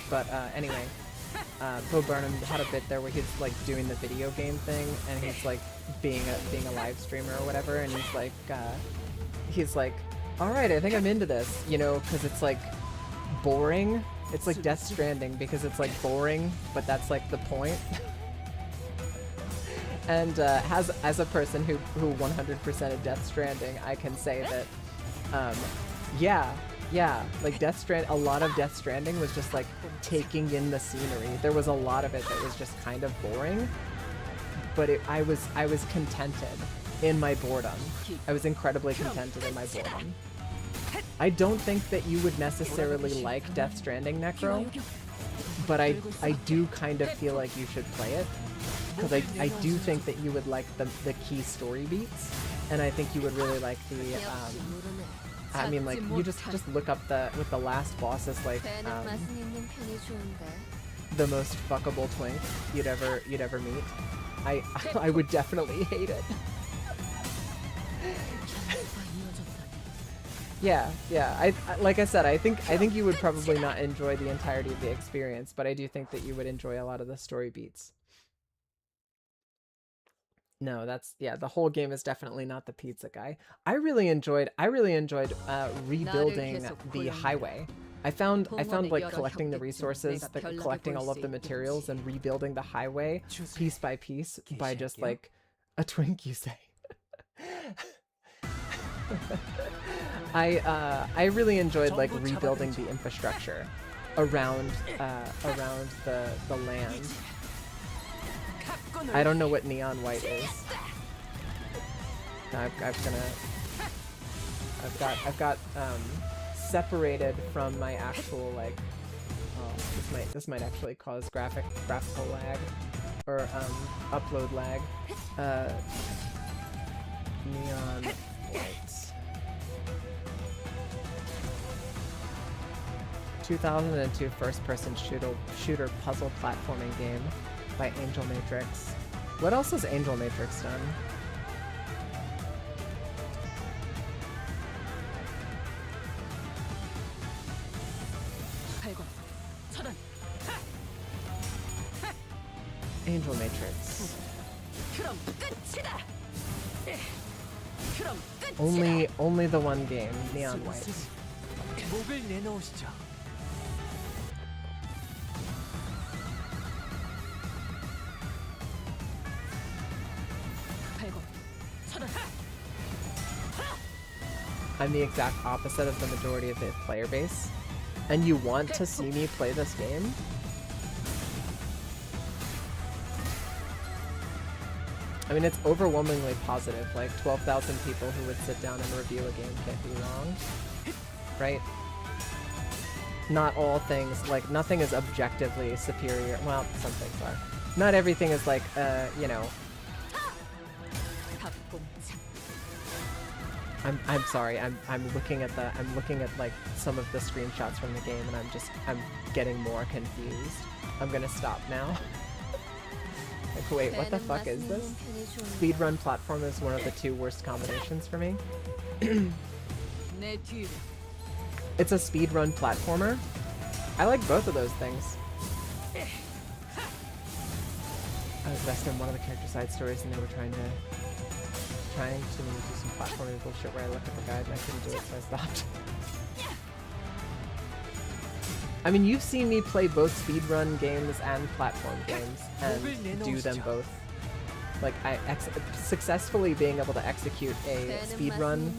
But anyway, Bo Burnham had a bit there where he's like doing the video game thing, and he's like being a live streamer or whatever, and he's like, all right, I think I'm into this, you know, because it's like boring. It's like Death Stranding because it's like boring, but that's like the point. And as a person who 100%ed Death Stranding, I can say that, yeah, like a lot of Death Stranding was just like taking in the scenery. There was a lot of it that was just kind of boring, but I was contented in my boredom. I was incredibly contented in my boredom. I don't think that you would necessarily like Death Stranding, Necro, but I do kind of feel like you should play it, because I do think that you would like the key story beats, and I think you would really like the I mean, like, you just look up with the last boss is like 배는 맛은 있는 편이 좋은데. the most fuckable twink you'd ever meet. I would definitely hate it. Yeah. I like I said, I think you would probably not enjoy the entirety of the experience, but I do think that you would enjoy a lot of the story beats. No, the whole game is definitely not the pizza guy. I really enjoyed rebuilding the highway. I found like collecting the resources, collecting all of the materials and rebuilding the highway piece by piece by just like a twink, you say. I really enjoyed like rebuilding the infrastructure around the land. I don't know what neon white is. No, I've got separated from my actual like. Oh, this might actually cause graphical lag or upload lag. Neon white. 2002 first-person shooter puzzle platforming game by Angel Matrix. What else has Angel Matrix done? Angel Matrix. Only the one game, Neon White. 목을 내놓으시죠. I'm the exact opposite of the majority of the player base. And you want to see me play this game? I mean, it's overwhelmingly positive. Like, 12,000 people who would sit down and review a game can't be wrong. Right? Not all things, like, nothing is objectively superior. Well, some things are. Not everything is like, you know... I'm sorry. I'm looking at like some of the screenshots from the game, and I'm getting more confused. I'm gonna stop now. Like, wait, what the fuck is this? Speedrun platform is one of the two worst combinations for me. It's a speedrun platformer. I like both of those things. I was invested in one of the character side stories, and they were trying to do some platforming bullshit where I looked at the guide and I couldn't do it, so I stopped. I mean, you've seen me play both speedrun games and platform games and do them both. Like, successfully being able to execute a speedrun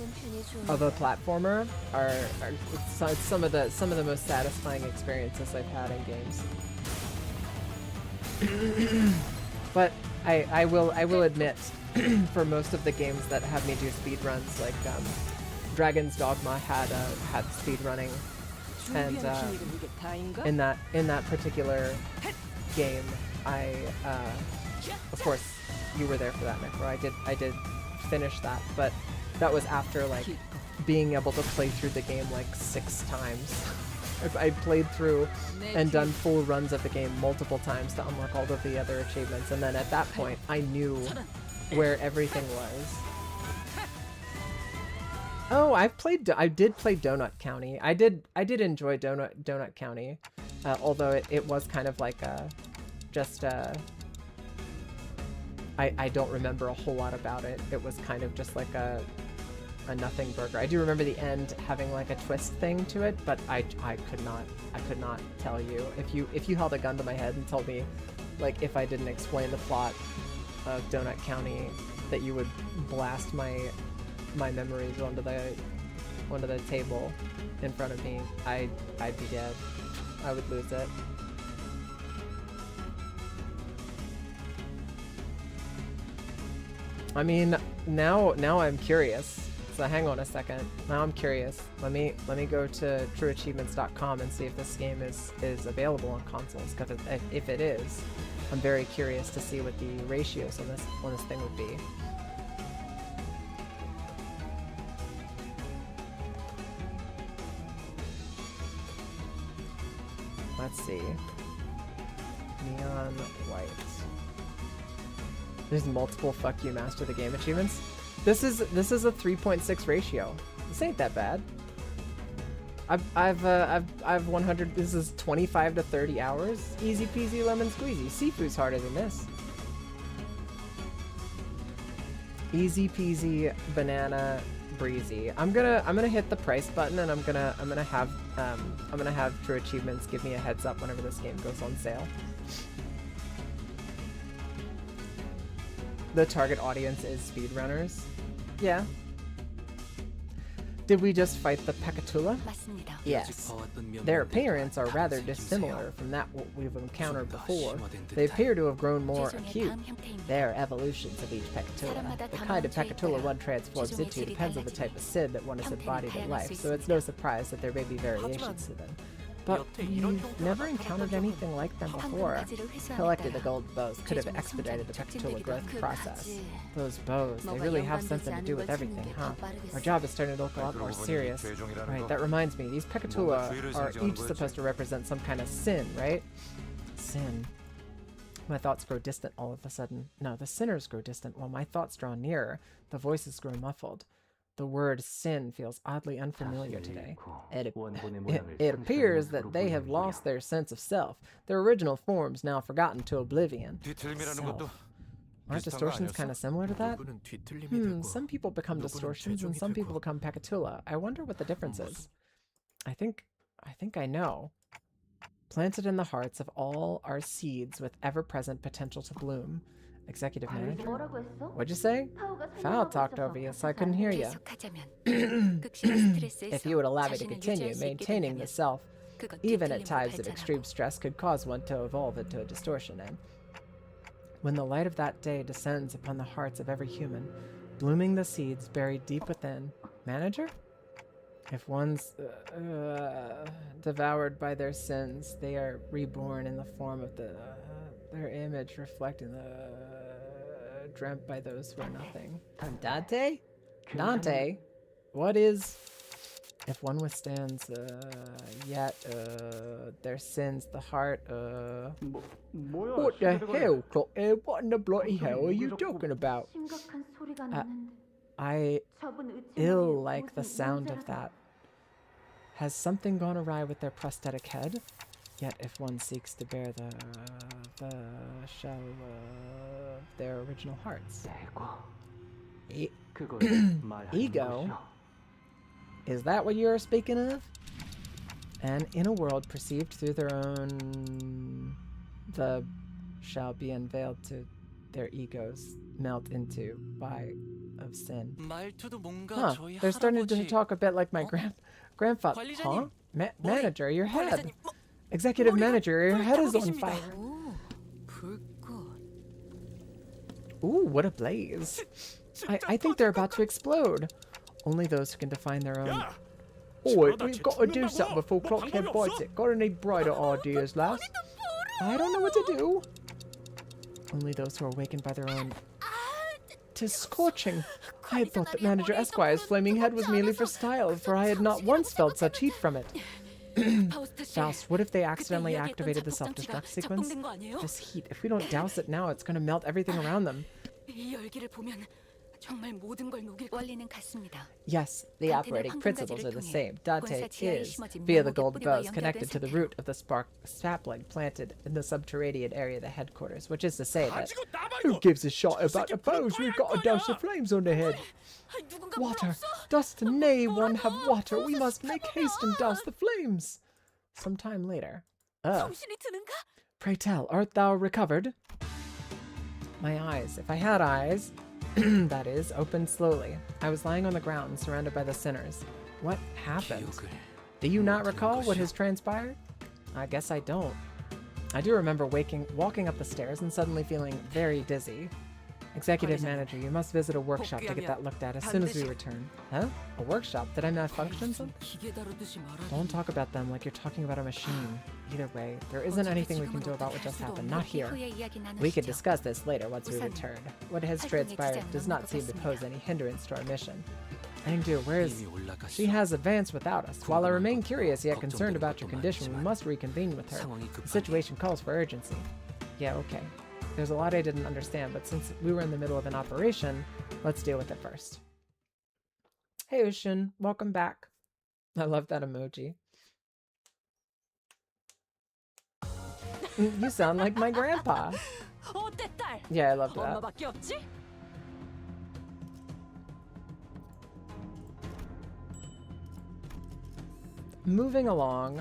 of a platformer it's some of the most satisfying experiences I've had in games. But I will admit, for most of the games that have me do speedruns, like Dragon's Dogma had speedrunning, and in that particular game, of course, you were there for that, Necro. I did finish that, but that was after like being able to play through the game like 6 times. I played through and done full runs of the game multiple times to unlock all of the other achievements, and then at that point I knew where everything was. Oh, I did play Donut County. I did enjoy Donut County, although it was kind of like I don't remember a whole lot about it. It was kind of just like a nothing burger. I do remember the end having like a twist thing to it, but I could not tell you. If you held a gun to my head and told me, like, if I didn't explain the plot of Donut County, that you would blast my memories onto the table in front of me, I'd be dead. I would lose it. I mean, now I'm curious. So hang on a second. Now I'm curious. Let me go to trueachievements.com and see if this game is available on consoles. Because if it is, I'm very curious to see what the ratios on this thing would be. Let's see. Neon white. There's multiple fuck you master the game achievements. This is a 3.6 ratio. This ain't that bad. I've 100. This is 25 to 30 hours. Easy peasy lemon squeezy. Sifu's harder than this. Easy peasy banana breezy. I'm gonna hit the price button, and I'm gonna have True Achievements give me a heads up whenever this game goes on sale. The target audience is speedrunners. Yeah. Did we just fight the Pekatula? Yes. Their appearance are rather dissimilar from that what we've encountered before. They appear to have grown more acute. They are evolutions of each Pekatula. The kind of Pekatula one transforms into depends on the type of sin that one has embodied in life, so it's no surprise that there may be variations to them. But we've never encountered anything like them before. Collecting the gold bows could have expedited the Pekatula growth process. Those bows, they really have something to do with everything, huh? Our job is starting to look a lot more serious. Right, that reminds me, these Pekatula are each supposed to represent some kind of sin, right? Sin. My thoughts grow distant all of a sudden. No, the sinners grow distant while my thoughts draw nearer. The voices grow muffled. The word sin feels oddly unfamiliar today. It appears that they have lost their sense of self, their original forms now forgotten to oblivion. Self. Aren't distortions kind of similar to that? Some people become distortions and some people become Pekatula. I wonder what the difference is. I think I know. Planted in the hearts of all our seeds with ever-present potential to bloom. Executive manager? What'd you say? Foul talked over you, so I couldn't hear you. If you would allow me to continue, maintaining the self, even at times of extreme stress, could cause one to evolve into a distortion. And when the light of that day descends upon the hearts of every human, blooming the seeds buried deep within, manager? If one's devoured by their sins, they are reborn in the form of their image reflecting the dreamt by those who are nothing. Dante? Dante? What is... If one withstands, yet, their sins, the heart, What the hell, Clothead? What in the bloody hell are you talking about? I ill like the sound of that. Has something gone awry with their prosthetic head? Yet if one seeks to bear the shell of their original hearts. Ego? Is that what you're speaking of? And in a world perceived through their own, the shall be unveiled to their egos, melt into by of sin. 말투도 뭔가 Huh, 저희 they're starting to 할아버지. talk a bit like my grandfather. Huh? 관리자님, Manager, your head. 관리자님, Executive 머리가 manager, your head is on 타고 fire. 계십니다. 오, 불꽃. Ooh, what a blaze. I think they're about to explode. Only those who can define their own. Oi, we've got to do something before Clockhead bites it. Got any brighter ideas, lass? I don't know what to do. Only those who are awakened by their own. 'Tis scorching. I had thought that Manager Esquire's flaming head was merely for style, for I had not once felt such heat from it. Faust, what if they accidentally activated the self-destruct sequence? This heat, if we don't douse it now, it's going to melt everything around them. 이 열기를 보면 정말 모든 걸 녹일 원리는 같습니다. Yes, the operating principles are the same. Dante is, via the gold buzz, connected to the root of the sapling planted in the subterranean area of the headquarters, which is to say that, who gives a shot about the bows? We've got to douse the flames on the head. Water! Dost nay one have water? We must make haste and douse the flames. Some time later. 정신이 드는가? Pray tell, art thou recovered? My eyes, if I had eyes, that is, opened slowly. I was lying on the ground, surrounded by the sinners. What happened? Do you not recall what has transpired? I guess I don't. I do remember walking up the stairs and suddenly feeling very dizzy. Executive manager, you must visit a workshop to get that looked at as soon as we return. Huh? A workshop? Did I malfunction something? 기계 다루듯이 말하니. Don't talk about them like you're talking about a machine. Either way, there isn't anything we can do about what just happened. Not here. We could discuss this later once we return. What has transpired does not seem to pose any hindrance to our mission. Angdu, where is... She has advanced without us. While I remain curious yet concerned about your condition, we must reconvene with her. The situation calls for urgency. Yeah, okay. There's a lot I didn't understand, but since we were in the middle of an operation, let's deal with it first. Hey, Ushin. Welcome back. I love that emoji. You sound like my grandpa. 어때 딸? Yeah, I love that. 엄마밖에 없지? Moving along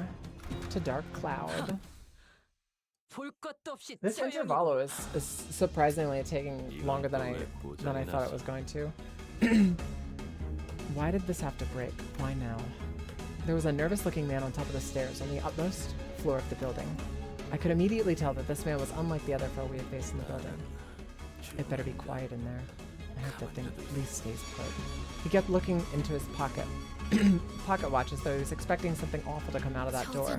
to Dark Cloud. 볼 것도 없이 This 조용히. Intervallo is surprisingly taking longer than I thought it was going to. Why did this have to break? Why now? There was a nervous-looking man on top of the stairs on the utmost floor of the building. I could immediately tell that this man was unlike the other foe we had faced in the building. It better be quiet in there. I hope that thing at least stays put. He kept looking into his pocket watch as though he was expecting something awful to come out of that door.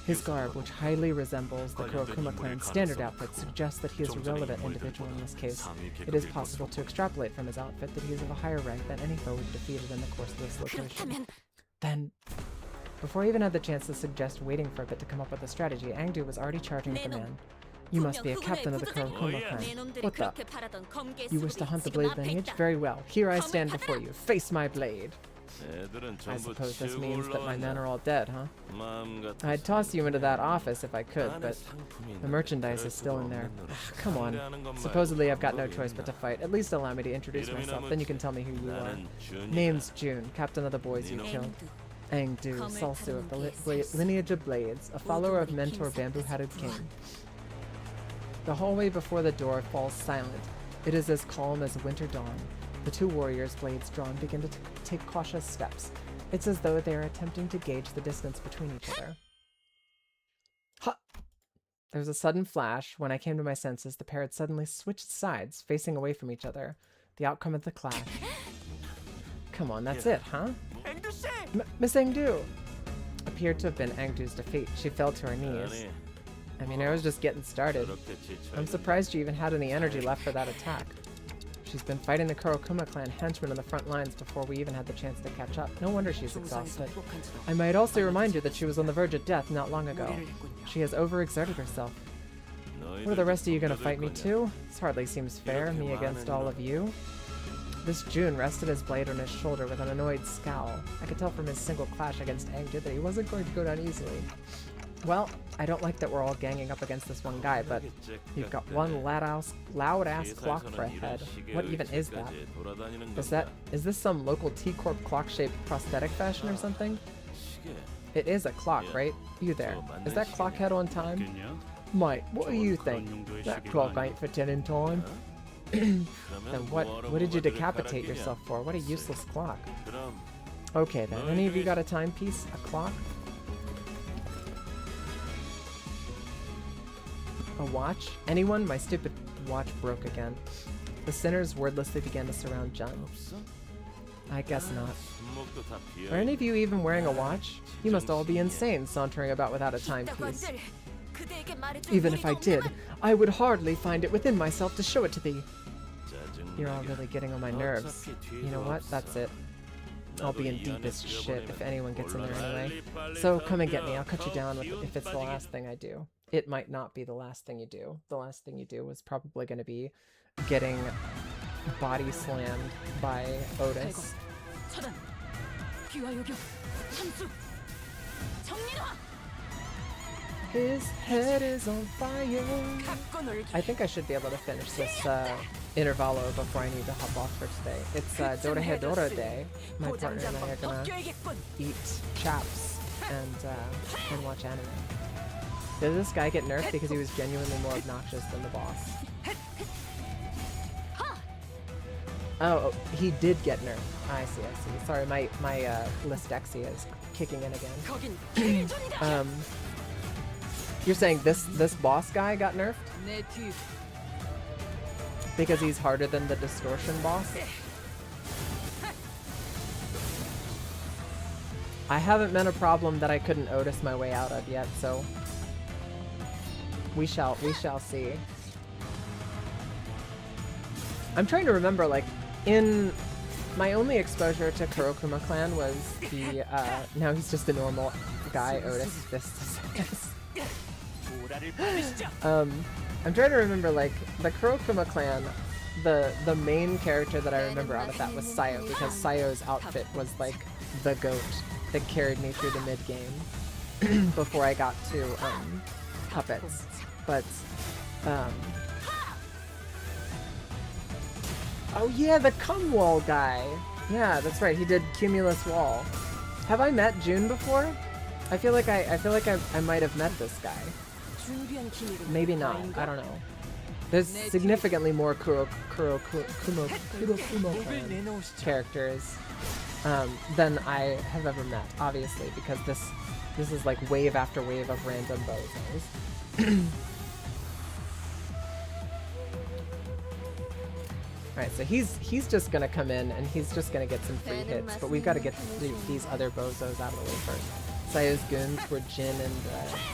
His garb, which highly resembles the Kurokuma clan's standard outfit, suggests that he is a relevant individual in this case. It is possible to extrapolate from his outfit that he is of a higher rank than any foe we've defeated in the course of this location. Then, before he even had the chance to suggest waiting for a bit to come up with a strategy, Angdu was already charging at the man. You must be a captain of the Kurokuma clan. What the? You wish to hunt the blade lineage? Very well. Here I stand before you. Face my blade. I suppose this means that my men are all dead, huh? I'd toss you into that office if I could, but the merchandise is still in there. Come on. Supposedly I've got no choice but to fight. At least allow me to introduce myself, then you can tell me who you are. Name's June, captain of the boys you killed. Angdu, Salsu of the lineage of blades, a follower of Mentor Bamboo-Hatted King. The hallway before the door falls silent. It is as calm as a winter dawn. The two warriors, blades drawn, begin to take cautious steps. It's as though they are attempting to gauge the distance between each other. Ha! There was a sudden flash. When I came to my senses, the pair had suddenly switched sides, facing away from each other. The outcome of the clash. Come on, that's it, huh? Miss Angdu! Appeared to have been Angdu's defeat. She fell to her knees. I mean, I was just getting started. I'm surprised she even had any energy left for that attack. She's been fighting the Kurokuma clan henchmen on the front lines before we even had the chance to catch up. No wonder she's exhausted. I might also remind you that she was on the verge of death not long ago. She has overexerted herself. What are the rest of you gonna fight me too? This hardly seems fair, me against all of you. This June rested his blade on his shoulder with an annoyed scowl. I could tell from his single clash against Angdu that he wasn't going to go down easily. Well, I don't like that we're all ganging up against this one guy, but you've got one loud-ass clock for a head. What even is that? Is this some local T-Corp clock-shaped prosthetic fashion or something? It is a clock, right? You there. Is that clock head on time? Mate, what do you think? That clock ain't for telling time. Then what did you decapitate yourself for? What a useless clock. Okay then, any of you got a timepiece? A clock? A watch? Anyone? My stupid watch broke again. The sinners wordlessly began to surround Jun. I guess not. Are any of you even wearing a watch? You must all be insane, sauntering about without a timepiece. Even if I did, I would hardly find it within myself to show it to thee. You're all really getting on my nerves. You know what? That's it. I'll be in deepest shit if anyone gets in there anyway. So come and get me. I'll cut you down if it's the last thing I do. It might not be the last thing you do. The last thing you do was probably going to be getting body slammed by Otis. His head is on fire. I think I should be able to finish this Intervallo before I need to hop off for today. It's Dora Dora Day. My partner and I are gonna eat chaps and watch anime. Did this guy get nerfed because he was genuinely more obnoxious than the boss? Oh, he did get nerfed. I see. Sorry, my Listexia is kicking in again. You're saying this boss guy got nerfed? Because he's harder than the distortion boss? I haven't met a problem that I couldn't Otis my way out of yet, so we shall see. I'm trying to remember, like, in my only exposure to Kurokuma Clan was the now he's just a normal guy, Otis Fistus. I'm trying to remember, like, the Kurokuma Clan, the main character that I remember out of that was Sayo, because Sayo's outfit was like the goat that carried me through the mid-game before I got to puppets. But oh yeah, the cum wall guy. Yeah, that's right. He did Cumulus Wall. Have I met June before? I feel like I might have met this guy. Maybe not. I don't know. There's significantly more Kurokuma characters than I have ever met, obviously, because this is like wave after wave of random bozos. Alright, so he's just gonna come in and he's just gonna get some free hits, but we've got to get these other bozos out of the way first. Sayo's goons were Jin and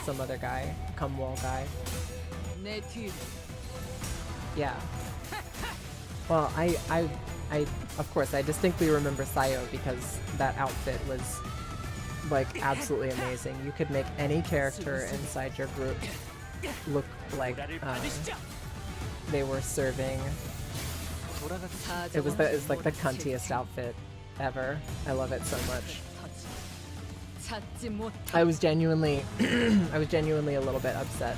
some other guy, Cumwall guy. Yeah. Well, I of course I distinctly remember Sayo because that outfit was like absolutely amazing. You could make any character inside your group look like they were serving. It's like the cuntiest outfit ever. I love it so much. I was genuinely a little bit upset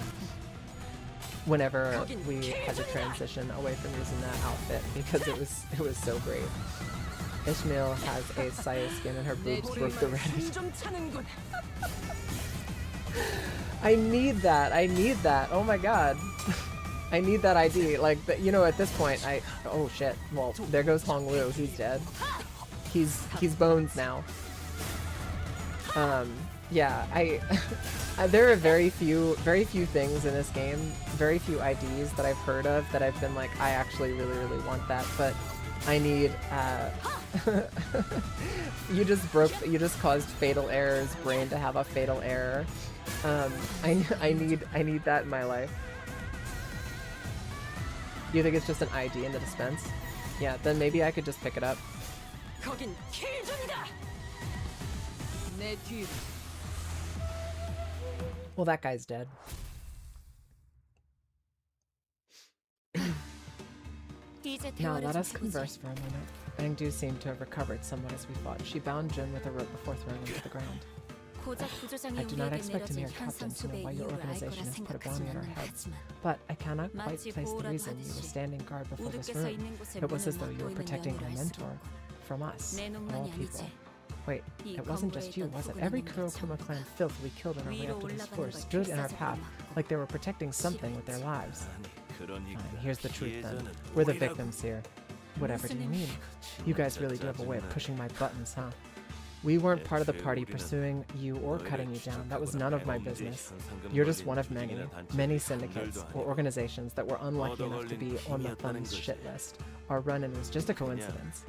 whenever we had to transition away from using that outfit because it was so great. Ishmael has a Sayo skin and her boobs broke the Reddit. I need that. Oh my god. I need that ID. Like, you know, at this point, oh shit. Well, there goes Hong Lu. He's dead. He's bones now. Yeah, there are very few things in this game, very few IDs that I've heard of that I've been like, I actually really, really want that, but I need, you just caused Fatal Error's brain to have a fatal error. I need that in my life. You think it's just an ID in the dispense? Yeah, then maybe I could just pick it up. Well, that guy's dead. Now let us converse for a moment. Bangdu seemed to have recovered somewhat as we fought. She bound Jun with a rope before throwing him to the ground. 고작 구조장이 I do not 우리에게 expect a mere 내려진 captain to know 현상수배의 why your 이유를 알 organization 거라 has put a bounty on our 생각하지는 heads. 않지만 But I cannot quite 마치 place the 보호라도 reason you were 하듯이 standing guard before this 우두께서 room. 있는 곳에 It was 문을 as though you were 막고 있는 protecting 연유를 our 알 수 mentor 없고 from us, 내 of all 눈만이 people. 아니지. Wait, 이 it wasn't 건물에 just you, 있던 was it? 부근에 Every 있는 Kurokuma clan filth we killed on our way 위로 up to this 올라가는 floor 걸 stood in our path 필사적으로 like they were protecting something with their lives. 그러니까 Fine, here's the truth then. We're the victims here. Whatever do you mean? You guys really do have a way of pushing my buttons, huh? We weren't part of the party pursuing you or cutting you down. That was none of my business. You're just one of many syndicates or organizations that were unlucky enough to be on the Thumb's shit list. Our run-in was just a coincidence.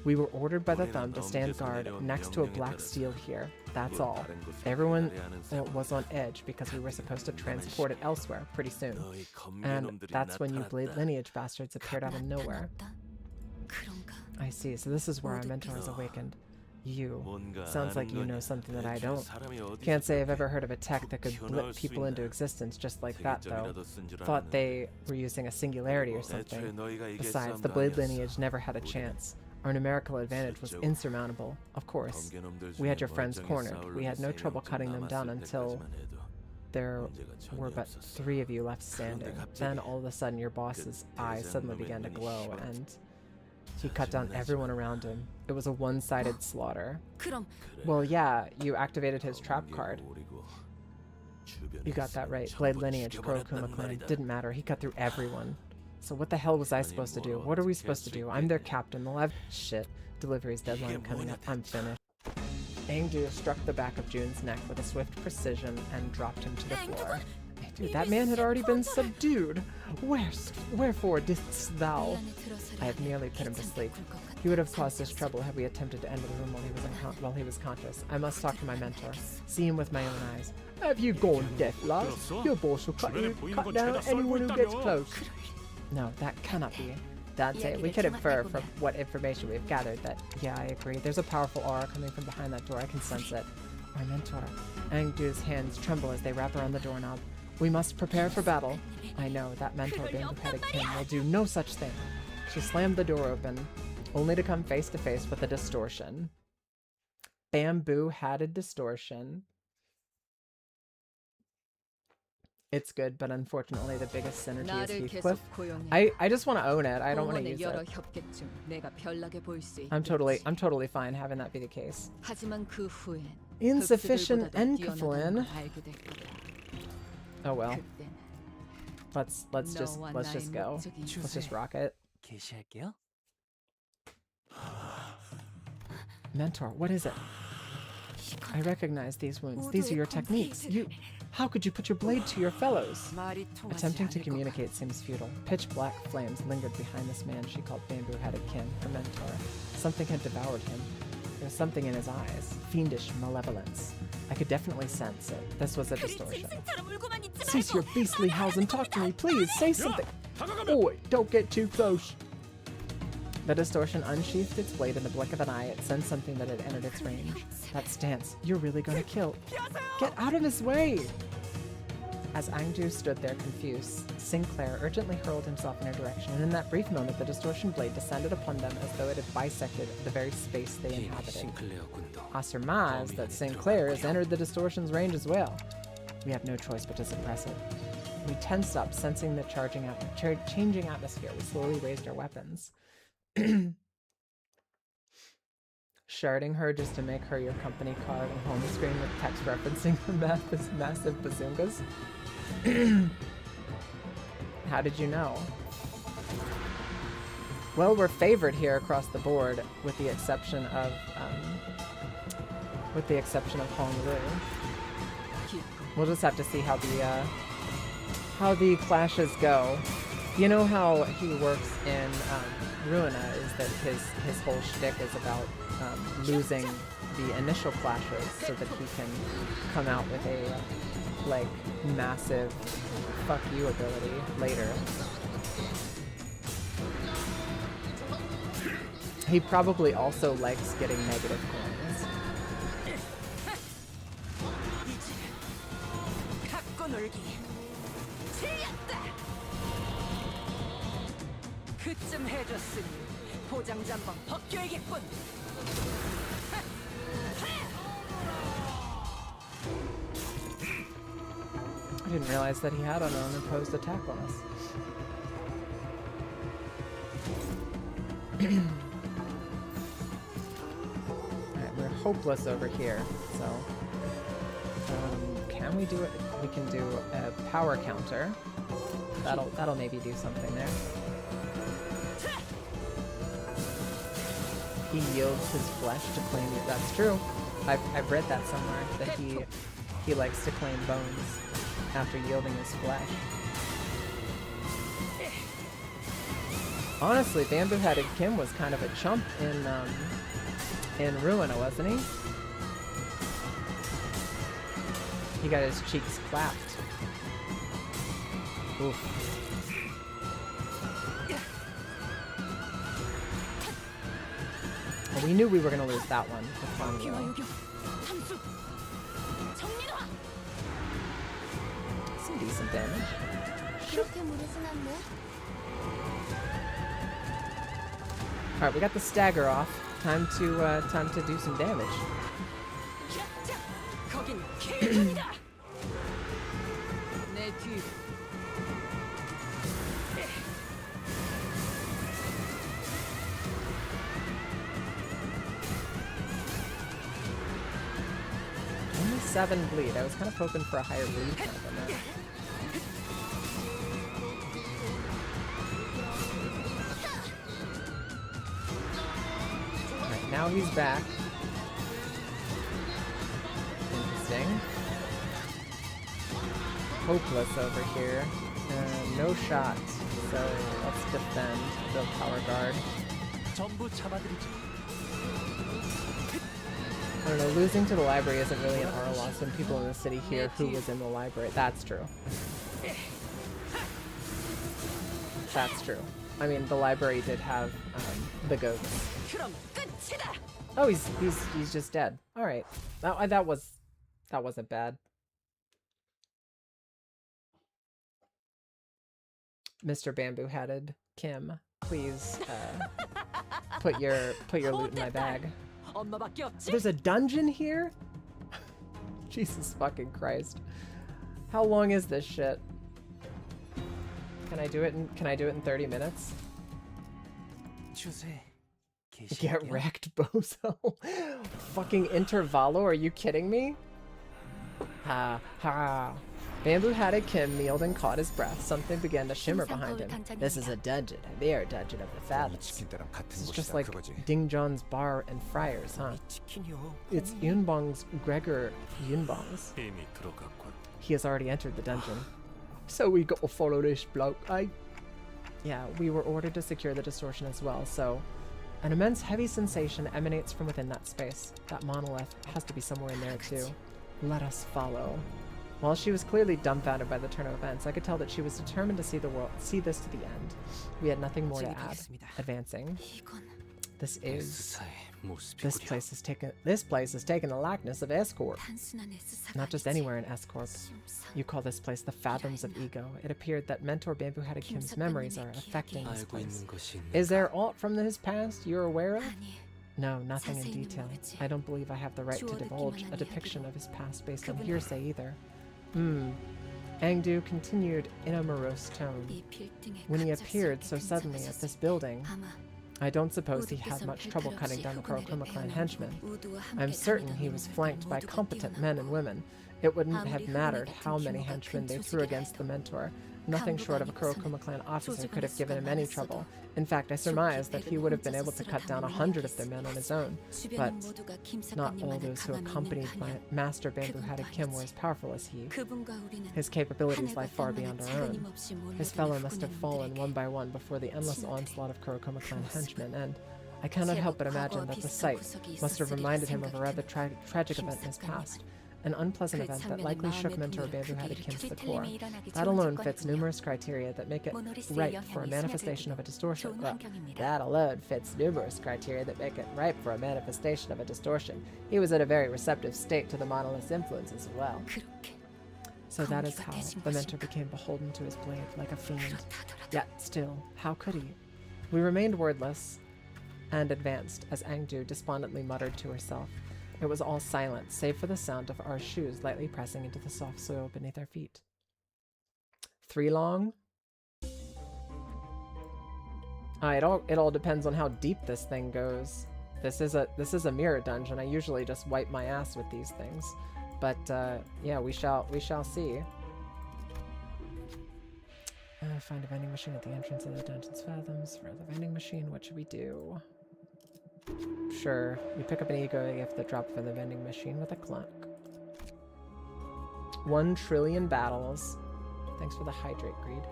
We were ordered by the Thumb to stand guard next to a black steel here. That's all. Everyone was on edge because we were supposed to transport it elsewhere pretty soon. And that's when you Blade Lineage bastards appeared out of nowhere. 나타났다. 그런가? I see, so this is where our mentor is awakened. You. Sounds like you know something that I don't. Can't say I've ever heard of a tech that could blip people into existence just like that, though. Thought they were using a singularity or something. Besides, the Blade Lineage never had a chance. Our numerical advantage was insurmountable, of course. We had your friends cornered. We had no trouble cutting them down until there were but 3 of you left standing. Then all of a sudden your boss's eyes suddenly began to glow and he cut down everyone around him. It was a one-sided slaughter. 그럼 Well, yeah, you activated his trap card. You got that right. Blade Lineage, Kurokuma clan. Didn't matter. He cut through everyone. So what the hell was I supposed to do? What are we supposed to do? I'm their captain. They'll have shit. Delivery's deadline coming up. I'm finished. Angdu struck the back of June's neck with a swift precision and dropped him to the floor. Dude, that man had already been subdued. Wherefore didst thou? I have merely put him to sleep. He would have caused us trouble had we attempted to enter the room while he was conscious. I must talk to my mentor. See him with my own eyes. Have you gone deaf, lad? Your boss will cut down anyone who gets close. No, that cannot be. That's it. We could infer from what information we've gathered that, yeah, I agree. There's a powerful aura coming from behind that door. I can sense it. Our mentor. Angdu's hands tremble as they wrap around the doorknob. We must prepare for battle. I know, that mentor bamboo-headed king will do no such thing. She slammed the door open, only to come face to face with a distortion. Bamboo-hatted distortion. It's good, but unfortunately the biggest synergy is 나를 Heathcliff. 계속 고용해. I just want to own it. I don't want to 공원의 use 여러 it. 협객 중 내가 별나게 보일 수 I'm 있겠지. totally fine having that be the case. 하지만 그 후엔 Insufficient 극수들보다도 뛰어나다는 Enkeflin. 걸 알게 될 거다. Oh well. 그때는 Let's just go. Let's just rock it. 개시할게요. Mentor, what is it? I recognize these wounds. These are your techniques. How could you put your blade to your fellows? 말이 통하지 Attempting to 않을 것 communicate seems futile. Pitch black flames lingered behind this man she called bamboo-headed kin, her mentor. Something had devoured him. There was something in his eyes. Fiendish malevolence. I could definitely sense it. This was a distortion. Cease your beastly howls and talk to me, please! Say something! Oi, don't get too close! The distortion unsheathed its blade in the blink of an eye. It sensed something that had entered its range. That stance. You're really gonna kill. Get out of his way! As Angdu stood there confused, Sinclair urgently hurled himself in her direction, and in that brief moment the distortion blade descended upon them as though it had bisected the very space they inhabited. 싱클레어 군도. I surmise that Sinclair has entered the distortion's range as well. We have no choice but to suppress it. We tensed up, sensing the changing atmosphere. We slowly raised our weapons. Sharding her just to make her your company card on home screen with text referencing her massive bazungas. How did you know? Well, we're favored here across the board, with the exception of Hongru. We'll just have to see how the clashes go. You know how he works in Ruina is that his whole shtick is about losing the initial clashes so that he can come out with a like massive fuck you ability later. He probably also likes getting negative coins. 갖고 놀기. 틀렸다. 그쯤 해줬으니 포장지 한번 벗겨야겠군. I didn't realize that he had an unopposed attack on us. Alright, we're hopeless over here, so... can we do it? We can do a power counter. That'll maybe do something there. He yields his flesh to claim it. That's true. I've read that somewhere, that he likes to claim bones after yielding his flesh. Honestly, Bamboo-Headed Kim was kind of a chump in Ruina, wasn't he? He got his cheeks clapped. Oof. Well, we knew we were gonna lose that one with Fangio. Some decent damage. 그렇게 무르진 않네. Alright, we got the stagger off. Time to do some damage. 거긴 계획이다. 내 뒤. Only 7 bleed. I was kind of hoping for a higher bleed count than that. Alright, now he's back. Interesting. Hopeless over here. No shot. So let's defend. Build power guard. 전부 잡아드리죠. I don't know, losing to the library isn't really an R loss when people in the city hear who was in the library. That's true. That's true. I mean, the library did have the goats. 그럼 끝이다. Oh, he's just dead. All right, that wasn't bad. Mr. Bamboo-Headed Kim, please put your loot in my bag. 엄마밖에 없지. There's a dungeon here? Jesus fucking Christ. How long is this shit? Can I do it in 30 minutes? 주세. Get wrecked, bozo. Fucking Intervallo, are you kidding me? Ha ha. Bamboo-Headed Kim kneeled and caught his breath. Something began to shimmer behind him. This is a dungeon, a mere dungeon of the fathoms. This is just like Ding John's bar and friars, huh? It's Yunbong's Gregor Yunbong's. He has already entered the dungeon. So we gotta follow this bloke, eh? Yeah, we were ordered to secure the distortion as well, so... An immense heavy sensation emanates from within that space. That monolith has to be somewhere in there too. Let us follow. While she was clearly dumbfounded by the turn of events, I could tell that she was determined to see this to the end. We had nothing more to add. Advancing. This place has taken the likeness of Escort. Not just anywhere in Escort. You call this place the Fathoms of Ego. It appeared that Mentor Bamboo-Headed Kim's memories are affecting this place. Is there aught from his past you're aware of? No, nothing in detail. I don't believe I have the right to divulge a depiction of his past based on hearsay either. Angdu continued in a morose tone. When he appeared so suddenly at this building, I don't suppose he had much trouble cutting down the Kurokuma clan henchmen. I'm certain he was flanked by competent men and women. It wouldn't have mattered how many henchmen they threw against the Mentor. Nothing short of a Kurokuma clan officer could have given him any trouble. In fact, I surmise that he would have been able to cut down 100 of their men on his own. But not all those who accompanied my master Bamboo-Headed Kim were as powerful as he. His capabilities lie far beyond our own. His fellow must have fallen one by one before the endless onslaught of Kurokuma clan henchmen, and I cannot help but imagine that the sight must have reminded him of a rather tragic event in his past. An unpleasant event that likely shook Mentor Bamboo-Headed Kim to the core. That alone fits numerous criteria that make it ripe for a manifestation of a distortion. That alone fits numerous criteria that make it ripe for a manifestation of a distortion. He was in a very receptive state to the monolith's influence as well. So that is how the Mentor became beholden to his blade, like a fiend. Yet still, how could he? We remained wordless and advanced as Angdu despondently muttered to herself. It was all silent, save for the sound of our shoes lightly pressing into the soft soil beneath our feet. 3 long? It all depends on how deep this thing goes. This is a mirror dungeon. I usually just wipe my ass with these things, but yeah, we shall see. Find a vending machine at the entrance of the dungeon's fathoms. For the vending machine, what should we do? Sure, you pick up an ego, you have to drop from the vending machine with a clunk. 1 trillion battles. Thanks for the hydrate, Greed.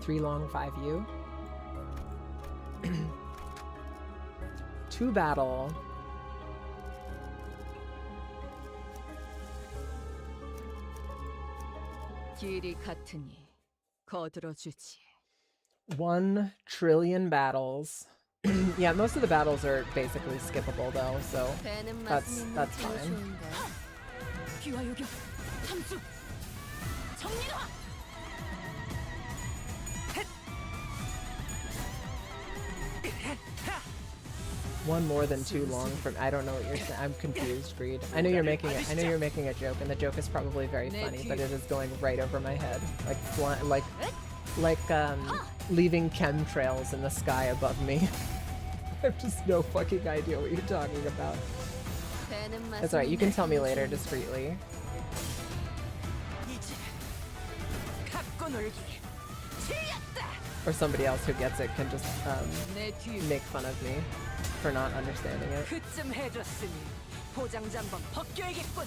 3 long, 5 U. 2 battle. 길이 같으니 거들어주지. 1 trillion battles. Yeah, most of the battles are basically skippable though, so that's fine. 귀와 요격, 함수, 정리와. One more than 2 long from I don't know what you're saying. I'm confused, Greed. I know you're making it. I know you're making a joke, and the joke is probably very funny, but it is going right over my head, like leaving chemtrails in the sky above me. I have just no fucking idea what you're talking about. That's alright. You can tell me later discreetly. Or somebody else who gets it can just make fun of me for not understanding it. 그쯤 해줬으니 포장지 한번 벗겨야겠군.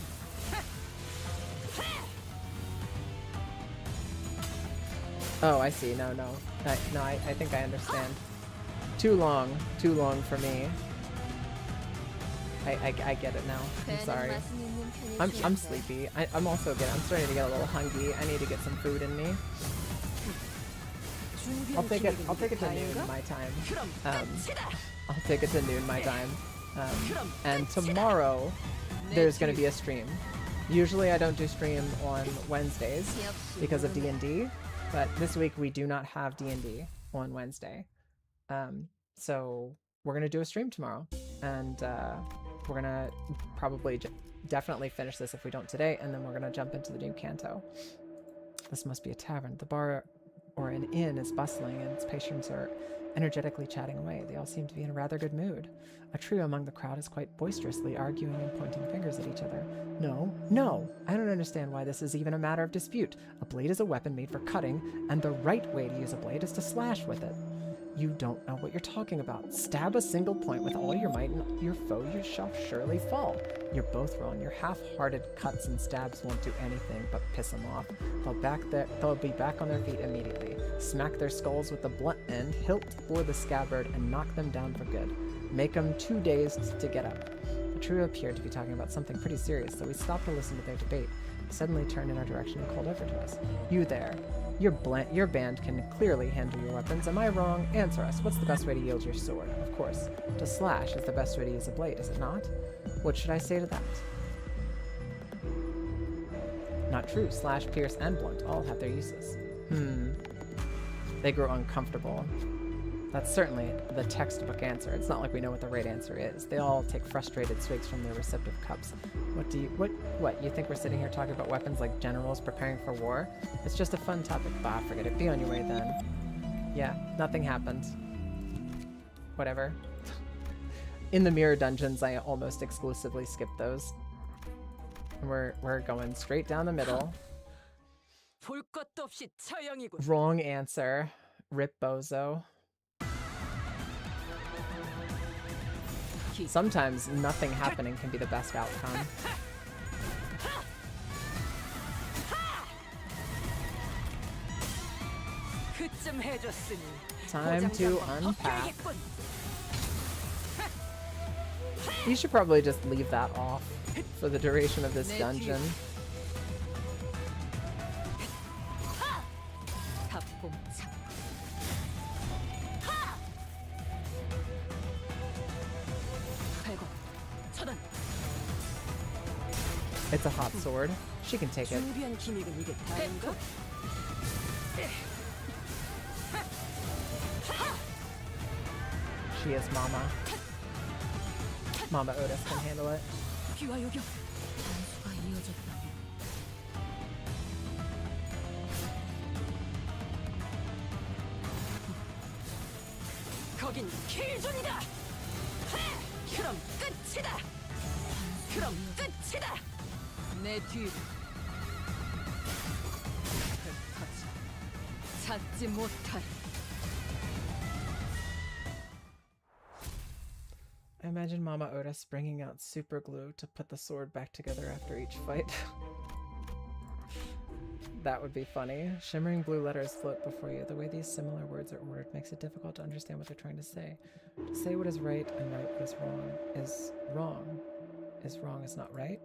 Oh, I see. No, I think I understand. Too long for me. I get it now. I'm sorry. I'm sleepy. I'm also I'm starting to get a little hungry. I need to get some food in me. I'll take it to noon my time. I'll take it to noon my time. And tomorrow there's gonna be a stream. Usually I don't do stream on Wednesdays because of D&D, but this week we do not have D&D on Wednesday. So we're gonna do a stream tomorrow, and we're gonna probably definitely finish this if we don't today, and then we're gonna jump into the new canto. This must be a tavern. The bar or an inn is bustling, and its patrons are energetically chatting away. They all seem to be in a rather good mood. A trio among the crowd is quite boisterously arguing and pointing fingers at each other. No, I don't understand why this is even a matter of dispute. A blade is a weapon made for cutting, and the right way to use a blade is to slash with it. You don't know what you're talking about. Stab a single point with all your might, and your foe you shall surely fall. You're both wrong. Your half-hearted cuts and stabs won't do anything but piss them off. They'll be back on their feet immediately. Smack their skulls with the blunt end, hilt or the scabbard, and knock them down for good. Make them too dazed to get up. The trio appeared to be talking about something pretty serious, so we stopped to listen to their debate. They suddenly turned in our direction and called over to us. You there. Your band can clearly handle your weapons. Am I wrong? Answer us. What's the best way to yield your sword? Of course, to slash is the best way to use a blade, is it not? What should I say to that? Not true. Slash, pierce, and blunt all have their uses. They grow uncomfortable. That's certainly the textbook answer. It's not like we know what the right answer is. They all take frustrated swigs from their receptive cups. What, you think we're sitting here talking about weapons like generals preparing for war? It's just a fun topic. Bah, forget it. Be on your way then. Yeah, nothing happened. Whatever. In the mirror dungeons, I almost exclusively skip those. We're going straight down the middle. 볼 것도 없이 처형이군. Wrong answer. Rip Bozo. Sometimes nothing happening can be the best outcome. 그쯤 해줬으니 Time to 포장지 한번 unpack. 벗겨야겠군. You should probably just leave that off for the duration of this dungeon. 답봉차. 발광, 차단. It's a hot sword. She can take it. 준비한 기믹은 이게 다인가? She is Mama. Mama Otis can handle it. 귀와 요격. 단수가 이어졌다. 거긴 킬존이다. 그럼 끝이다. 그럼 끝이다. 내 뒤로 흩어져 찾지 못할. I imagine Mama Otis bringing out super glue to put the sword back together after each fight. That would be funny. Shimmering blue letters float before you. The way these similar words are ordered makes it difficult to understand what they're trying to say. To say what is right and right what is wrong is wrong. Is wrong is not right.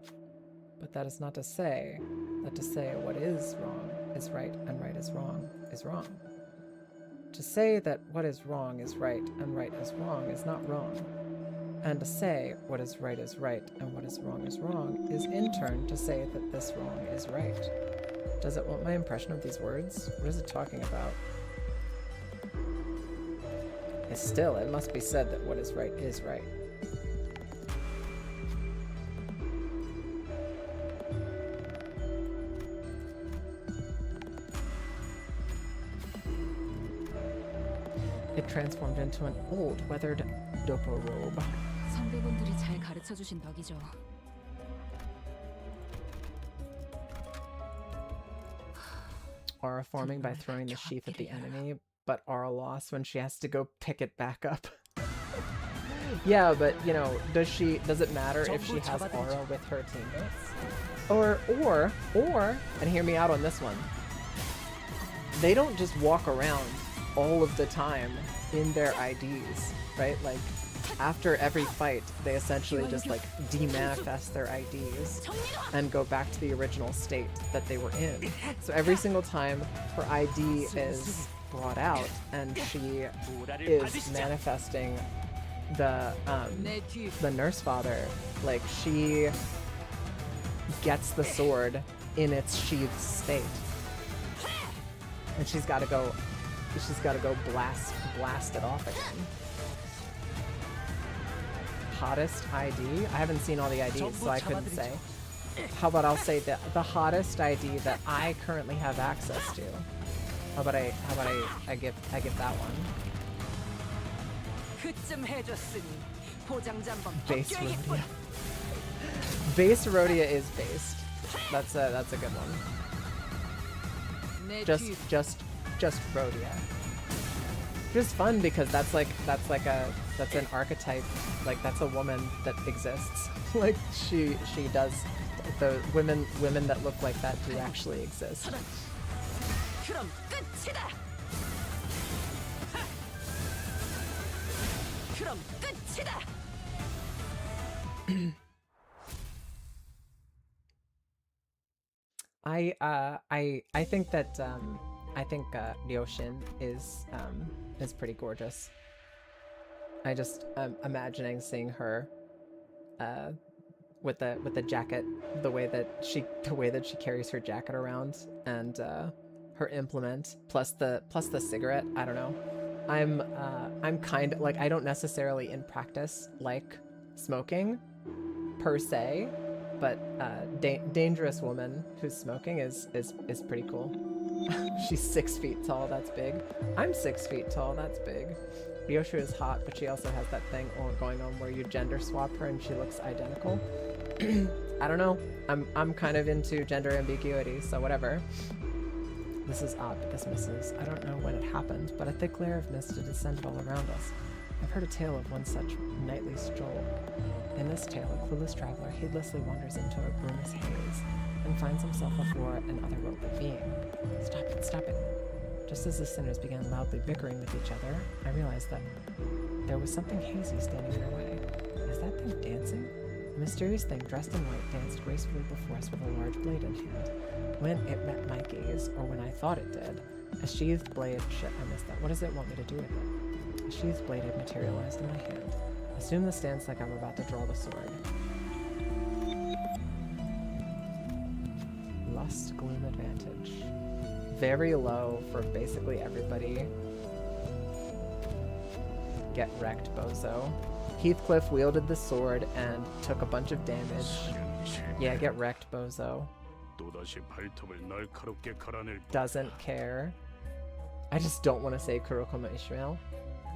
But that is not to say that to say what is wrong is right and right is wrong is wrong. To say that what is wrong is right and right is wrong is not wrong. And to say what is right and what is wrong is in turn to say that this wrong is right. Does it want my impression of these words? What is it talking about? Still, it must be said that what is right is right. It transformed into an old, weathered dopo robe. 선배분들이 잘 가르쳐 주신 덕이죠. Aura forming by throwing the sheath at the enemy, but Aura lost when she has to go pick it back up. Yeah, but you know, does it matter if she has Aura with her teammates? Or, and hear me out on this one, they don't just walk around all of the time in their IDs, right? Like, after every fight, they essentially just like demanifest their IDs and go back to the original state that they were in. So every single time her ID is brought out and she is manifesting the nurse father, like she gets the sword in its sheathed state, and she's got to go blast it off again. Hottest ID? I haven't seen all the IDs, so I couldn't say. How about I'll say that the hottest ID that I currently have access to. How about I give that one. Base Rhodia. Base Rhodia is based. That's a good one. Just Rhodia. Just fun because that's an archetype, like that's a woman that exists. Like she does, the women that look like that do actually exist. I think that Ryoshin is pretty gorgeous. I just imagining seeing her with the jacket, the way that she carries her jacket around, and her implement plus the cigarette. I don't know. I'm kind of like, I don't necessarily in practice like smoking per se, but dangerous woman who's smoking is pretty cool. She's 6 feet tall, that's big. I'm 6 feet tall, that's big. Ryoshu is hot, but she also has that thing going on where you gender swap her and she looks identical. I don't know. I'm kind of into gender ambiguity, so whatever. This is odd, but this misses. I don't know when it happened, but a thick layer of mist had descended all around us. I've heard a tale of one such nightly stroll. In this tale, a clueless traveler heedlessly wanders into a brumous haze and finds himself before an otherworldly being. Stop it, stop it. Just as the sinners began loudly bickering with each other, I realized that there was something hazy standing in our way. Is that thing dancing? A mysterious thing dressed in white danced gracefully before us with a large blade in hand. When it met my gaze, or when I thought it did, a sheathed blade— shit, I missed that. What does it want me to do with it? A sheathed blade had materialized in my hand. Assume the stance like I'm about to draw the sword. Lust, gloom, advantage. Very low for basically everybody. Get wrecked, bozo. Heathcliff wielded the sword and took a bunch of damage. Yeah, get wrecked, bozo. Doesn't care. I just don't want to say Kurokoma Ishmael.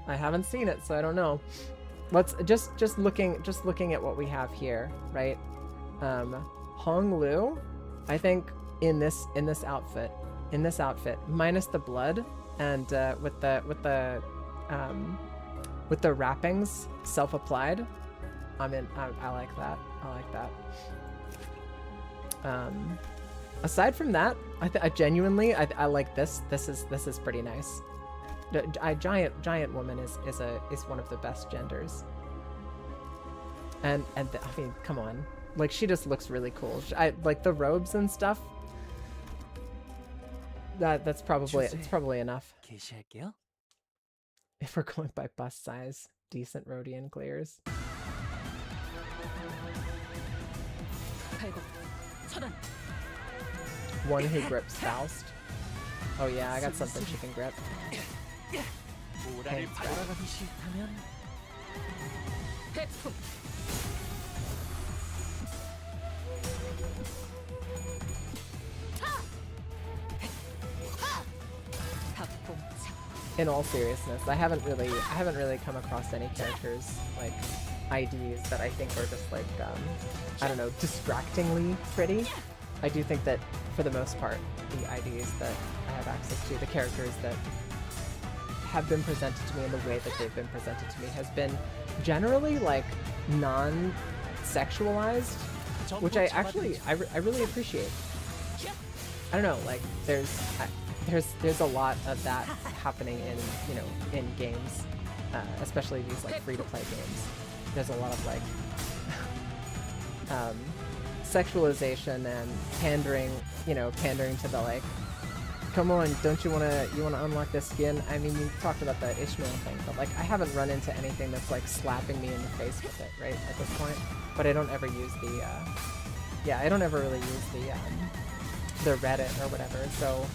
I haven't seen it, so I don't know. Let's just looking at what we have here, right? Hong Lu, I think in this outfit, minus the blood and with the wrappings self-applied, I like that. I like that. Aside from that, I genuinely like this. This is pretty nice. Giant woman is one of the best genders. And I mean, come on, like she just looks really cool. I like the robes and stuff. It's probably enough. If we're going by bust size, decent Rhodian clears. One who grips Faust. Oh yeah, I got something she can grip. Thanks, in all seriousness, I haven't really come across any characters like IDs that I think are just like I don't know, distractingly pretty. I do think that for the most part, the IDs that I have access to, the characters that have been presented to me in the way that they've been presented to me has been generally like non-sexualized, which I really appreciate. I don't know, like there's a lot of that happening in, you know, in games, especially these like free-to-play games. There's a lot of like sexualization and pandering to the like, come on, don't you wanna unlock this skin? I mean, you talked about the Ishmael thing, but like I haven't run into anything that's like slapping me in the face with it, right, at this point. But I don't ever use the I don't ever really use the Reddit or whatever, so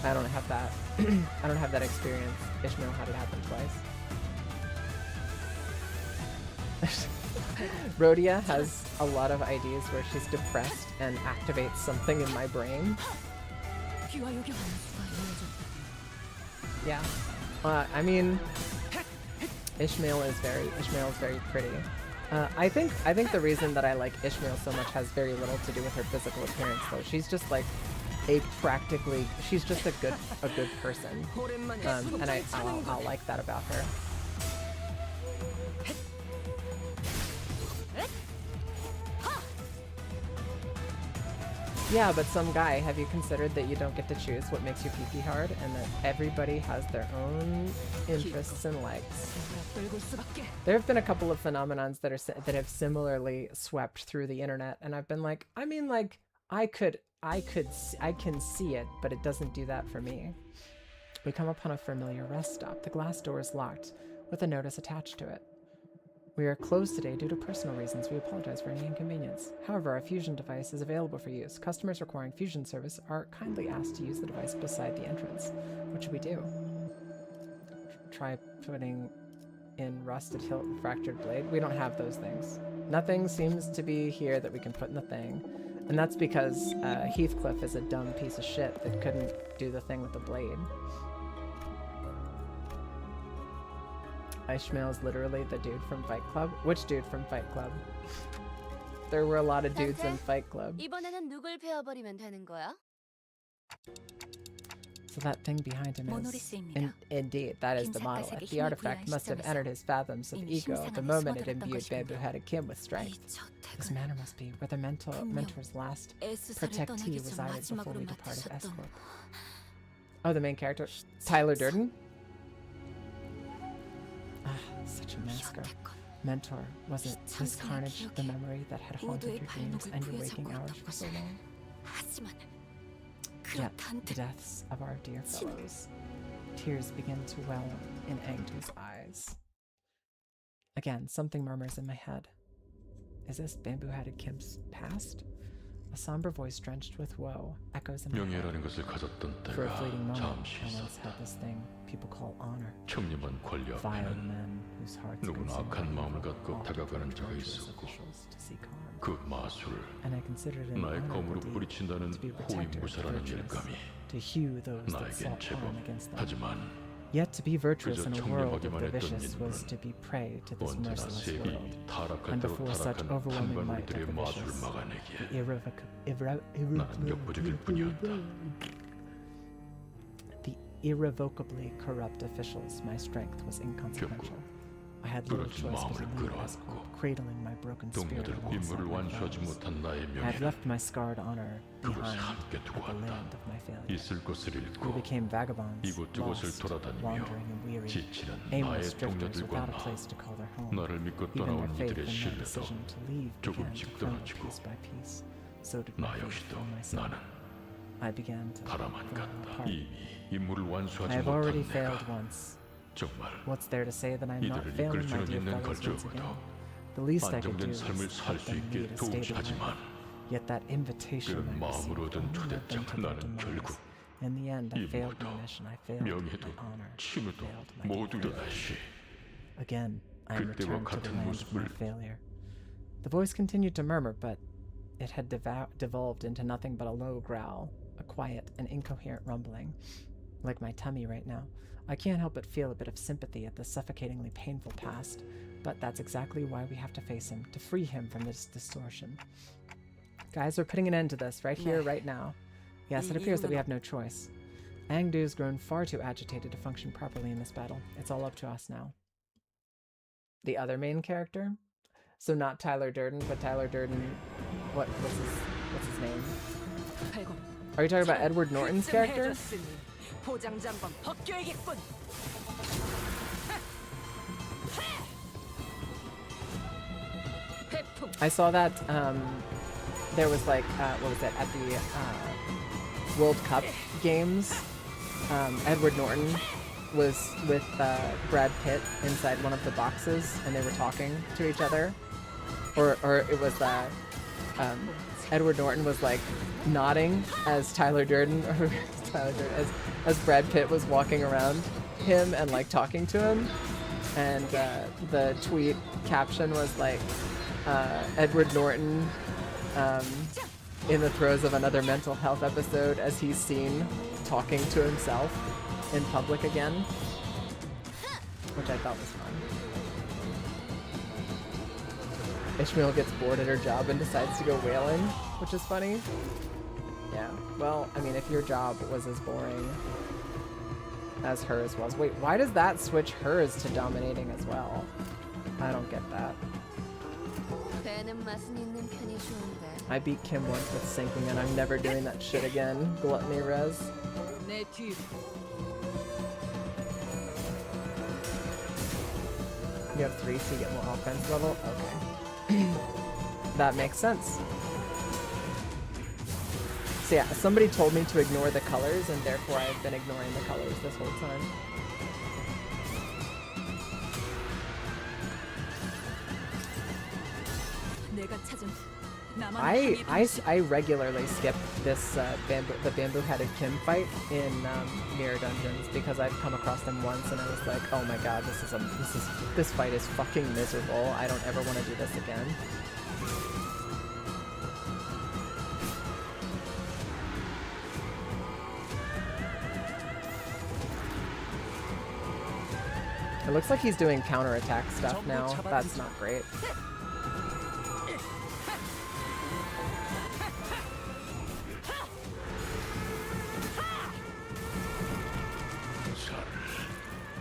I don't have that I don't have that experience. Ishmael had it happen twice. Rhodia has a lot of ideas where she's depressed and activates something in my brain. Yeah. I mean, Ishmael is very pretty. I think the reason that I like Ishmael so much has very little to do with her physical appearance, though. She's just like she's just a good person, and I'll like that about her. Yeah, but some guy, have you considered that you don't get to choose what makes you pee hard, and that everybody has their own interests and likes? There have been a couple of phenomenons that have similarly swept through the internet, and I've been like, I mean, like, I can see it, but it doesn't do that for me. We come upon a familiar rest stop. The glass door is locked, with a notice attached to it. We are closed today due to personal reasons. We apologize for any inconvenience. However, our fusion device is available for use. Customers requiring fusion service are kindly asked to use the device beside the entrance. What should we do? Try putting in rusted hilt and fractured blade? We don't have those things. Nothing seems to be here that we can put in the thing. And that's because Heathcliff is a dumb piece of shit that couldn't do the thing with the blade. Ishmael's literally the dude from Fight Club. Which dude from Fight Club? There were a lot of dudes in Fight Club. 이번에는 누굴 베어버리면 되는 거야? So that thing behind him is... Indeed, that is the monolith. The artifact must have entered his fathoms of ego the moment it imbued Bamboo-headed Kim with strength. This manor must be where the mentor's last protectee resided before we departed Escort. Oh, the main character? Tyler Durden? Ah, such a massacre. Mentor, was it this carnage the memory that had haunted your dreams and your waking hours for so long? Yet, the deaths of our dear fellows. Tears begin to well in Angdu's eyes. Again, something murmurs in my head. Is this Bamboo-headed Kim's past? A somber voice drenched with woe echoes in my head. For a fleeting moment, I once had this thing people call honor. Vile men whose hearts officials to seek harm. And I considered it an honorable deed to be protector of virtuous, to hew those that sought harm against them. Yet to be virtuous in a 그저 world of 청렴하기만 the 했던 vicious was 인물은 to be prey to this 언제나 merciless 세계 world. 타락할 And 대로 before such 타락한 overwhelming might 판관들의 of the 마술을 vicious, 막아내기에 the irrevocably corrupt officials, my strength was inconsequential. I had little 그렇게 choice but to 마음을 leave 끌어안고 Escort, cradling my broken spirit 동료들 alongside 임무를 my 완수하지 fellows. 못한 나의 I had 명예를 left my scarred honor 그곳에 behind 함께 at 두고 the 왔다. land of my failure. 있을 곳을 We 잃고 became vagabonds, 이곳저곳을 lost, 돌아다니며 wandering and weary, 지치는 aimless 나의 drifters 동료들과 without a 나 place to call their home. 나를 믿고 Even 떠나온 their faith 이들의 in my 신뢰도 decision to leave began to 조금씩 crumble 떨어지고 piece by piece. So did 나 my faith 역시도 in myself. 나는 I began to 바람만 fall 같다. apart. 이미 임무를 I 완수하지 have already 못한 failed 내가 once. 정말 What's there to say that I'm not 이들을 failing, my 이끌 dear 수는 있는 fellows, once 걸저어도 again? The least I could do 안정된 is 삶을 살 help 수 them 있게 lead a stable 도우자지만 life. Yet that invitation 그런 I received 마음으로 얻은 only led them 초대장 to their 나는 demise. 결국 In the end, I failed my 임무도 mission. I failed 명예도 my honor. 칭호도 failed my 모두 duty. 다시 Again, I am 그때와 returned to the 같은 land of my 모습을 failure. The voice continued to murmur, but it had devolved into nothing but a low growl, a quiet and incoherent rumbling, like my tummy right now. I can't help but feel a bit of sympathy at the suffocatingly painful past, but that's exactly why we have to face him, to free him from this distortion. Guys, we're putting an end to this right here, right now. Yes, it appears that we have no choice. Angdu's grown far too agitated to function properly in this battle. It's all up to us now. The other main character? So not Tyler Durden, but Tyler Durden... what's his name? Are you talking about Edward Norton's character? 포장지 한번 벗겨야겠군. I saw that there was like, what was it, at the World Cup games, Edward Norton was with Brad Pitt inside one of the boxes and they were talking to each other. Or it was Edward Norton was like nodding as Tyler Durden, or as Brad Pitt was walking around him and like talking to him. And the tweet caption was like, Edward Norton in the throes of another mental health episode as he's seen talking to himself in public again, which I thought was fun. Ishmael gets bored at her job and decides to go whaling, which is funny. Yeah, well, I mean, if your job was as boring as hers was. Wait, why does that switch hers to dominating as well? I don't get that. I beat Kim once with sinking and I'm never doing that shit again. Gluttony res. You have 3 to get more offense level? Okay. That makes sense. So yeah, somebody told me to ignore the colors and therefore I've been ignoring the colors this whole time. I regularly skip this the bamboo-headed Kim fight in Mirror Dungeons because I've come across them once and I was like, oh my god, this fight is fucking miserable. I don't ever want to do this again. It looks like he's doing counterattack stuff now. That's not great.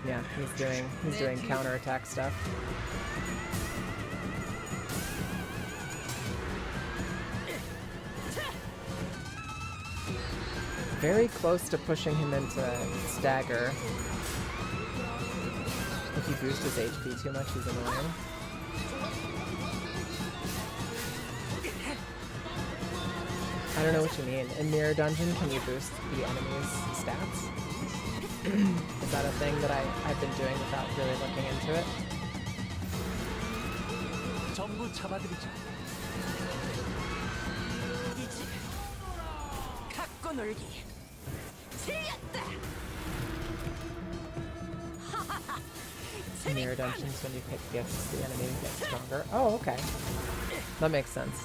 Yeah, he's doing counterattack stuff. Very close to pushing him into stagger. If you boost his HP too much, he's annoying. I don't know what you mean. In Mirror Dungeon, can you boost the enemy's stats? Is that a thing that I've been doing without really looking into it? 전부 잡아드리죠. 이제 갖고 놀기. 틀렸다. In Mirror Dungeons, when you pick gifts, the enemy gets stronger. Oh, okay. That makes sense.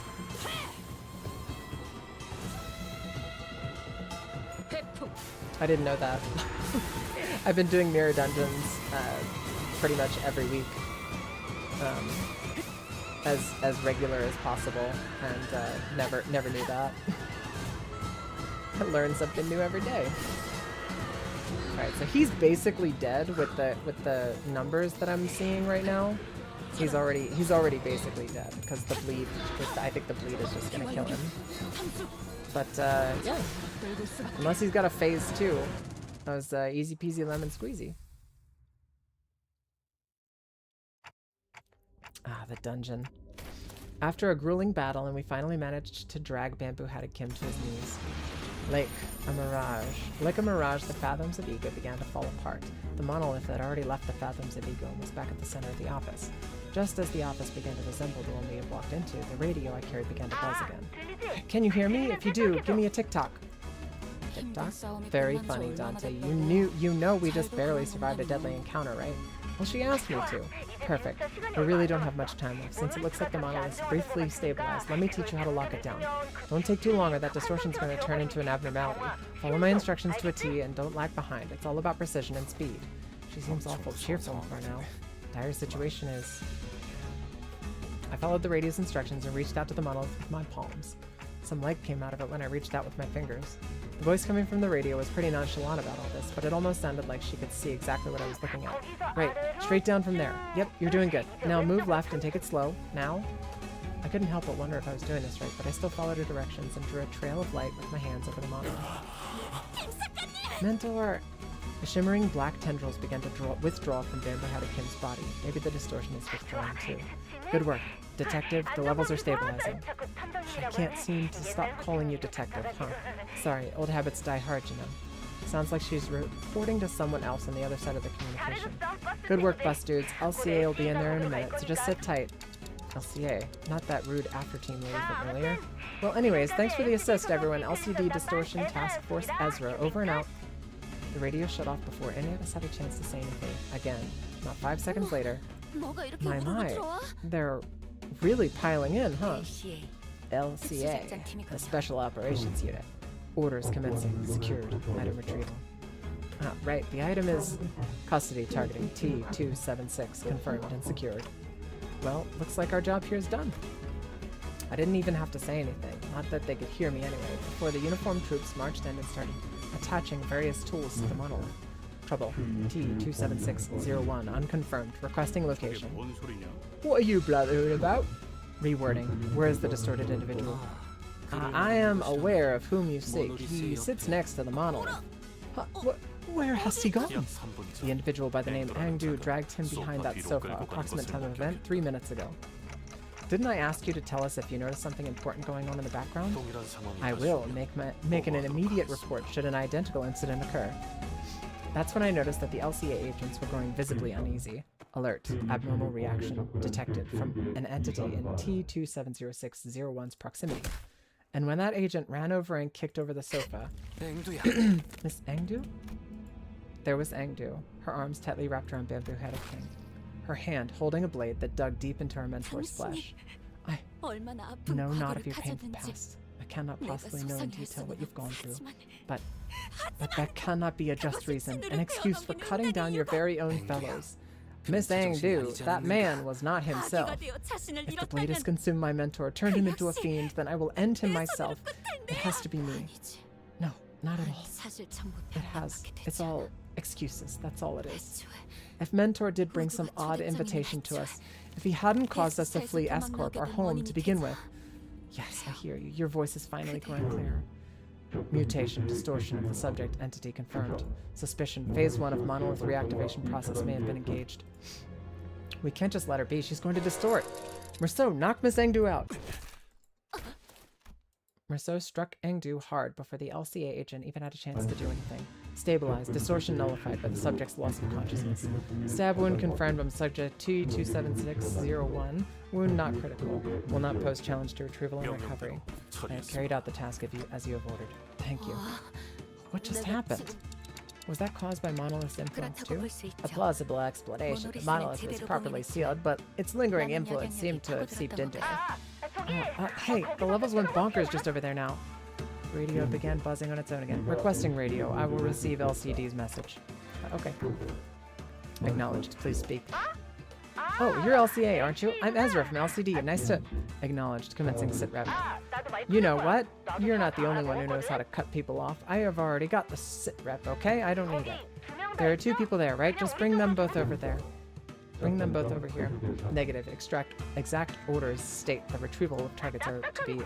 I didn't know that. I've been doing mirror dungeons pretty much every week, as regular as possible, and never knew that. I learn something new every day. All right, so he's basically dead with the numbers that I'm seeing right now. He's already basically dead because the bleed. I think the bleed is just gonna kill him. But yeah, unless he's got a phase 2, that was easy peasy lemon squeezy. Ah, the dungeon. After a grueling battle, and we finally managed to drag Bamboo-Hatted Kim to his knees. Like a mirage, the fathoms of ego began to fall apart. The monolith had already left the fathoms of ego and was back at the center of the office. Just as the office began to resemble the one we had walked into, the radio I carried began to buzz again. Can you hear me? If you do, give me a TikTok. TikTok? Very funny, Dante. You know we just barely survived a deadly encounter, right? Well, she asked me to. Perfect. We really don't have much time left. Since it looks like the monolith's briefly stabilized, let me teach you how to lock it down. Don't take too long or that distortion's going to turn into an abnormality. Follow my instructions to a T and don't lag behind. It's all about precision and speed. She seems awful cheerful for now. Dire situation is... I followed the radio's instructions and reached out to the monolith with my palms. Some light came out of it when I reached out with my fingers. The voice coming from the radio was pretty nonchalant about all this, but it almost sounded like she could see exactly what I was looking at. Right, straight down from there. Yep, you're doing good. Now move left and take it slow. Now? I couldn't help but wonder if I was doing this right, but I still followed her directions and drew a trail of light with my hands over the monolith. Mentor! The shimmering black tendrils began to withdraw from Bamboo-Hatted Kim's body. Maybe the distortion is withdrawing too. Good work. Detective, the levels are stabilizing. I can't seem to stop calling you Detective, huh? Sorry, old habits die hard, you know. Sounds like she's reporting to someone else on the other side of the communication. Good work, bus dudes. LCA will be in there in a minute, so just sit tight. LCA, not that rude after-team lady from earlier. Well, anyways, thanks for the assist, everyone. LCD Distortion Task Force Ezra, over and out. The radio shut off before any of us had a chance to say anything. Again, not 5 seconds later. My, they're really piling in, huh? LCA, the Special Operations Unit. Orders commencing. Secured. Item retrieval. Ah, right. The item is custody targeting T276. Confirmed and secured. Well, looks like our job here is done. I didn't even have to say anything. Not that they could hear me anyway. Before the uniformed troops marched in and started attaching various tools to the monolith. Trouble. T27601. Unconfirmed. Requesting location. What are you blathering about? Rewording. Where is the distorted individual? I am aware of whom you seek. He sits next to the monolith. Where has he gone? The individual by the name Angdu dragged him behind that sofa. Approximate time of event, 3 minutes ago. Didn't I ask you to tell us if you noticed something important going on in the background? I will make an immediate report should an identical incident occur. That's when I noticed that the LCA agents were growing visibly uneasy. Alert. Abnormal reaction detected from an entity in T2700601's proximity. And when that agent ran over and kicked over the sofa... Miss Angdu? There was Angdu, her arms tightly wrapped around Bamboo-Hatted Kim. Her hand holding a blade that dug deep into her mentor's flesh. I know not of your painful past. I cannot possibly know in detail what you've gone through. But that cannot be a just reason, an excuse for cutting down your very own fellows. Miss Angdu, that man was not himself. If the blade has consumed my mentor, turned him into a fiend, then I will end him myself. It has to be me. No, not at all. It has. It's all excuses, that's all it is. If Mentor did bring some odd invitation to us, if he hadn't caused us to flee S-Corp, our home, to begin with. Yes, I hear you. Your voice is finally growing clearer. Mutation, distortion of the subject entity confirmed. Suspicion, phase 1 of monolith reactivation process may have been engaged. We can't just let her be. She's going to distort. Merceau, knock Miss Angdu out. Merceau struck Angdu hard before the LCA agent even had a chance to do anything. Stabilized. Distortion nullified by the subject's loss of consciousness. Stab wound confirmed on subject T27601. Wound not critical. Will not pose challenge to retrieval and recovery. I have carried out the task as you have ordered. Thank you. What just happened? Was that caused by Monolith's influence too? A plausible explanation. The Monolith was properly sealed, but its lingering influence seemed to have seeped into it. Hey, the levels went bonkers just over there now. Radio began buzzing on its own again. Requesting radio. I will receive LCD's message. Okay. Acknowledged. Please speak. Oh, you're LCA, aren't you? I'm Ezra from LCD. Nice to... Acknowledged. Commencing sit rep. You know what? You're not the only one who knows how to cut people off. I have already got the sit rep, okay? I don't need it. There are 2 people there, right? Just bring them both over there. Bring them both over here. Negative. Exact orders state the retrieval of targets are to be...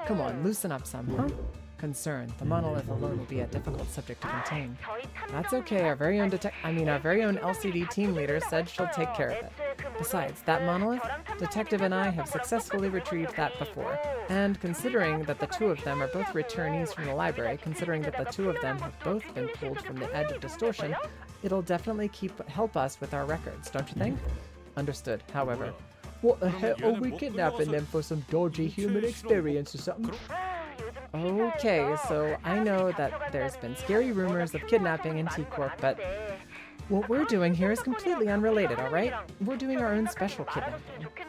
Come on, loosen up some, huh? Concern. The monolith alone will be a difficult subject to contain. That's okay. Our very own LCD team leader said she'll take care of it. Besides, that monolith, Detective and I have successfully retrieved that before. And considering that the 2 of them are both returnees from the library, considering that the 2 of them have both been pulled from the edge of distortion, it'll definitely help us with our records, don't you think? Understood. However, what the hell are we kidnapping them for, some dodgy human experience or something? Okay, so I know that there's been scary rumors of kidnapping in T-Corp, but what we're doing here is completely unrelated, alright? We're doing our own special kidnapping.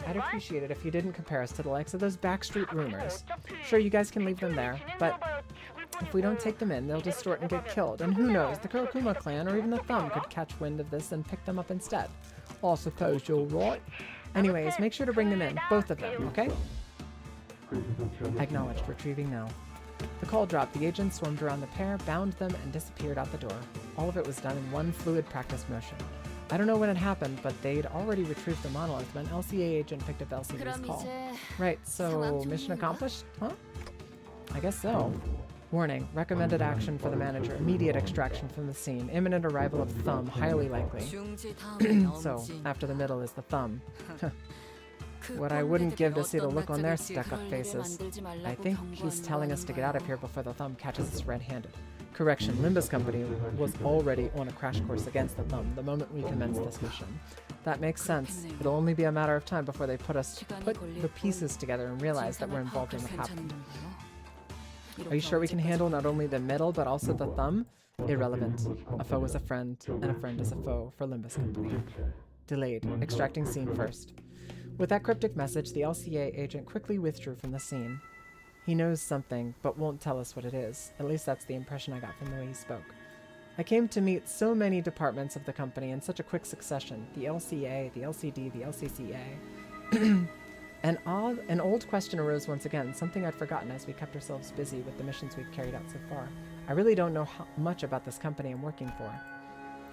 I'd appreciate it if you didn't compare us to the likes of those backstreet rumors. Sure, you guys can leave them there, but if we don't take them in, they'll distort and get killed, and who knows, the Kurokuma clan or even the Thumb could catch wind of this and pick them up instead. I suppose you're right. Anyways, make sure to bring them in, both of them, okay? Acknowledged. Retrieving now. The call dropped. The agent swarmed around the pair, bound them, and disappeared out the door. All of it was done in one fluid practice motion. I don't know when it happened, but they'd already retrieved the monolith when LCA agent picked up LCD's call. Right, so mission accomplished? Huh? I guess so. Warning. Recommended action for the manager. Immediate extraction from the scene. Imminent arrival of Thumb. Highly likely. So, after the middle is the Thumb. What I wouldn't give to see the look on their stuck-up faces. I think he's telling us to get out of here before the Thumb catches us red-handed. Correction, Limbus Company was already on a crash course against the Thumb the moment we commenced this mission. That makes sense. It'll only be a matter of time before they put the pieces together and realize that we're involved in what happened. Are you sure we can handle not only the middle but also the Thumb? Irrelevant. A foe is a friend, and a friend is a foe for Limbus Company. Delayed. Extracting scene first. With that cryptic message, the LCA agent quickly withdrew from the scene. He knows something, but won't tell us what it is. At least that's the impression I got from the way he spoke. I came to meet so many departments of the company in such a quick succession. The LCA, the LCD, the LCCA. An old question arose once again, something I'd forgotten as we kept ourselves busy with the missions we've carried out so far. I really don't know much about this company I'm working for.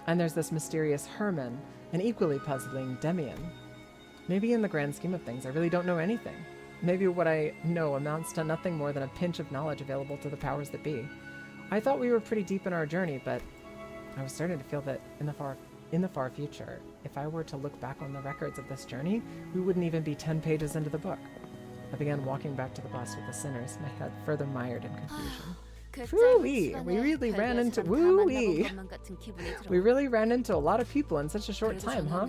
And there's this mysterious Herman, and equally puzzling Demian. Maybe in the grand scheme of things, I really don't know anything. Maybe what I know amounts to nothing more than a pinch of knowledge available to the powers that be. I thought we were pretty deep in our journey, but I was starting to feel that in the far future, if I were to look back on the records of this journey, we wouldn't even be 10 pages into the book. I began walking back to the bus with the sinners, my head further mired in confusion. Woo-wee! We really ran into a lot of people in such a short time, huh?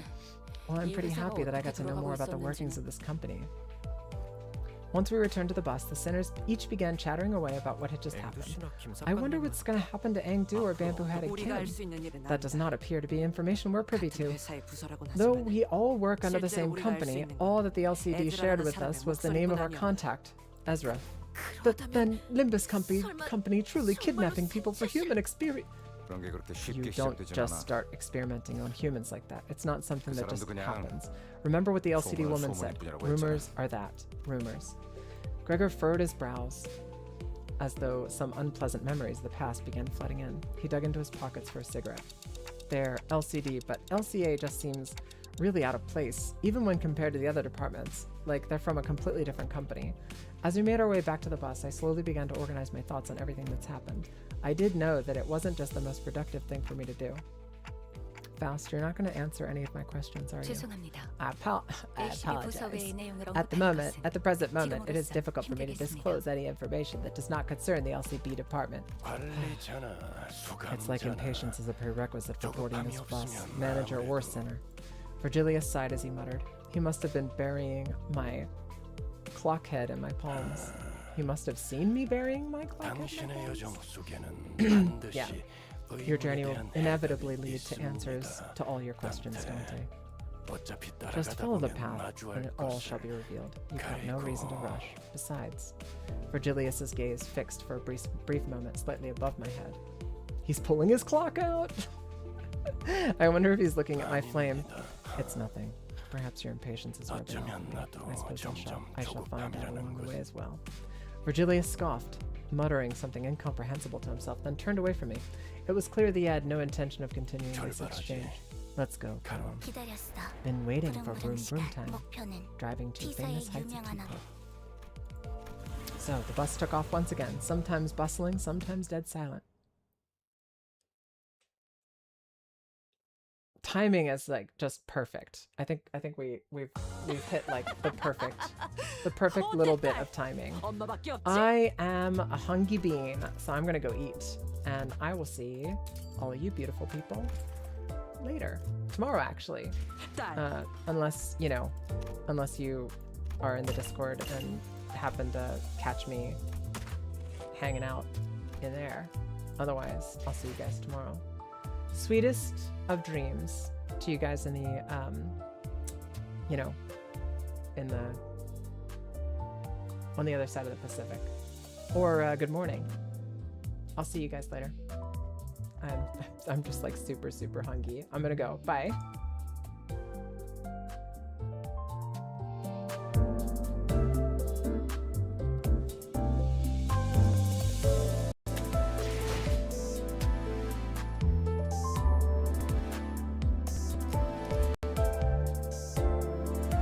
Well, I'm pretty happy that I got to know more about the workings of this company. Once we returned to the bus, the sinners each began chattering away about what had just happened. I wonder what's going to happen to Angdu or Bamboo-Headed Kim. That does not appear to be information we're privy to. Though we all work under the same company, all that the LCD shared with us was the name of our contact, Ezra. Then Limbus company truly kidnapping people for human experience. You don't just start experimenting on humans like that. It's not something that just happens. Remember what the LCD woman said. Rumors are that. Rumors. Gregor furrowed his brows as though some unpleasant memories of the past began flooding in. He dug into his pockets for a cigarette. They're LCD, but LCA just seems really out of place, even when compared to the other departments. Like they're from a completely different company. As we made our way back to the bus, I slowly began to organize my thoughts on everything that's happened. I did know that it wasn't just the most productive thing for me to do. Faust, you're not going to answer any of my questions, are you? I apologize. At the present moment, it is difficult for me to disclose any information that does not concern the LCB department. It's like impatience is a prerequisite for boarding this bus, manager or sinner. Virgilius sighed as he muttered. He must have been burying my clock head in my palms. He must have seen me burying my clock head in my palms. Yeah. Your journey will inevitably lead to answers to all your questions, Dante. Just follow the path, and it all shall be revealed. You've got no reason to rush. Besides, Virgilius's gaze fixed for a brief moment slightly above my head. He's pulling his clock out! I wonder if he's looking at my flame. It's nothing. Perhaps your impatience is rubbing off me. I suppose I shall find out along the way as well. Virgilius scoffed, muttering something incomprehensible to himself, then turned away from me. It was clear that he had no intention of continuing this exchange. Let's go, Callum. 기다렸어. Been waiting for vroom 부릉부릉 vroom 시간. time. 목표는 Driving to 피서의 famous heights of 유명한 Tipo. 언. So the bus took off once again, sometimes bustling, sometimes dead silent. Timing is like just perfect. I think we've hit like the perfect little bit of timing. 엄마밖에 없지. I am a hungry bean, so I'm gonna go eat, and I will see all of you beautiful people later, tomorrow actually, 딸. unless you are in the Discord and happen to catch me hanging out in there. Otherwise, I'll see you guys tomorrow. Sweetest of dreams to you guys in the on the other side of the Pacific, or good morning. I'll see you guys later. I'm just like super hungry. I'm gonna go. Bye.